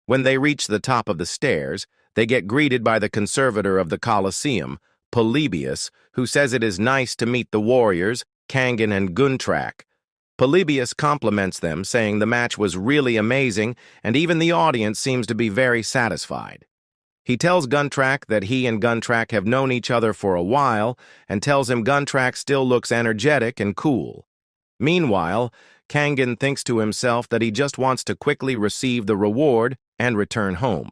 When they reach the top of the stairs, they get greeted by the conservator of the Colosseum, Polybius, who says it is nice to meet the warriors, Kangen and Guntrack. Polybius compliments them, saying the match was really amazing, and even the audience seems to be very satisfied. He tells Guntrack that he and Guntrack have known each other for a while, and tells him Guntrack still looks energetic and cool. Meanwhile, Kangen thinks to himself that he just wants to quickly receive the reward and return home.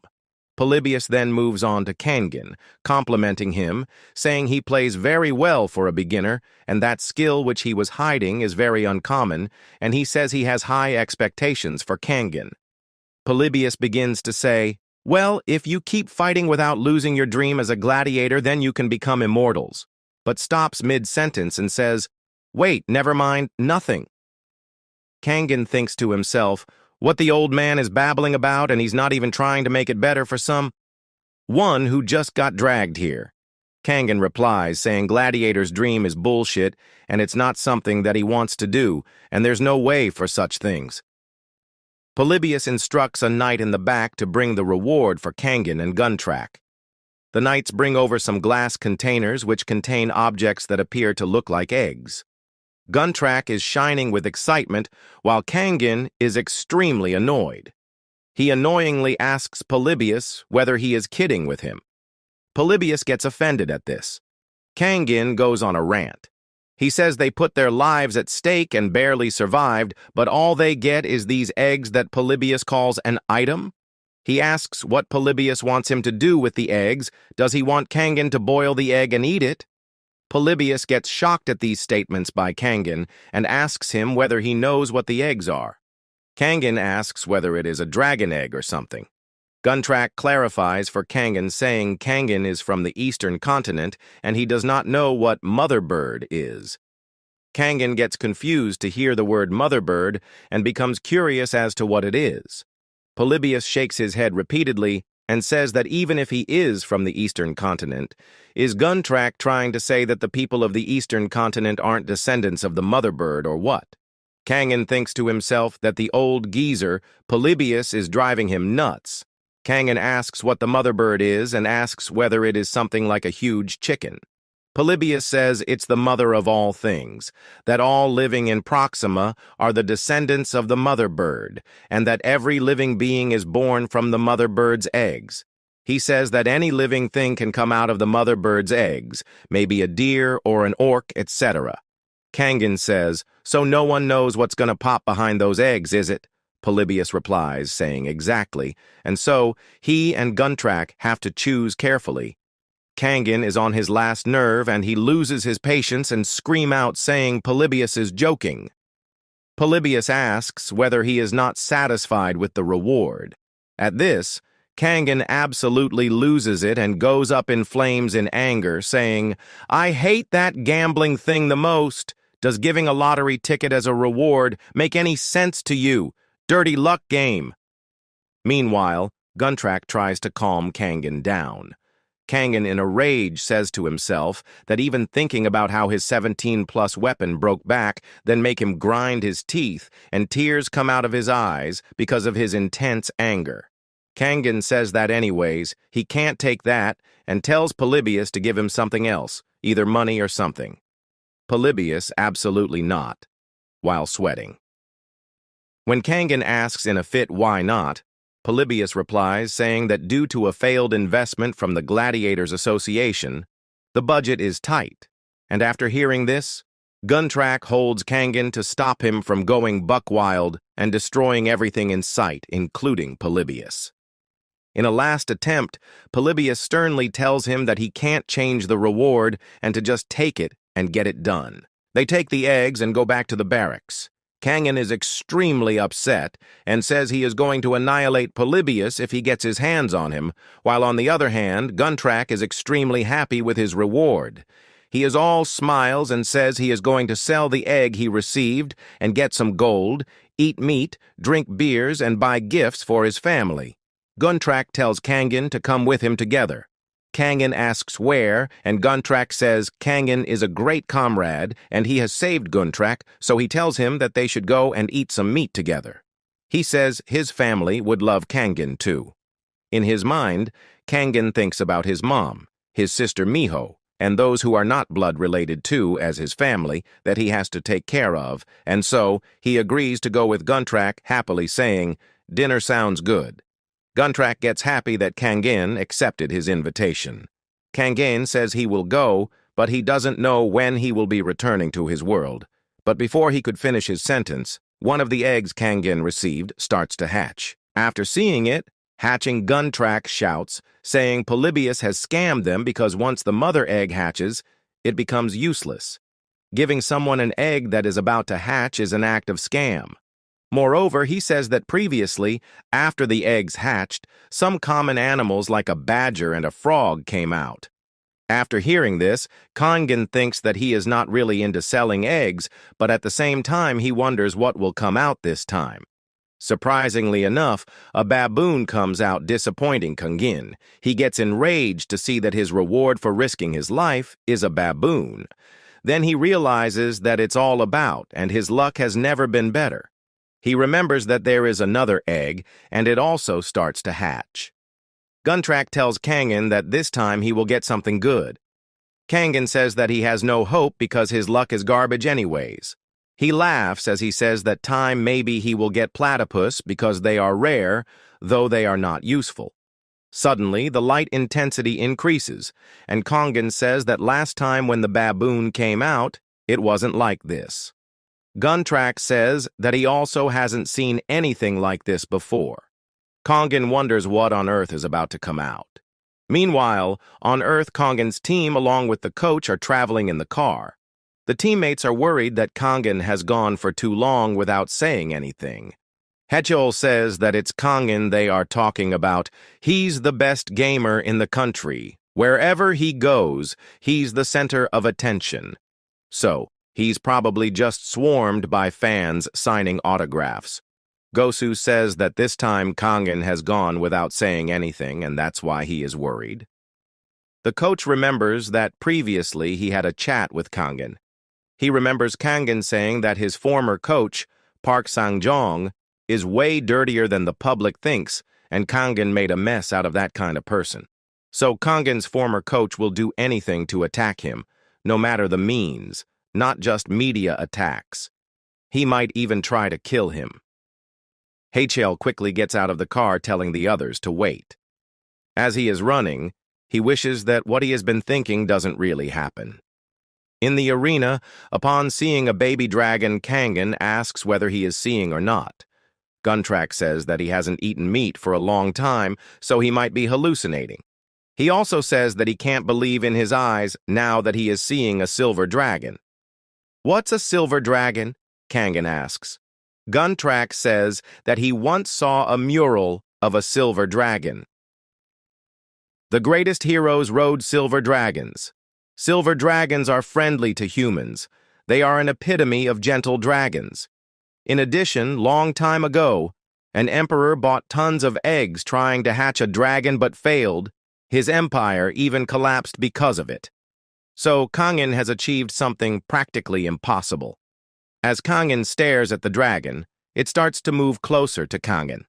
Polybius then moves on to Kangen, complimenting him, saying he plays very well for a beginner, and that skill which he was hiding is very uncommon, and he says he has high expectations for Kangen. Polybius begins to say, well, if you keep fighting without losing your dream as a gladiator, then you can become immortals, but stops mid-sentence and says, wait, never mind, nothing. Kangen thinks to himself, what the old man is babbling about, and he's not even trying to make it better for one who just got dragged here. Kangen replies, saying Gladiator's dream is bullshit, and it's not something that he wants to do, and there's no way for such things. Polybius instructs a knight in the back to bring the reward for Kangen and Guntrack. The knights bring over some glass containers which contain objects that appear to look like eggs. Guntrack is shining with excitement, while Kangen is extremely annoyed. He annoyingly asks Polybius whether he is kidding with him. Polybius gets offended at this. Kangen goes on a rant. He says they put their lives at stake and barely survived, but all they get is these eggs that Polybius calls an item. He asks what Polybius wants him to do with the eggs. Does he want Kangen to boil the egg and eat it? Polybius gets shocked at these statements by Kangen and asks him whether he knows what the eggs are. Kangen asks whether it is a dragon egg or something. Guntrack clarifies for Kangen, saying Kangen is from the eastern continent and he does not know what mother bird is. Kangen gets confused to hear the word mother bird and becomes curious as to what it is. Polybius shakes his head repeatedly and says that even if he is from the eastern continent, is Guntrack trying to say that the people of the eastern continent aren't descendants of the mother bird or what? Kangen thinks to himself that the old geezer, Polybius, is driving him nuts. Kangen asks what the mother bird is and asks whether it is something like a huge chicken. Polybius says it's the mother of all things, that all living in Proxima are the descendants of the mother bird, and that every living being is born from the mother bird's eggs. He says that any living thing can come out of the mother bird's eggs, maybe a deer or an orc, etc. Kangen says, so no one knows what's going to pop behind those eggs, is it? Polybius replies, saying exactly, and so he and Guntrack have to choose carefully. Kangen is on his last nerve and he loses his patience and screams out saying Polybius is joking. Polybius asks whether he is not satisfied with the reward. At this, Kangen absolutely loses it and goes up in flames in anger, saying, I hate that gambling thing the most. Does giving a lottery ticket as a reward make any sense to you? Dirty luck game. Meanwhile, Guntrack tries to calm Kangen down. Kangen, in a rage, says to himself that even thinking about how his 17-plus weapon broke back then make him grind his teeth, and tears come out of his eyes because of his intense anger. Kangen says that anyways, he can't take that, and tells Polybius to give him something else, either money or something. Polybius absolutely not, while sweating. When Kangen asks in a fit why not, Polybius replies saying that due to a failed investment from the Gladiators Association, the budget is tight, and after hearing this, Guntrack holds Kangen to stop him from going buck wild and destroying everything in sight, including Polybius. In a last attempt, Polybius sternly tells him that he can't change the reward and to just take it and get it done. They take the eggs and go back to the barracks. Kangen is extremely upset and says he is going to annihilate Polybius if he gets his hands on him, while on the other hand, Guntrack is extremely happy with his reward. He is all smiles and says he is going to sell the egg he received and get some gold, eat meat, drink beers, and buy gifts for his family. Guntrack tells Kangen to come with him together. Kangen asks where, and Guntrack says Kangen is a great comrade and he has saved Guntrack, so he tells him that they should go and eat some meat together. He says his family would love Kangen too. In his mind, Kangen thinks about his mom, his sister Miho, and those who are not blood-related to as his family that he has to take care of, and so he agrees to go with Guntrack, happily saying, "Dinner sounds good." Guntrack gets happy that Kangen accepted his invitation. Kangen says he will go, but he doesn't know when he will be returning to his world. But before he could finish his sentence, one of the eggs Kangen received starts to hatch. After seeing it, hatching Guntrack shouts, saying Polybius has scammed them because once the mother egg hatches, it becomes useless. Giving someone an egg that is about to hatch is an act of scam. Moreover, he says that previously, after the eggs hatched, some common animals like a badger and a frog came out. After hearing this, Kangen thinks that he is not really into selling eggs, but at the same time he wonders what will come out this time. Surprisingly enough, a baboon comes out, disappointing Kangen. He gets enraged to see that his reward for risking his life is a baboon. Then he realizes that it's all about, and his luck has never been better. He remembers that there is another egg, and it also starts to hatch. Guntrack tells Kangen that this time he will get something good. Kangen says that he has no hope because his luck is garbage anyways. He laughs as he says that time maybe he will get platypus because they are rare, though they are not useful. Suddenly, the light intensity increases, and Kangen says that last time when the baboon came out, it wasn't like this. Guntrack says that he also hasn't seen anything like this before. Kangen wonders what on earth is about to come out. Meanwhile, on Earth, Kangen's team along with the coach are traveling in the car. The teammates are worried that Kangen has gone for too long without saying anything. Hechol says that it's Kangen they are talking about. He's the best gamer in the country. Wherever he goes, he's the center of attention. So, he's probably just swarmed by fans signing autographs. Gosu says that this time Kangen has gone without saying anything, and that's why he is worried. The coach remembers that previously he had a chat with Kangen. He remembers Kangen saying that his former coach, Park Sang-jong, is way dirtier than the public thinks, and Kangen made a mess out of that kind of person. So Kangen's former coach will do anything to attack him, no matter the means, not just media attacks. He might even try to kill him. Hechel quickly gets out of the car telling the others to wait. As he is running, he wishes that what he has been thinking doesn't really happen. In the arena, upon seeing a baby dragon, Kangen asks whether he is seeing or not. Guntrack says that he hasn't eaten meat for a long time, so he might be hallucinating. He also says that he can't believe in his eyes now that he is seeing a silver dragon. "What's a silver dragon?" Kangen asks. Guntrack says that he once saw a mural of a silver dragon. The greatest heroes rode silver dragons. Silver dragons are friendly to humans. They are an epitome of gentle dragons. In addition, long time ago, an emperor bought tons of eggs trying to hatch a dragon but failed. His empire even collapsed because of it. So Kangin has achieved something practically impossible. As Kangin stares at the dragon, it starts to move closer to Kangin.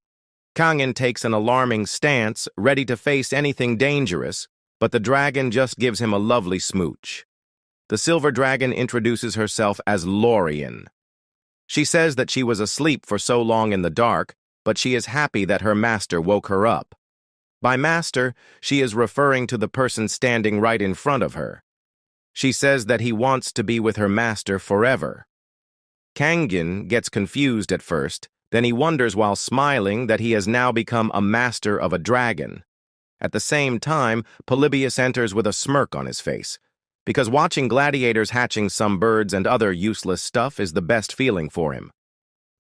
Kangin takes an alarming stance, ready to face anything dangerous, but the dragon just gives him a lovely smooch. The silver dragon introduces herself as Lorien. She says that she was asleep for so long in the dark, but she is happy that her master woke her up. By master, she is referring to the person standing right in front of her. She says that he wants to be with her master forever. Kangin gets confused at first, then he wonders while smiling that he has now become a master of a dragon. At the same time, Polybius enters with a smirk on his face, because watching gladiators hatching some birds and other useless stuff is the best feeling for him.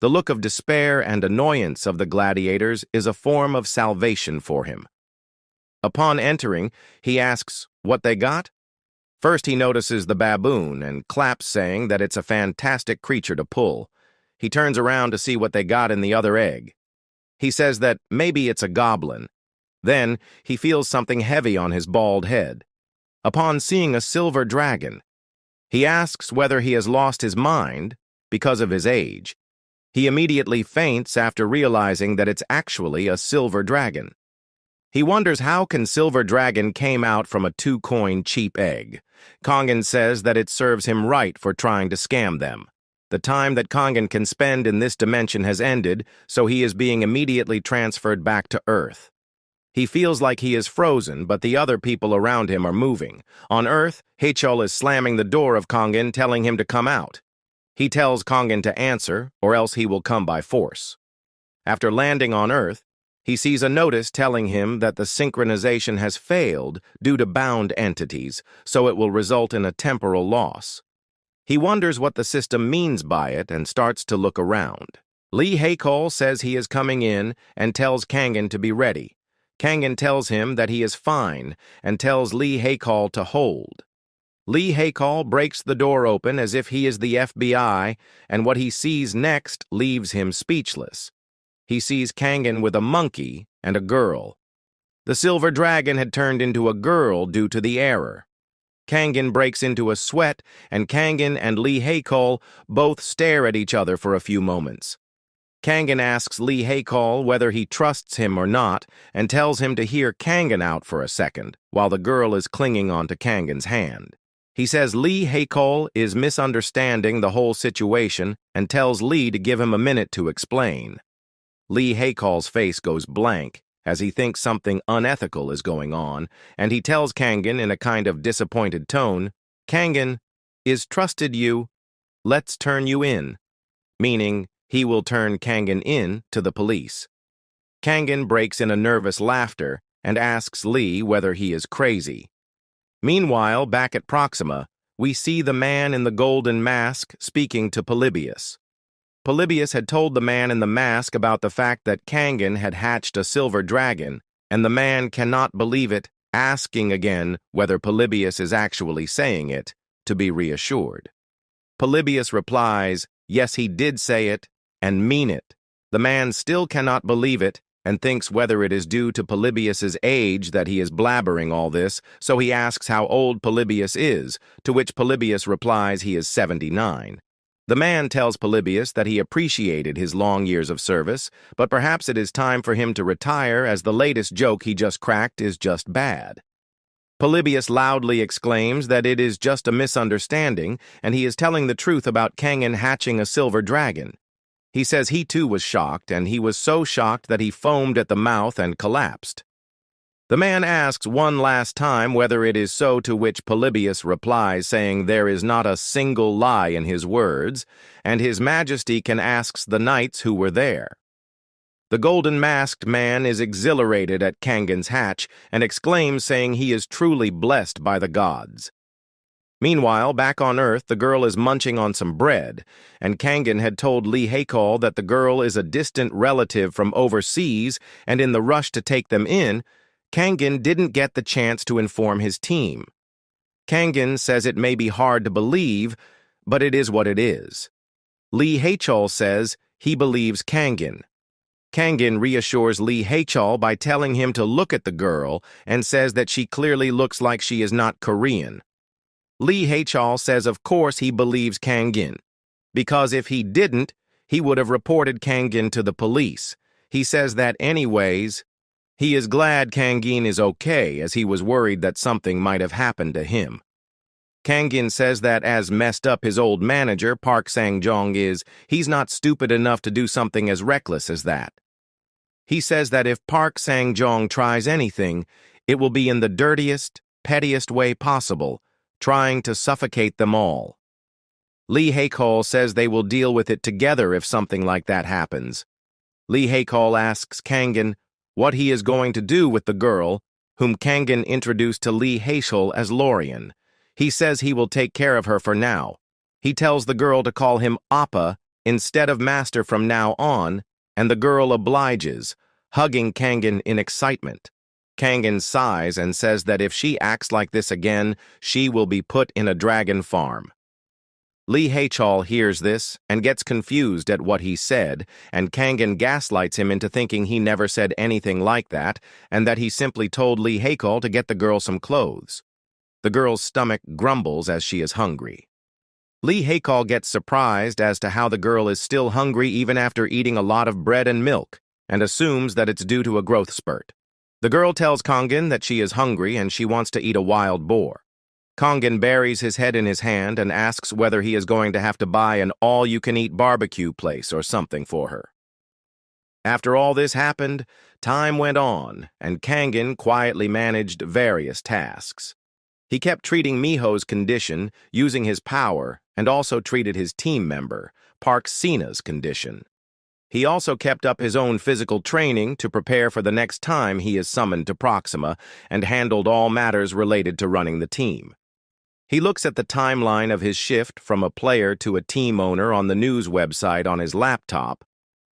The look of despair and annoyance of the gladiators is a form of salvation for him. Upon entering, he asks what they got. First, he notices the baboon and claps, saying that it's a fantastic creature to pull. He turns around to see what they got in the other egg. He says that maybe it's a goblin. Then, he feels something heavy on his bald head. Upon seeing a silver dragon, he asks whether he has lost his mind because of his age. He immediately faints after realizing that it's actually a silver dragon. He wonders how can silver dragon came out from a 2-coin cheap egg. Kangin says that it serves him right for trying to scam them. The time that Kangin can spend in this dimension has ended, so he is being immediately transferred back to Earth. He feels like he is frozen, but the other people around him are moving. On Earth, Heichol is slamming the door of Kangin, telling him to come out. He tells Kangin to answer, or else he will come by force. After landing on Earth, he sees a notice telling him that the synchronization has failed due to bound entities, so it will result in a temporal loss. He wonders what the system means by it and starts to look around. Lee Heichol says he is coming in and tells Kangin to be ready. Kangin tells him that he is fine and tells Lee Heichol to hold. Lee Heichol breaks the door open as if he is the FBI, and what he sees next leaves him speechless. He sees Kangin with a monkey and a girl. The silver dragon had turned into a girl due to the error. Kangin breaks into a sweat, and Kangin and Lee Heichol both stare at each other for a few moments. Kangin asks Lee Heichol whether he trusts him or not, and tells him to hear Kangin out for a second, while the girl is clinging onto Kangin's hand. He says Lee Heichol is misunderstanding the whole situation and tells Lee to give him a minute to explain. Lee Heichol's face goes blank as he thinks something unethical is going on, and he tells Kangin in a kind of disappointed tone, "Kangin, is trusted you, let's turn you in," meaning he will turn Kangin in to the police. Kangin breaks in a nervous laughter and asks Lee whether he is crazy. Meanwhile, back at Proxima, we see the man in the golden mask speaking to Polybius. Polybius had told the man in the mask about the fact that Kangin had hatched a silver dragon, and the man cannot believe it, asking again whether Polybius is actually saying it, to be reassured. Polybius replies, yes, he did say it, and mean it. The man still cannot believe it, and thinks whether it is due to Polybius's age that he is blabbering all this, so he asks how old Polybius is, to which Polybius replies he is 79. The man tells Polybius that he appreciated his long years of service, but perhaps it is time for him to retire as the latest joke he just cracked is just bad. Polybius loudly exclaims that it is just a misunderstanding, and he is telling the truth about Kangin hatching a silver dragon. He says he too was shocked, and he was so shocked that he foamed at the mouth and collapsed. The man asks one last time whether it is so, to which Polybius replies saying there is not a single lie in his words, and his majesty can ask the knights who were there. The golden-masked man is exhilarated at Kangin's hatch and exclaims saying he is truly blessed by the gods. Meanwhile, back on Earth, the girl is munching on some bread, and Kangin had told Lee Heichol that the girl is a distant relative from overseas, and in the rush to take them in, Kangin didn't get the chance to inform his team. Kangin says it may be hard to believe, but it is what it is. Lee Heichol says he believes Kangin. Kangin reassures Lee Haechul by telling him to look at the girl and says that she clearly looks like she is not Korean. Lee Haechul says of course he believes Kangin, because if he didn't, he would have reported Kangin to the police. He says that anyways, he is glad Kangin is okay as he was worried that something might have happened to him. Kangin says that as messed up his old manager, Park Sang-jong, is, he's not stupid enough to do something as reckless as that. He says that if Park Sang-jong tries anything, it will be in the dirtiest, pettiest way possible, trying to suffocate them all. Lee Haechul says they will deal with it together if something like that happens. Lee Haechul asks Kangin what he is going to do with the girl, whom Kangin introduced to Lee Haechul as Lorian. He says he will take care of her for now. He tells the girl to call him Appa instead of Master from now on, and the girl obliges, hugging Kangin in excitement. Kangin sighs and says that if she acts like this again, she will be put in a dragon farm. Lee Haechul hears this and gets confused at what he said, and Kangin gaslights him into thinking he never said anything like that and that he simply told Lee Haechul to get the girl some clothes. The girl's stomach grumbles as she is hungry. Lee Haechul gets surprised as to how the girl is still hungry even after eating a lot of bread and milk, and assumes that it's due to a growth spurt. The girl tells Kangin that she is hungry and she wants to eat a wild boar. Kangin buries his head in his hand and asks whether he is going to have to buy an all-you-can-eat barbecue place or something for her. After all this happened, time went on, and Kangin quietly managed various tasks. He kept treating Miho's condition, using his power, and also treated his team member, Park Sina's condition. He also kept up his own physical training to prepare for the next time he is summoned to Proxima, and handled all matters related to running the team. He looks at the timeline of his shift from a player to a team owner on the news website on his laptop,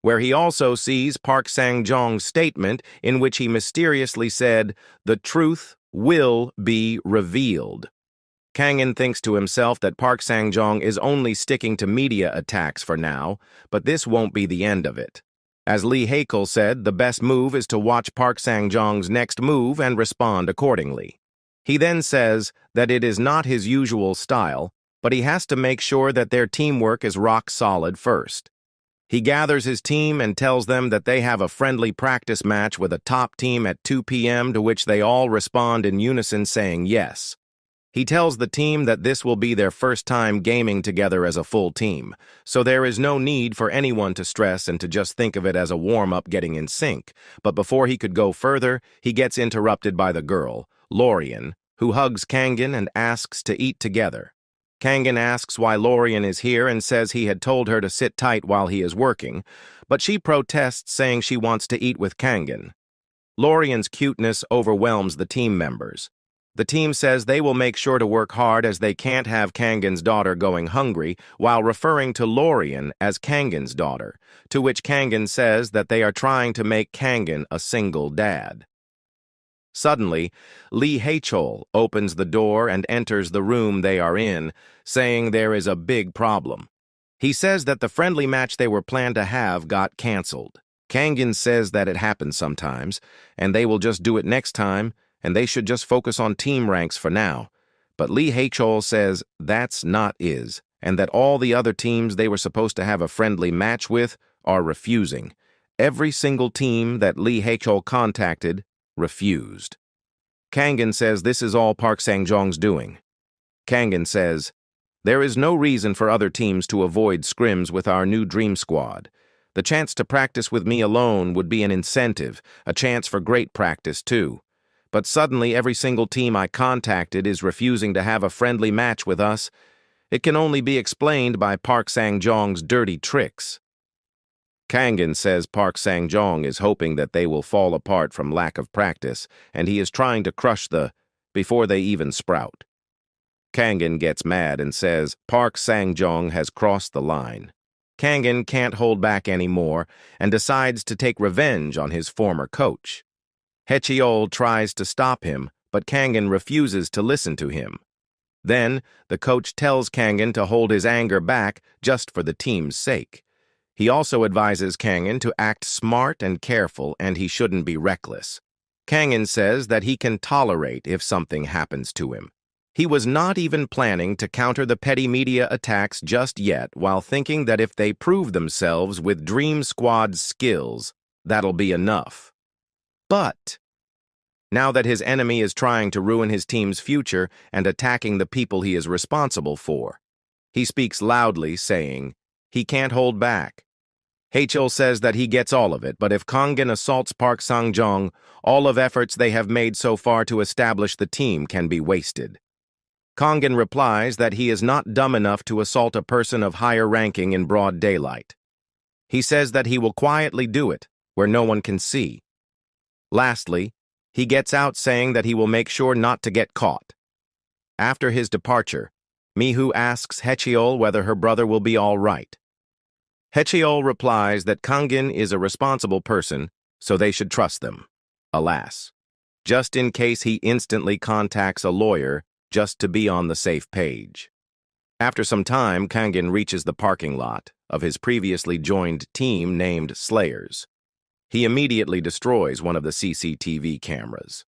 where he also sees Park Sang-jong's statement in which he mysteriously said, "The truth will be revealed." Kangin thinks to himself that Park Sang-jong is only sticking to media attacks for now, but this won't be the end of it. As Lee Haechul said, the best move is to watch Park Sang-jong's next move and respond accordingly. He then says that it is not his usual style, but he has to make sure that their teamwork is rock solid first. He gathers his team and tells them that they have a friendly practice match with a top team at 2 p.m. to which they all respond in unison saying yes. He tells the team that this will be their first time gaming together as a full team, so there is no need for anyone to stress and to just think of it as a warm-up getting in sync. But before he could go further, he gets interrupted by the girl, Lorian, who hugs Kangin and asks to eat together. Kangin asks why Lorian is here and says he had told her to sit tight while he is working, but she protests saying she wants to eat with Kangin. Lorian's cuteness overwhelms the team members. The team says they will make sure to work hard as they can't have Kangin's daughter going hungry, while referring to Lorian as Kangin's daughter, to which Kangin says that they are trying to make Kangin a single dad. Suddenly, Lee Haechul opens the door and enters the room they are in, saying there is a big problem. He says that the friendly match they were planned to have got canceled. Kangin says that it happens sometimes, and they will just do it next time, and they should just focus on team ranks for now. But Lee Haechul says that's not is, and that all the other teams they were supposed to have a friendly match with are refusing. Every single team that Lee Haechul contacted refused. Kangin says this is all Park Sang-jong's doing. Kangin says, "There is no reason for other teams to avoid scrims with our new Dream Squad. The chance to practice with me alone would be an incentive, a chance for great practice too. But suddenly every single team I contacted is refusing to have a friendly match with us. It can only be explained by Park Sang-jong's dirty tricks." Kangin says Park Sang-jong is hoping that they will fall apart from lack of practice, and he is trying to crush before they even sprout. Kangin gets mad and says Park Sang-jong has crossed the line. Kangin can't hold back anymore and decides to take revenge on his former coach. Haechul tries to stop him, but Kangin refuses to listen to him. Then, the coach tells Kangin to hold his anger back just for the team's sake. He also advises Kangin to act smart and careful, and he shouldn't be reckless. Kangin says that he can tolerate if something happens to him. He was not even planning to counter the petty media attacks just yet, while thinking that if they prove themselves with Dream Squad's skills, that'll be enough. But now that his enemy is trying to ruin his team's future and attacking the people he is responsible for, he speaks loudly, saying he can't hold back. Hachel says that he gets all of it, but if Kangin assaults Park Sang-jong, all of efforts they have made so far to establish the team can be wasted. Kangin replies that he is not dumb enough to assault a person of higher ranking in broad daylight. He says that he will quietly do it, where no one can see. Lastly, he gets out saying that he will make sure not to get caught. After his departure, Mihu asks Hacheol whether her brother will be all right. Hacheol replies that Kangin is a responsible person, so they should trust them. Alas, just in case he instantly contacts a lawyer just to be on the safe page. After some time, Kangin reaches the parking lot of his previously joined team named Slayers. He immediately destroys one of the CCTV cameras.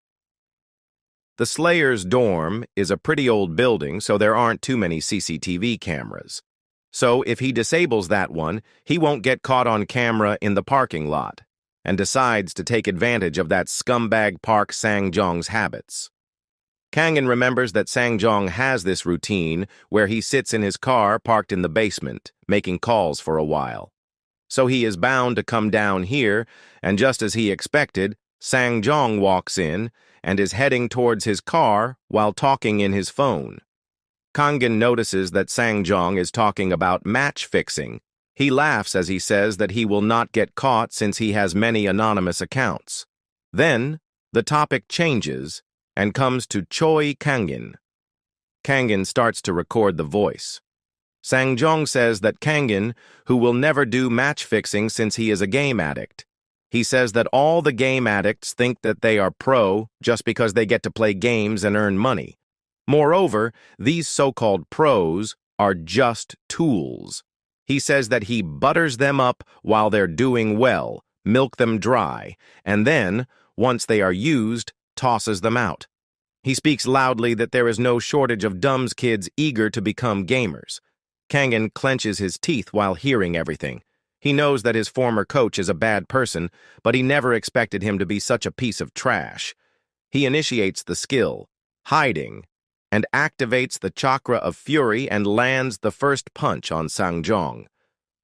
The Slayers' dorm is a pretty old building, so there aren't too many CCTV cameras. So if he disables that one, he won't get caught on camera in the parking lot, and decides to take advantage of that scumbag Park Sang-jong's habits. Kangin remembers that Sang-jong has this routine where he sits in his car parked in the basement, making calls for a while. So he is bound to come down here, and just as he expected, Sang-jong walks in and is heading towards his car while talking in his phone. Kangin notices that Sang-jong is talking about match fixing. He laughs as he says that he will not get caught since he has many anonymous accounts. Then, the topic changes and comes to Choi Kangin. Kangin starts to record the voice. Sang-jong says that Kangin, who will never do match fixing since he is a game addict. He says that all the game addicts think that they are pro just because they get to play games and earn money. Moreover, these so-called pros are just tools. He says that he butters them up while they're doing well, milk them dry, and then, once they are used, tosses them out. He speaks loudly that there is no shortage of dumb kids eager to become gamers. Kangin clenches his teeth while hearing everything. He knows that his former coach is a bad person, but he never expected him to be such a piece of trash. He initiates the skill, hiding, and activates the chakra of fury and lands the first punch on Sang-jong.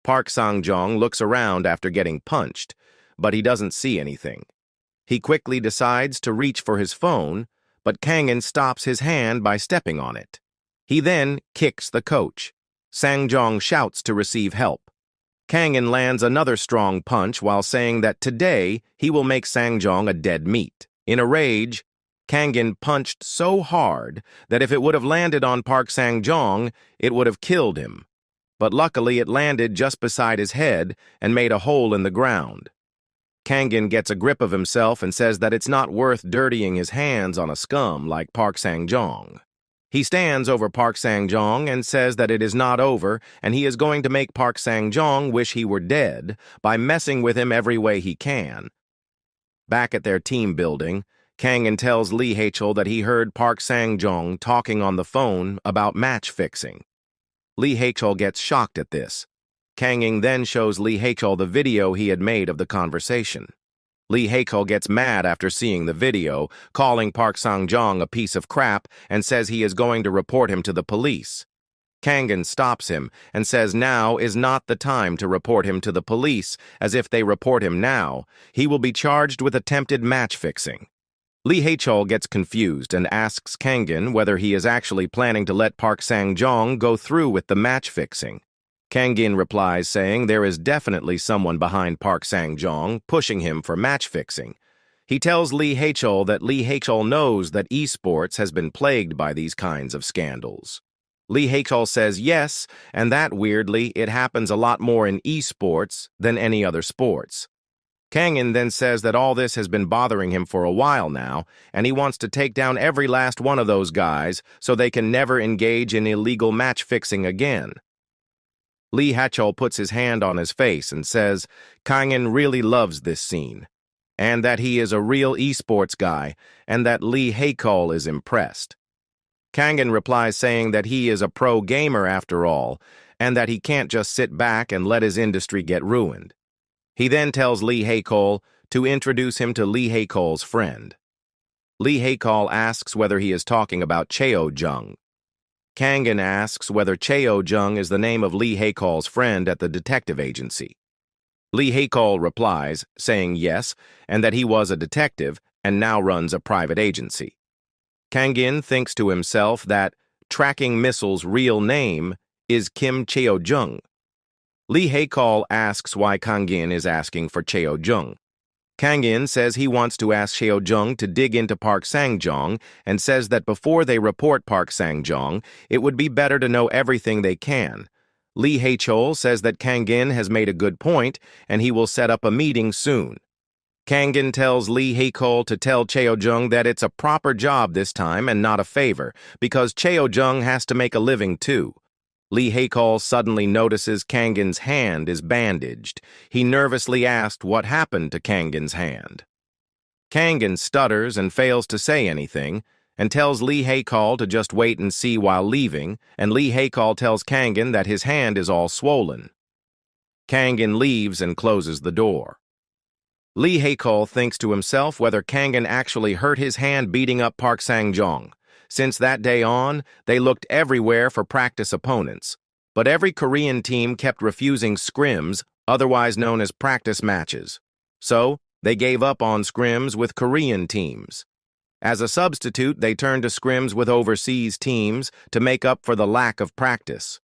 Park Sang-jong looks around after getting punched, but he doesn't see anything. He quickly decides to reach for his phone, but Kangin stops his hand by stepping on it. He then kicks the coach. Sang-jong shouts to receive help. Kangin lands another strong punch while saying that today he will make Sang-jong a dead meat. In a rage, Kangin punched so hard that if it would have landed on Park Sang-jong, it would have killed him. But luckily it landed just beside his head and made a hole in the ground. Kangin gets a grip of himself and says that it's not worth dirtying his hands on a scum like Park Sang-jong. He stands over Park Sang-jong and says that it is not over and he is going to make Park Sang-jong wish he were dead by messing with him every way he can. Back at their team building, Kangin tells Lee Haechul that he heard Park Sang-jong talking on the phone about match fixing. Lee Haechul gets shocked at this. Kangin then shows Lee Haechul the video he had made of the conversation. Lee Haechul gets mad after seeing the video, calling Park Sang-jong a piece of crap and says he is going to report him to the police. Kangin stops him and says now is not the time to report him to the police, as if they report him now, he will be charged with attempted match fixing. Lee Haechul gets confused and asks Kangin whether he is actually planning to let Park Sang-jong go through with the match fixing. Kangin replies saying there is definitely someone behind Park Sang-jong pushing him for match fixing. He tells Lee Haechul that Lee Haechul knows that esports has been plagued by these kinds of scandals. Lee Haechul says yes, and that weirdly it happens a lot more in esports than any other sports. Kangin then says that all this has been bothering him for a while now, and he wants to take down every last one of those guys so they can never engage in illegal match fixing again. Lee Hachol puts his hand on his face and says Kangin really loves this scene, and that he is a real esports guy, and that Lee Hachol is impressed. Kangin replies saying that he is a pro gamer after all, and that he can't just sit back and let his industry get ruined. He then tells Lee Hachol to introduce him to Lee Hacol's friend. Lee Hachol asks whether he is talking about Cheo Jung. Kangin asks whether Cheo Jung is the name of Lee Hacol's friend at the detective agency. Lee Hachol replies, saying yes, and that he was a detective and now runs a private agency. Kangin thinks to himself that Tracking Missile's real name is Kim Cheo Jung. Lee Hachol asks why Kangin is asking for Cheo Jung. Kangin says he wants to ask Cheo Jung to dig into Park Sang-jong and says that before they report Park Sang-jong, it would be better to know everything they can. Lee Hachol says that Kangin has made a good point and he will set up a meeting soon. Kangin tells Lee Hachol to tell Cheo Jung that it's a proper job this time and not a favor, because Cheo Jung has to make a living too. Lee Hachol suddenly notices Kangin's hand is bandaged. He nervously asked what happened to Kangin's hand. Kangin stutters and fails to say anything, and tells Lee Hachol to just wait and see while leaving, and Lee Hachol tells Kangin that his hand is all swollen. Kangin leaves and closes the door. Lee Hachol thinks to himself whether Kangin actually hurt his hand beating up Park Sang-jong. Since that day on, they looked everywhere for practice opponents, but every Korean team kept refusing scrims, otherwise known as practice matches. So, they gave up on scrims with Korean teams. As a substitute, they turned to scrims with overseas teams to make up for the lack of practice.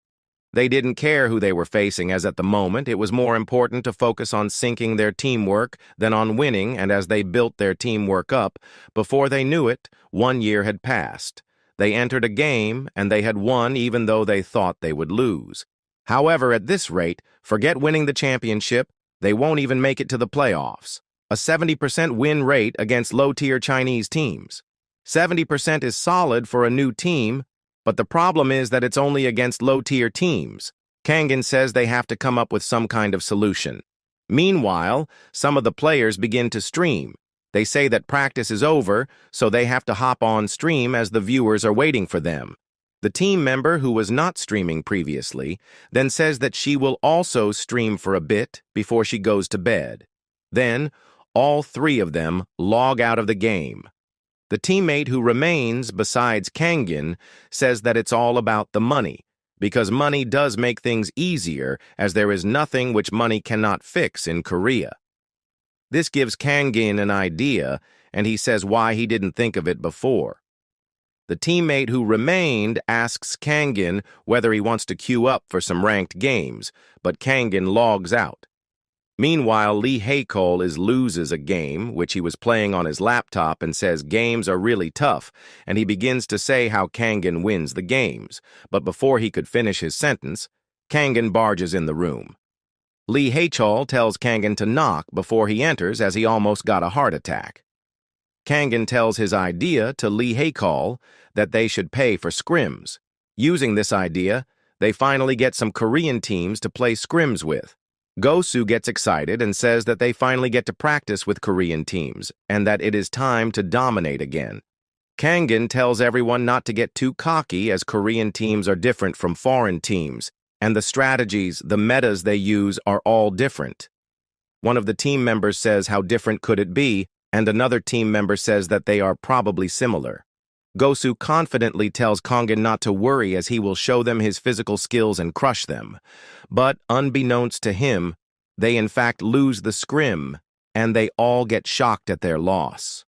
They didn't care who they were facing, as at the moment it was more important to focus on syncing their teamwork than on winning, and as they built their teamwork up, before they knew it, 1 year had passed. They entered a game, and they had won even though they thought they would lose. However, at this rate, forget winning the championship, they won't even make it to the playoffs. A 70% win rate against low-tier Chinese teams. 70% is solid for a new team, but the problem is that it's only against low-tier teams. Kangin says they have to come up with some kind of solution. Meanwhile, some of the players begin to stream. They say that practice is over, so they have to hop on stream as the viewers are waiting for them. The team member who was not streaming previously then says that she will also stream for a bit before she goes to bed. Then, all three of them log out of the game. The teammate who remains, besides Kangin, says that it's all about the money, because money does make things easier, as there is nothing which money cannot fix in Korea. This gives Kangin an idea, and he says why he didn't think of it before. The teammate who remained asks Kangin whether he wants to queue up for some ranked games, but Kangin logs out. Meanwhile, Lee Hachol loses a game, which he was playing on his laptop, and says games are really tough, and he begins to say how Kangin wins the games. But before he could finish his sentence, Kangin barges in the room. Lee Hachol tells Kangin to knock before he enters, as he almost got a heart attack. Kangin tells his idea to Lee Hachol that they should pay for scrims. Using this idea, they finally get some Korean teams to play scrims with. Gosu gets excited and says that they finally get to practice with Korean teams and that it is time to dominate again. Kangin tells everyone not to get too cocky, as Korean teams are different from foreign teams, and the strategies, the metas they use are all different. One of the team members says how different could it be, and another team member says that they are probably similar. Gosu confidently tells Kangin not to worry, as he will show them his physical skills and crush them. But, unbeknownst to him, they in fact lose the scrim, and they all get shocked at their loss.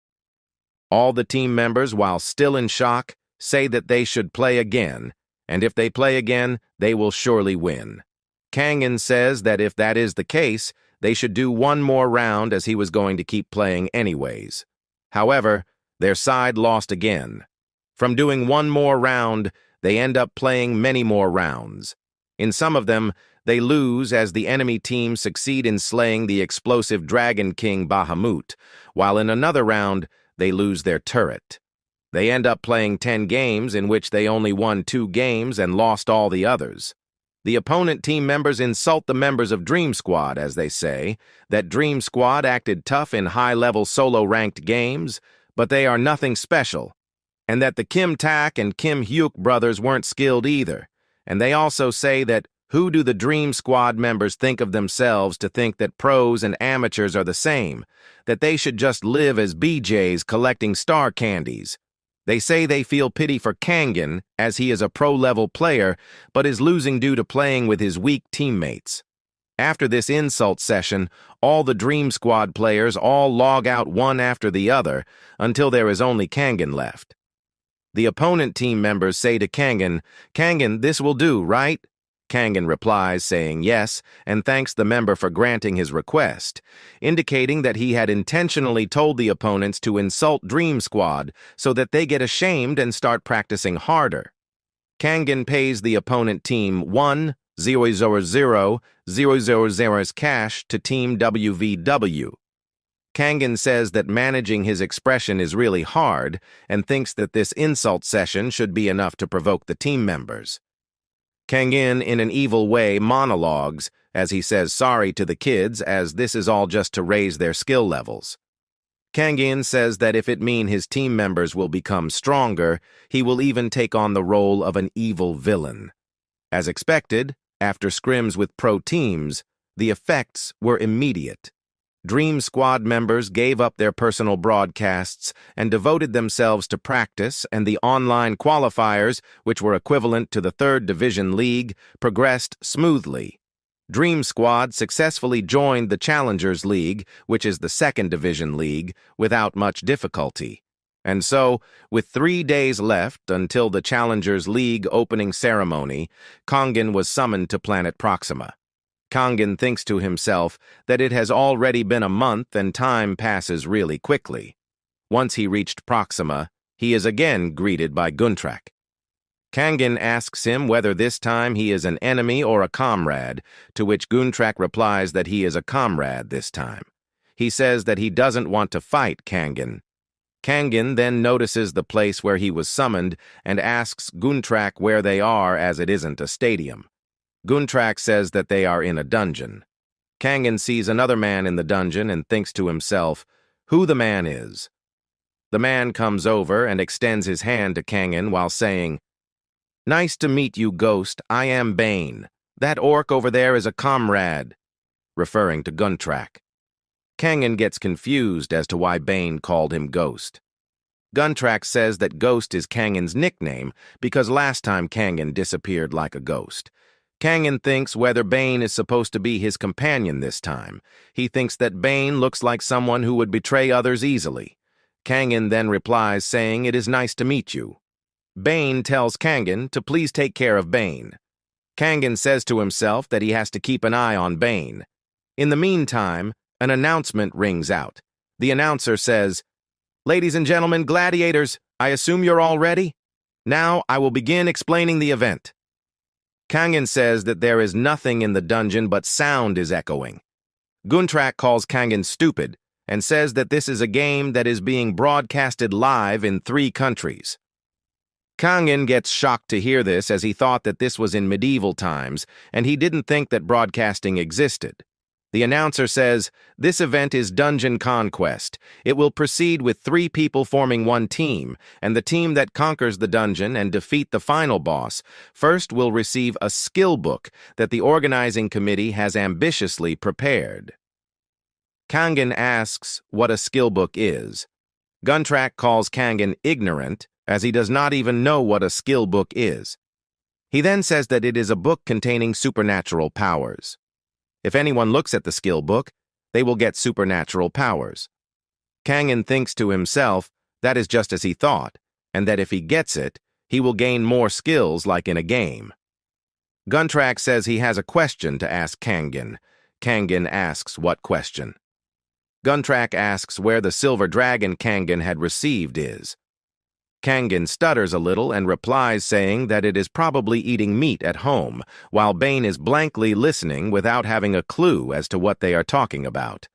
All the team members, while still in shock, say that they should play again, and if they play again, they will surely win. Kangin says that if that is the case, they should do one more round, as he was going to keep playing anyways. However, their side lost again. From doing one more round, they end up playing many more rounds. In some of them, they lose as the enemy team succeed in slaying the explosive Dragon King Bahamut, while in another round, they lose their turret. They end up playing 10 games in which they only won 2 games and lost all the others. The opponent team members insult the members of Dream Squad as they say that Dream Squad acted tough in high-level solo-ranked games, but they are nothing special, and that the Kim Tak and Kim Hyuk brothers weren't skilled either. And they also say that who do the Dream Squad members think of themselves to think that pros and amateurs are the same, that they should just live as BJs collecting star candies. They say they feel pity for Kangen, as he is a pro-level player, but is losing due to playing with his weak teammates. After this insult session, all the Dream Squad players all log out one after the other, until there is only Kangen left. The opponent team members say to Kangen, "Kangen, this will do, right?" Kangen replies, saying yes, and thanks the member for granting his request, indicating that he had intentionally told the opponents to insult Dream Squad so that they get ashamed and start practicing harder. Kangen pays the opponent team 1,000,000 cash to Team WVW. Kangen says that managing his expression is really hard and thinks that this insult session should be enough to provoke the team members. Kangen, in an evil way, monologues as he says sorry to the kids, as this is all just to raise their skill levels. Kangen says that if it means his team members will become stronger, he will even take on the role of an evil villain. As expected, after scrims with pro teams, the effects were immediate. Dream Squad members gave up their personal broadcasts and devoted themselves to practice, and the online qualifiers, which were equivalent to the 3rd Division League, progressed smoothly. Dream Squad successfully joined the Challengers League, which is the 2nd Division League, without much difficulty. And so, with 3 days left until the Challengers League opening ceremony, Kangen was summoned to planet Proxima. Kangen thinks to himself that it has already been a month and time passes really quickly. Once he reached Proxima, he is again greeted by Guntrak. Kangen asks him whether this time he is an enemy or a comrade, to which Guntrak replies that he is a comrade this time. He says that he doesn't want to fight Kangen. Kangen then notices the place where he was summoned and asks Guntrak where they are, as it isn't a stadium. Guntrak says that they are in a dungeon. Kangen sees another man in the dungeon and thinks to himself who the man is. The man comes over and extends his hand to Kangen while saying, "Nice to meet you, Ghost. I am Bane. That orc over there is a comrade," referring to Guntrak. Kangen gets confused as to why Bane called him Ghost. Guntrak says that Ghost is Kangen's nickname because last time Kangen disappeared like a ghost. Kangen thinks whether Bane is supposed to be his companion this time. He thinks that Bane looks like someone who would betray others easily. Kangen then replies saying it is nice to meet you. Bane tells Kangen to please take care of Bane. Kangen says to himself that he has to keep an eye on Bane. In the meantime, an announcement rings out. The announcer says, "Ladies and gentlemen, gladiators, I assume you're all ready? Now I will begin explaining the event." Kangen says that there is nothing in the dungeon but sound is echoing. Guntrak calls Kangen stupid and says that this is a game that is being broadcasted live in 3 countries. Kangen gets shocked to hear this as he thought that this was in medieval times and he didn't think that broadcasting existed. The announcer says, "This event is Dungeon Conquest. It will proceed with 3 people forming one team, and the team that conquers the dungeon and defeat the final boss first will receive a skill book that the organizing committee has ambitiously prepared." Kangen asks what a skill book is. Guntrak calls Kangen ignorant, as he does not even know what a skill book is. He then says that it is a book containing supernatural powers. If anyone looks at the skill book, they will get supernatural powers. Kangen thinks to himself that is just as he thought, and that if he gets it, he will gain more skills like in a game. Guntrak says he has a question to ask Kangen. Kangen asks what question. Guntrak asks where the silver dragon Kangen had received is. Kangen stutters a little and replies saying that it is probably eating meat at home, while Bane is blankly listening without having a clue as to what they are talking about.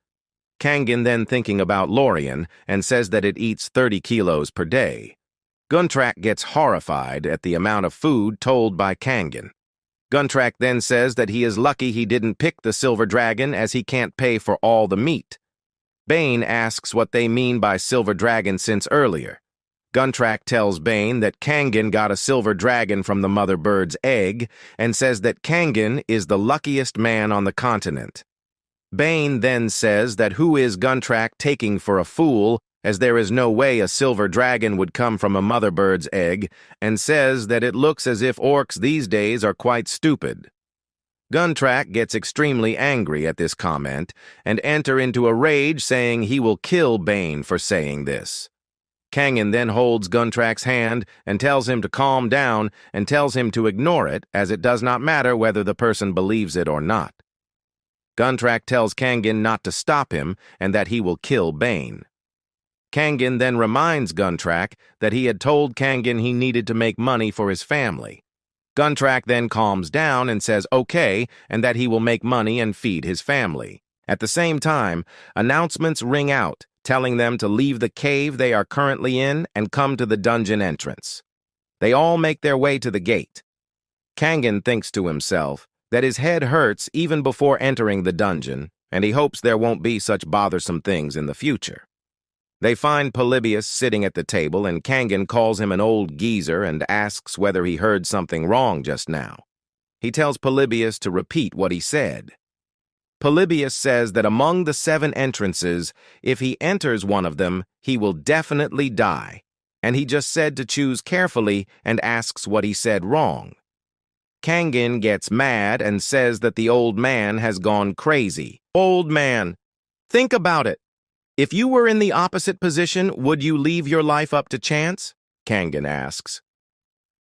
Kangen then thinking about Lorien and says that it eats 30 kilos per day. Guntrak gets horrified at the amount of food told by Kangen. Guntrack then says that he is lucky he didn't pick the silver dragon as he can't pay for all the meat. Bane asks what they mean by silver dragon since earlier. Guntrack tells Bane that Kangen got a silver dragon from the mother bird's egg and says that Kangen is the luckiest man on the continent. Bane then says that who is Guntrack taking for a fool, as there is no way a silver dragon would come from a mother bird's egg, and says that it looks as if orcs these days are quite stupid. Guntrack gets extremely angry at this comment and enter into a rage, saying he will kill Bane for saying this. Kangen then holds Guntrack's hand and tells him to calm down and tells him to ignore it, as it does not matter whether the person believes it or not. Guntrack tells Kangen not to stop him and that he will kill Bane. Kangen then reminds Guntrack that he had told Kangen he needed to make money for his family. Guntrack then calms down and says okay and that he will make money and feed his family. At the same time, announcements ring out, telling them to leave the cave they are currently in and come to the dungeon entrance. They all make their way to the gate. Kangen thinks to himself that his head hurts even before entering the dungeon, and he hopes there won't be such bothersome things in the future. They find Polybius sitting at the table, and Kangen calls him an old geezer and asks whether he heard something wrong just now. He tells Polybius to repeat what he said. Polybius says that among the 7 entrances, if he enters one of them, he will definitely die, and he just said to choose carefully and asks what he said wrong. Kangen gets mad and says that the old man has gone crazy. Old man, think about it. If you were in the opposite position, would you leave your life up to chance? Kangen asks.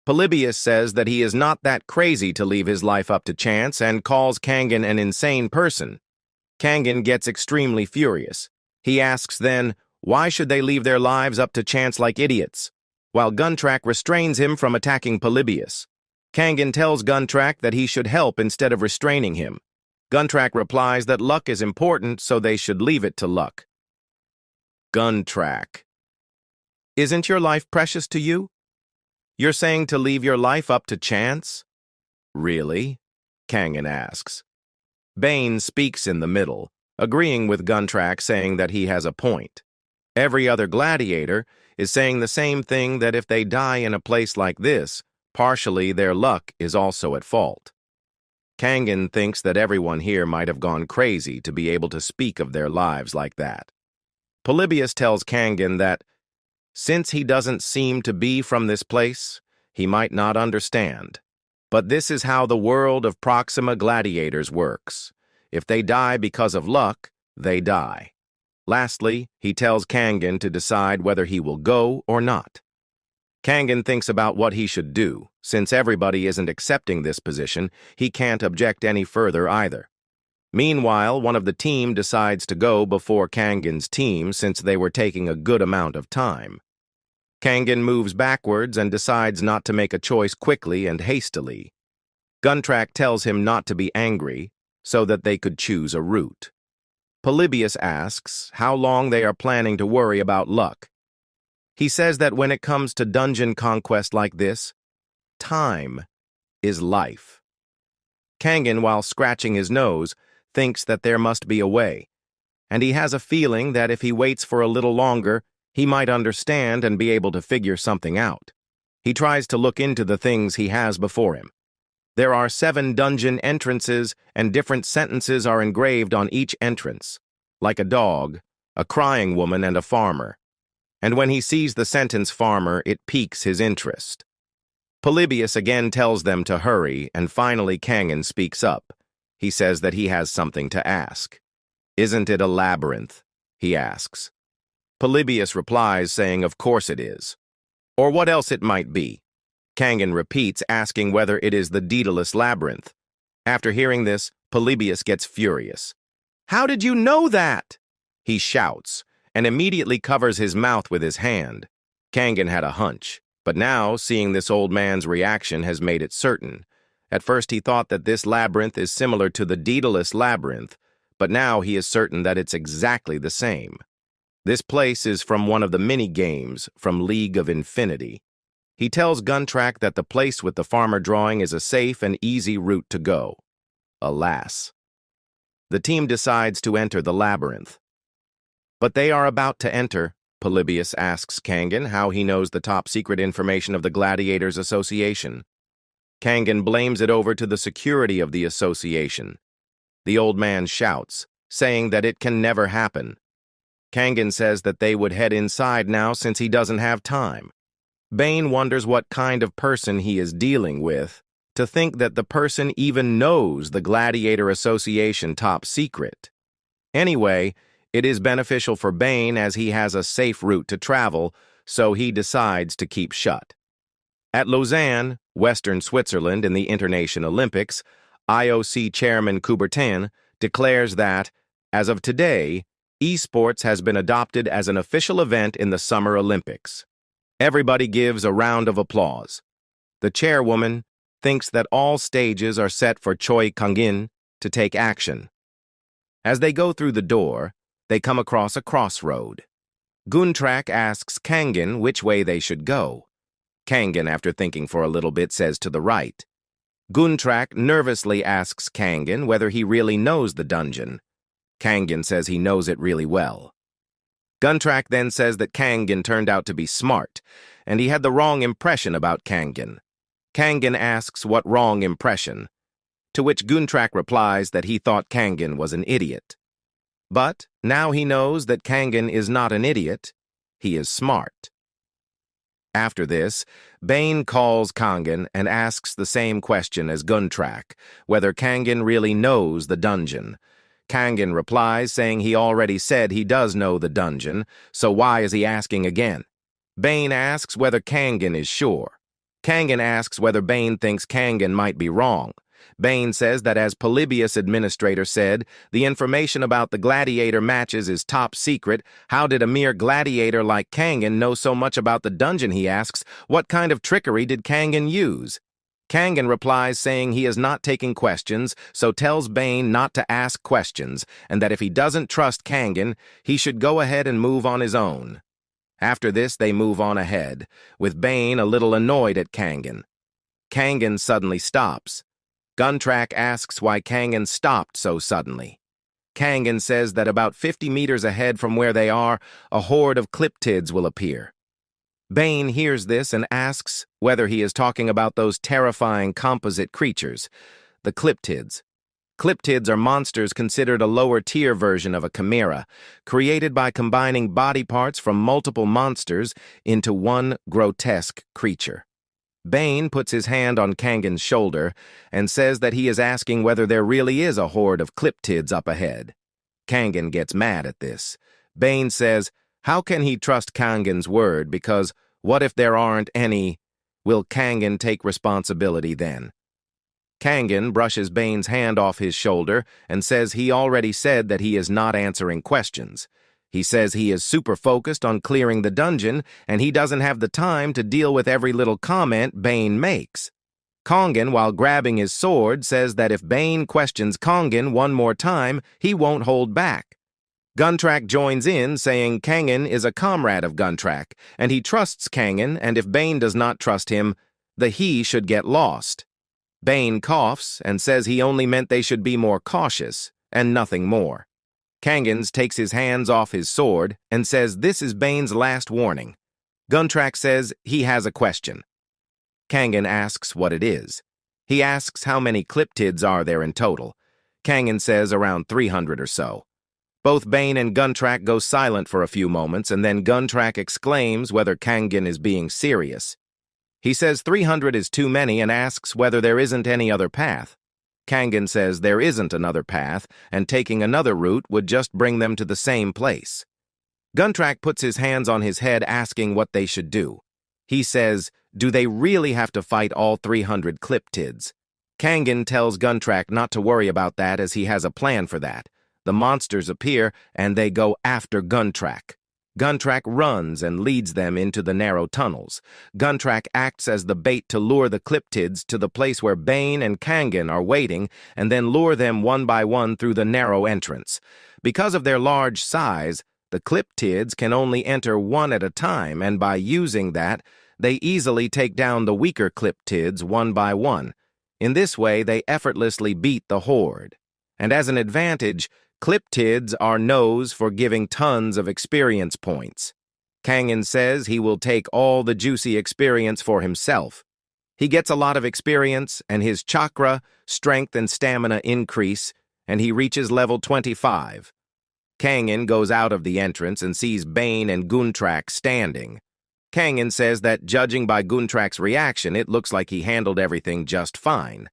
Polybius says that he is not that crazy to leave his life up to chance and calls Kangen an insane person. Kangen gets extremely furious. He asks then, why should they leave their lives up to chance like idiots? While Guntrack restrains him from attacking Polybius. Kangen tells Guntrack that he should help instead of restraining him. Guntrack replies that luck is important, so they should leave it to luck. Guntrack. Isn't your life precious to you? You're saying to leave your life up to chance? Really? Kangen asks. Bane speaks in the middle, agreeing with Guntrack, saying that he has a point. Every other gladiator is saying the same thing, that if they die in a place like this, partially their luck is also at fault. Kangen thinks that everyone here might have gone crazy to be able to speak of their lives like that. Polybius tells Kangen that, since he doesn't seem to be from this place, he might not understand. But this is how the world of Proxima gladiators works. If they die because of luck, they die. Lastly, he tells Kangen to decide whether he will go or not. Kangen thinks about what he should do. Since everybody isn't accepting this position, he can't object any further either. Meanwhile, one of the team decides to go before Kangen's team, since they were taking a good amount of time. Kangen moves backwards and decides not to make a choice quickly and hastily. Guntrack tells him not to be angry, so that they could choose a route. Polybius asks how long they are planning to worry about luck. He says that when it comes to dungeon conquest like this, time is life. Kangen, while scratching his nose, thinks that there must be a way, and he has a feeling that if he waits for a little longer, he might understand and be able to figure something out. He tries to look into the things he has before him. There are 7 dungeon entrances, and different sentences are engraved on each entrance, like a dog, a crying woman, and a farmer. And when he sees the sentence farmer, it piques his interest. Polybius again tells them to hurry, and finally Kangen speaks up. He says that he has something to ask. Isn't it a labyrinth? He asks. Polybius replies, saying of course it is. Or what else it might be. Kangen repeats, asking whether it is the Daedalus labyrinth. After hearing this, Polybius gets furious. How did you know that? He shouts, and immediately covers his mouth with his hand. Kangen had a hunch, but now, seeing this old man's reaction has made it certain. At first he thought that this labyrinth is similar to the Daedalus labyrinth, but now he is certain that it's exactly the same. This place is from one of the mini-games from League of Infinity. He tells Guntrack that the place with the farmer drawing is a safe and easy route to go. Alas. The team decides to enter the labyrinth. But they are about to enter. Polybius asks Kangan how he knows the top-secret information of the Gladiators Association. Kangan blames it over to the security of the association. The old man shouts, saying that it can never happen. Kangan says that they would head inside now since he doesn't have time. Bane wonders what kind of person he is dealing with, to think that the person even knows the Gladiator Association top secret. Anyway, it is beneficial for Bane as he has a safe route to travel, so he decides to keep shut. At Lausanne, Western Switzerland in the International Olympics, IOC Chairman Coubertin declares that, as of today, esports has been adopted as an official event in the Summer Olympics. Everybody gives a round of applause. The chairwoman thinks that all stages are set for Choi Kangin to take action. As they go through the door, they come across a crossroad. Guntrack asks Kangan which way they should go. Kangan, after thinking for a little bit, says to the right. Guntrack nervously asks Kangan whether he really knows the dungeon. Kangan says he knows it really well. Guntrack then says that Kangan turned out to be smart, and he had the wrong impression about Kangan. Kangan asks what wrong impression, to which Guntrack replies that he thought Kangan was an idiot. But now he knows that Kangan is not an idiot, he is smart. After this, Bane calls Kangan and asks the same question as Guntrack, whether Kangan really knows the dungeon. Kangan replies saying he already said he does know the dungeon, so why is he asking again? Bane asks whether Kangan is sure. Kangan asks whether Bane thinks Kangan might be wrong. Bane says that as Polybius administrator said, the information about the gladiator matches is top secret. How did a mere gladiator like Kangan know so much about the dungeon, he asks. What kind of trickery did Kangan use? Kangan replies saying he is not taking questions, so tells Bane not to ask questions, and that if he doesn't trust Kangan, he should go ahead and move on his own. After this, they move on ahead, with Bane a little annoyed at Kangan. Kangan suddenly stops. Guntrack asks why Kangan stopped so suddenly. Kangan says that about 50 meters ahead from where they are, a horde of cryptids will appear. Bane hears this and asks whether he is talking about those terrifying composite creatures, the cryptids. Cryptids are monsters considered a lower-tier version of a chimera, created by combining body parts from multiple monsters into one grotesque creature. Bane puts his hand on Kangan's shoulder and says that he is asking whether there really is a horde of cryptids up ahead. Kangan gets mad at this. Bane says, how can he trust Kangan's word, because what if there aren't any? Will Kangan take responsibility then? Kangan brushes Bane's hand off his shoulder and says he already said that he is not answering questions. He says he is super focused on clearing the dungeon and he doesn't have the time to deal with every little comment Bane makes. Kangan, while grabbing his sword, says that if Bane questions Kangan one more time, he won't hold back. Guntrack joins in, saying Kangan is a comrade of Guntrack, and he trusts Kangan, and if Bane does not trust him, the he should get lost. Bane coughs and says he only meant they should be more cautious, and nothing more. Kangan takes his hands off his sword and says this is Bane's last warning. Guntrack says he has a question. Kangan asks what it is. He asks how many cryptids are there in total. Kangan says around 300 or so. Both Bane and Guntrack go silent for a few moments, and then Guntrack exclaims whether Kangan is being serious. He says 300 is too many and asks whether there isn't any other path. Kangan says there isn't another path, and taking another route would just bring them to the same place. Guntrack puts his hands on his head asking what they should do. He says, do they really have to fight all 300 cryptids? Kangan tells Guntrack not to worry about that as he has a plan for that. The monsters appear, and they go after Guntrack. Guntrack runs and leads them into the narrow tunnels. Guntrack acts as the bait to lure the cryptids to the place where Bane and Kangan are waiting, and then lure them one by one through the narrow entrance. Because of their large size, the cryptids can only enter one at a time, and by using that, they easily take down the weaker Cliptids one by one. In this way, they effortlessly beat the Horde. And as an advantage, Cliptids are known for giving tons of experience points. Kangin says he will take all the juicy experience for himself. He gets a lot of experience, and his chakra, strength, and stamina increase, and he reaches level 25. Kangin goes out of the entrance and sees Bane and Guntrak standing. Kangin says that judging by Guntrak's reaction, it looks like he handled everything just fine.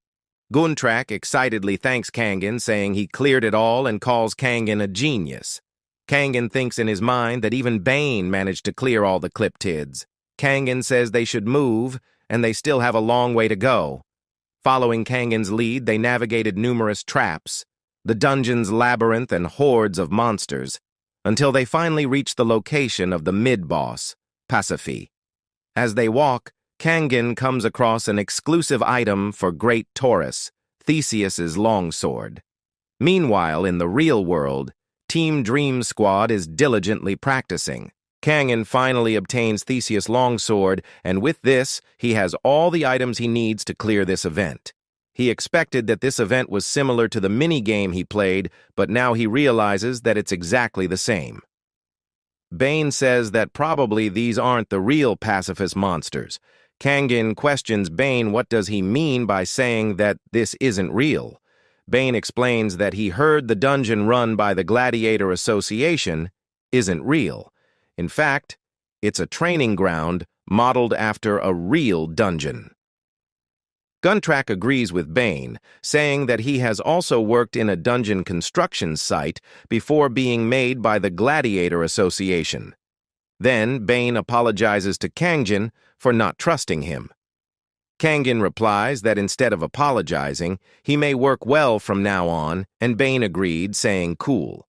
Guntrak excitedly thanks Kangin, saying he cleared it all and calls Kangin a genius. Kangin thinks in his mind that even Bane managed to clear all the Cliptids. Kangin says they should move, and they still have a long way to go. Following Kangin's lead, they navigated numerous traps, the dungeon's labyrinth and hordes of monsters, until they finally reached the location of the mid-boss, Pasiphae. As they walk, Kangin comes across an exclusive item for Great Taurus, Theseus's longsword. Meanwhile, in the real world, Team Dream Squad is diligently practicing. Kangin finally obtains Theseus' longsword, and with this, he has all the items he needs to clear this event. He expected that this event was similar to the mini-game he played, but now he realizes that it's exactly the same. Bane says that probably these aren't the real pacifist monsters. Kangin questions Bane what does he mean by saying that this isn't real. Bane explains that he heard the dungeon run by the Gladiator Association isn't real. In fact, it's a training ground modeled after a real dungeon. Guntrak agrees with Bane, saying that he has also worked in a dungeon construction site before being made by the Gladiator Association. Then Bane apologizes to Kangin for not trusting him. Kangin replies that instead of apologizing, he may work well from now on, and Bane agreed, saying cool.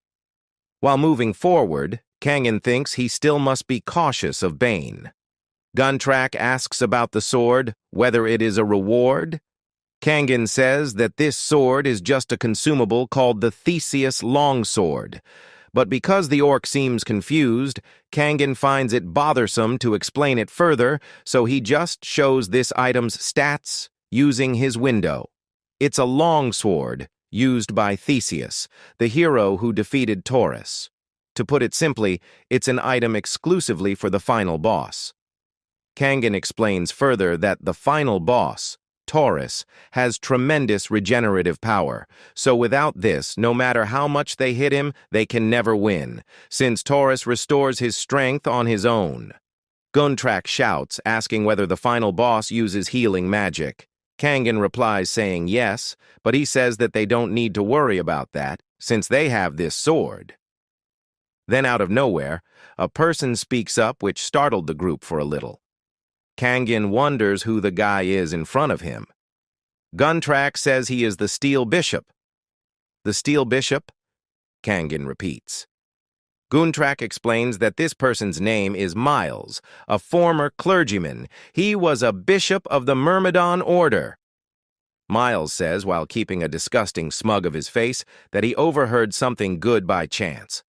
While moving forward, Kangin thinks he still must be cautious of Bane. Guntrak asks about the sword, whether it is a reward. Kangin says that this sword is just a consumable called the Theseus longsword. But because the orc seems confused, Kangin finds it bothersome to explain it further, so he just shows this item's stats using his window. It's a longsword used by Theseus, the hero who defeated Taurus. To put it simply, it's an item exclusively for the final boss. Kangin explains further that the final boss, Taurus, has tremendous regenerative power, so without this, no matter how much they hit him, they can never win, since Taurus restores his strength on his own. Guntrak shouts, asking whether the final boss uses healing magic. Kangin replies saying yes, but he says that they don't need to worry about that, since they have this sword. Then out of nowhere, a person speaks up which startled the group for a little. Kangin wonders who the guy is in front of him. Guntrak says he is the Steel Bishop. The Steel Bishop? Kangin repeats. Guntrak explains that this person's name is Miles, a former clergyman. He was a bishop of the Myrmidon Order. Miles says, while keeping a disgusting smug of his face, that he overheard something good by chance.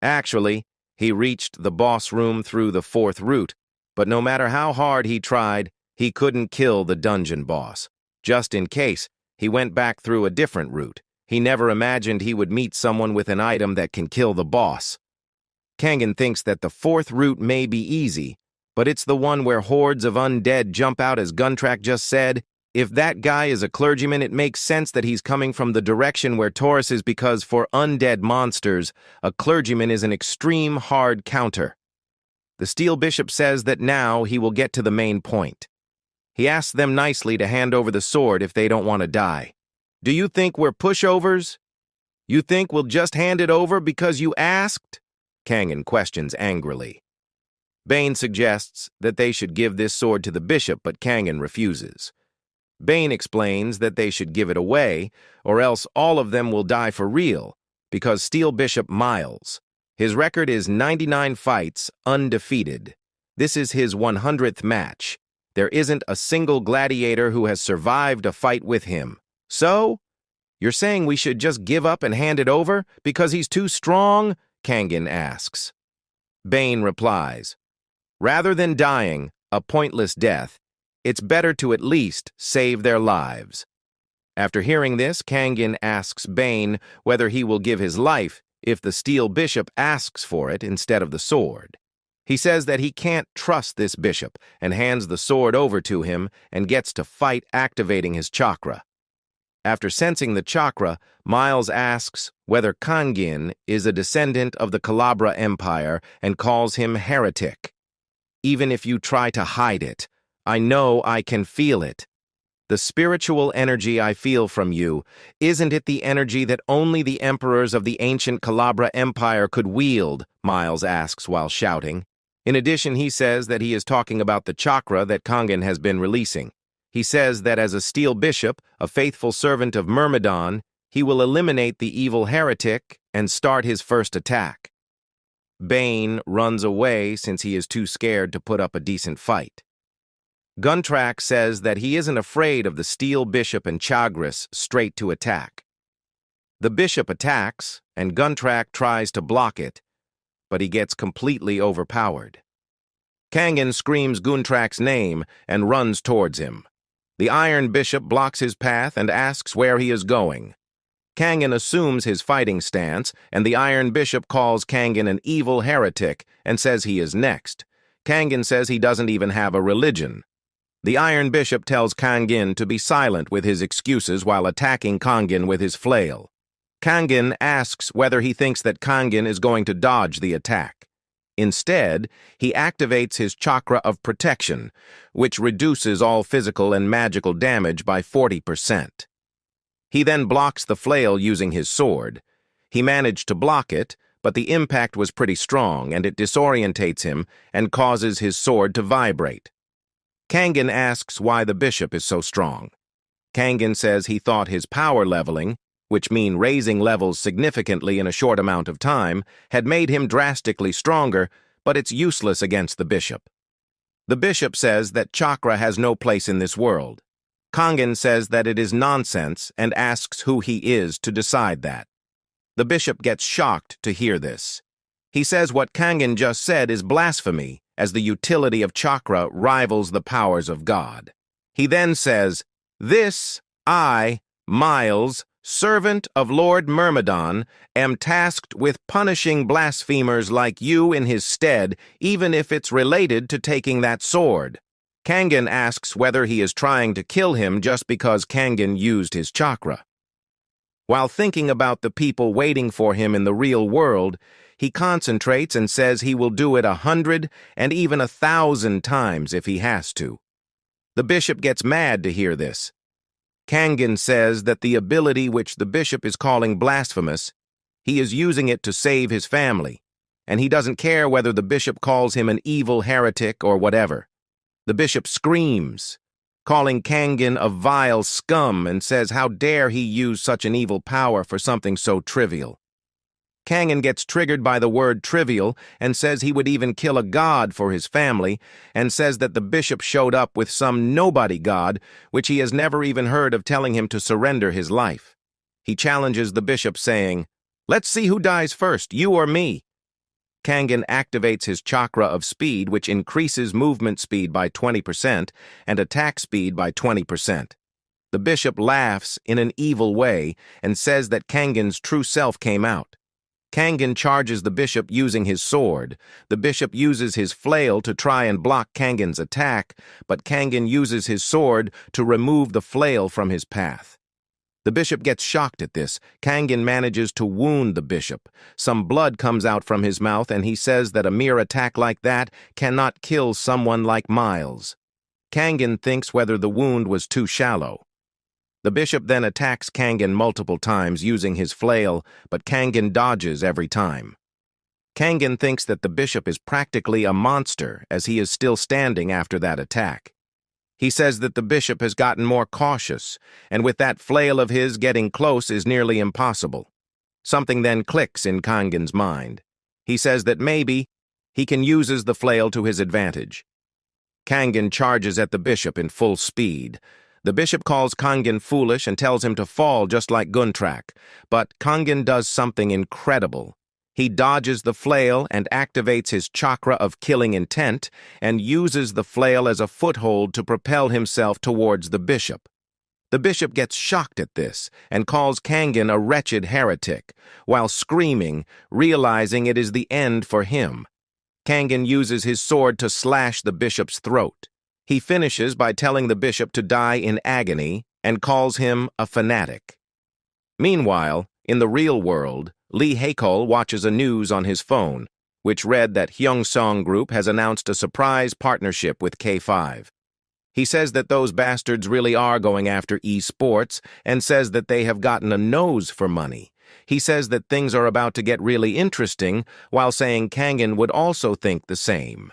Actually, he reached the boss room through the fourth route, but no matter how hard he tried, he couldn't kill the dungeon boss. Just in case, he went back through a different route. He never imagined he would meet someone with an item that can kill the boss. Kangin thinks that the fourth route may be easy, but it's the one where hordes of undead jump out, as Guntrak just said. If that guy is a clergyman, it makes sense that he's coming from the direction where Taurus is, because for undead monsters, a clergyman is an extreme hard counter. The Steel Bishop says that now he will get to the main point. He asks them nicely to hand over the sword if they don't want to die. Do you think we're pushovers? You think we'll just hand it over because you asked? Kangin questions angrily. Bane suggests that they should give this sword to the bishop, but Kangin refuses. Bane explains that they should give it away, or else all of them will die for real, because Steel Bishop Miles. His record is 99 fights, undefeated. This is his 100th match. There isn't a single gladiator who has survived a fight with him. So, you're saying we should just give up and hand it over because he's too strong? Kangin asks. Bane replies, rather than dying, a pointless death, it's better to at least save their lives. After hearing this, Kangin asks Bane whether he will give his life if the steel bishop asks for it instead of the sword. He says that he can't trust this bishop and hands the sword over to him and gets to fight, activating his chakra. After sensing the chakra, Miles asks whether Kangin is a descendant of the Calabra Empire and calls him heretic. Even if you try to hide it, I know I can feel it. The spiritual energy I feel from you, isn't it the energy that only the emperors of the ancient Calabra Empire could wield? Miles asks while shouting. In addition, he says that he is talking about the chakra that Kangin has been releasing. He says that as a steel bishop, a faithful servant of Myrmidon, he will eliminate the evil heretic and start his first attack. Bane runs away since he is too scared to put up a decent fight. Guntrack says that he isn't afraid of the steel bishop and Chagris straight to attack. The bishop attacks, and Guntrack tries to block it, but he gets completely overpowered. Kangin screams Guntrack's name and runs towards him. The Iron Bishop blocks his path and asks where he is going. Kangin assumes his fighting stance, and the Iron Bishop calls Kangin an evil heretic and says he is next. Kangin says he doesn't even have a religion. The Iron Bishop tells Kangin to be silent with his excuses while attacking Kangin with his flail. Kangin asks whether he thinks that Kangin is going to dodge the attack. Instead, he activates his chakra of protection, which reduces all physical and magical damage by 40%. He then blocks the flail using his sword. He managed to block it, but the impact was pretty strong and it disorientates him and causes his sword to vibrate. Kangin asks why the bishop is so strong. Kangin says he thought his power leveling, which mean raising levels significantly in a short amount of time, had made him drastically stronger, but it's useless against the bishop. The bishop says that chakra has no place in this world. Kangin says that it is nonsense and asks who he is to decide that. The bishop gets shocked to hear this. He says what Kangin just said is blasphemy, as the utility of chakra rivals the powers of God. He then says, "This, I, Miles, servant of Lord Myrmidon, am tasked with punishing blasphemers like you in his stead, even if it's related to taking that sword." Kangin asks whether he is trying to kill him just because Kangin used his chakra. While thinking about the people waiting for him in the real world, he concentrates and says he will do it 100 and even 1,000 times if he has to. The bishop gets mad to hear this. Kangin says that the ability which the bishop is calling blasphemous, he is using it to save his family, and he doesn't care whether the bishop calls him an evil heretic or whatever. The bishop screams, calling Kangin a vile scum, and says how dare he use such an evil power for something so trivial. Kangin gets triggered by the word trivial and says he would even kill a god for his family, and says that the bishop showed up with some nobody god, which he has never even heard of, telling him to surrender his life. He challenges the bishop, saying, "Let's see who dies first, you or me." Kangin activates his chakra of speed, which increases movement speed by 20% and attack speed by 20%. The bishop laughs in an evil way and says that Kangin's true self came out. Kangin charges the bishop using his sword. The bishop uses his flail to try and block Kangin's attack, but Kangin uses his sword to remove the flail from his path. The bishop gets shocked at this. Kangin manages to wound the bishop. Some blood comes out from his mouth, and he says that a mere attack like that cannot kill someone like Miles. Kangin thinks whether the wound was too shallow. The bishop then attacks Kangin multiple times using his flail, but Kangin dodges every time. Kangin thinks that the bishop is practically a monster, as he is still standing after that attack. He says that the bishop has gotten more cautious, and with that flail of his, getting close is nearly impossible. Something then clicks in Kangin's mind. He says that maybe he can use the flail to his advantage. Kangin charges at the bishop in full speed. The bishop calls Kangin foolish and tells him to fall just like Guntrack, but Kangin does something incredible. He dodges the flail and activates his chakra of killing intent and uses the flail as a foothold to propel himself towards the bishop. The bishop gets shocked at this and calls Kangen a wretched heretic, while screaming, realizing it is the end for him. Kangen uses his sword to slash the bishop's throat. He finishes by telling the bishop to die in agony and calls him a fanatic. Meanwhile, in the real world, Lee Haekol watches a news on his phone, which read that Hyungsong Group has announced a surprise partnership with K5. He says that those bastards really are going after esports and says that they have gotten a nose for money. He says that things are about to get really interesting while saying Kangen would also think the same.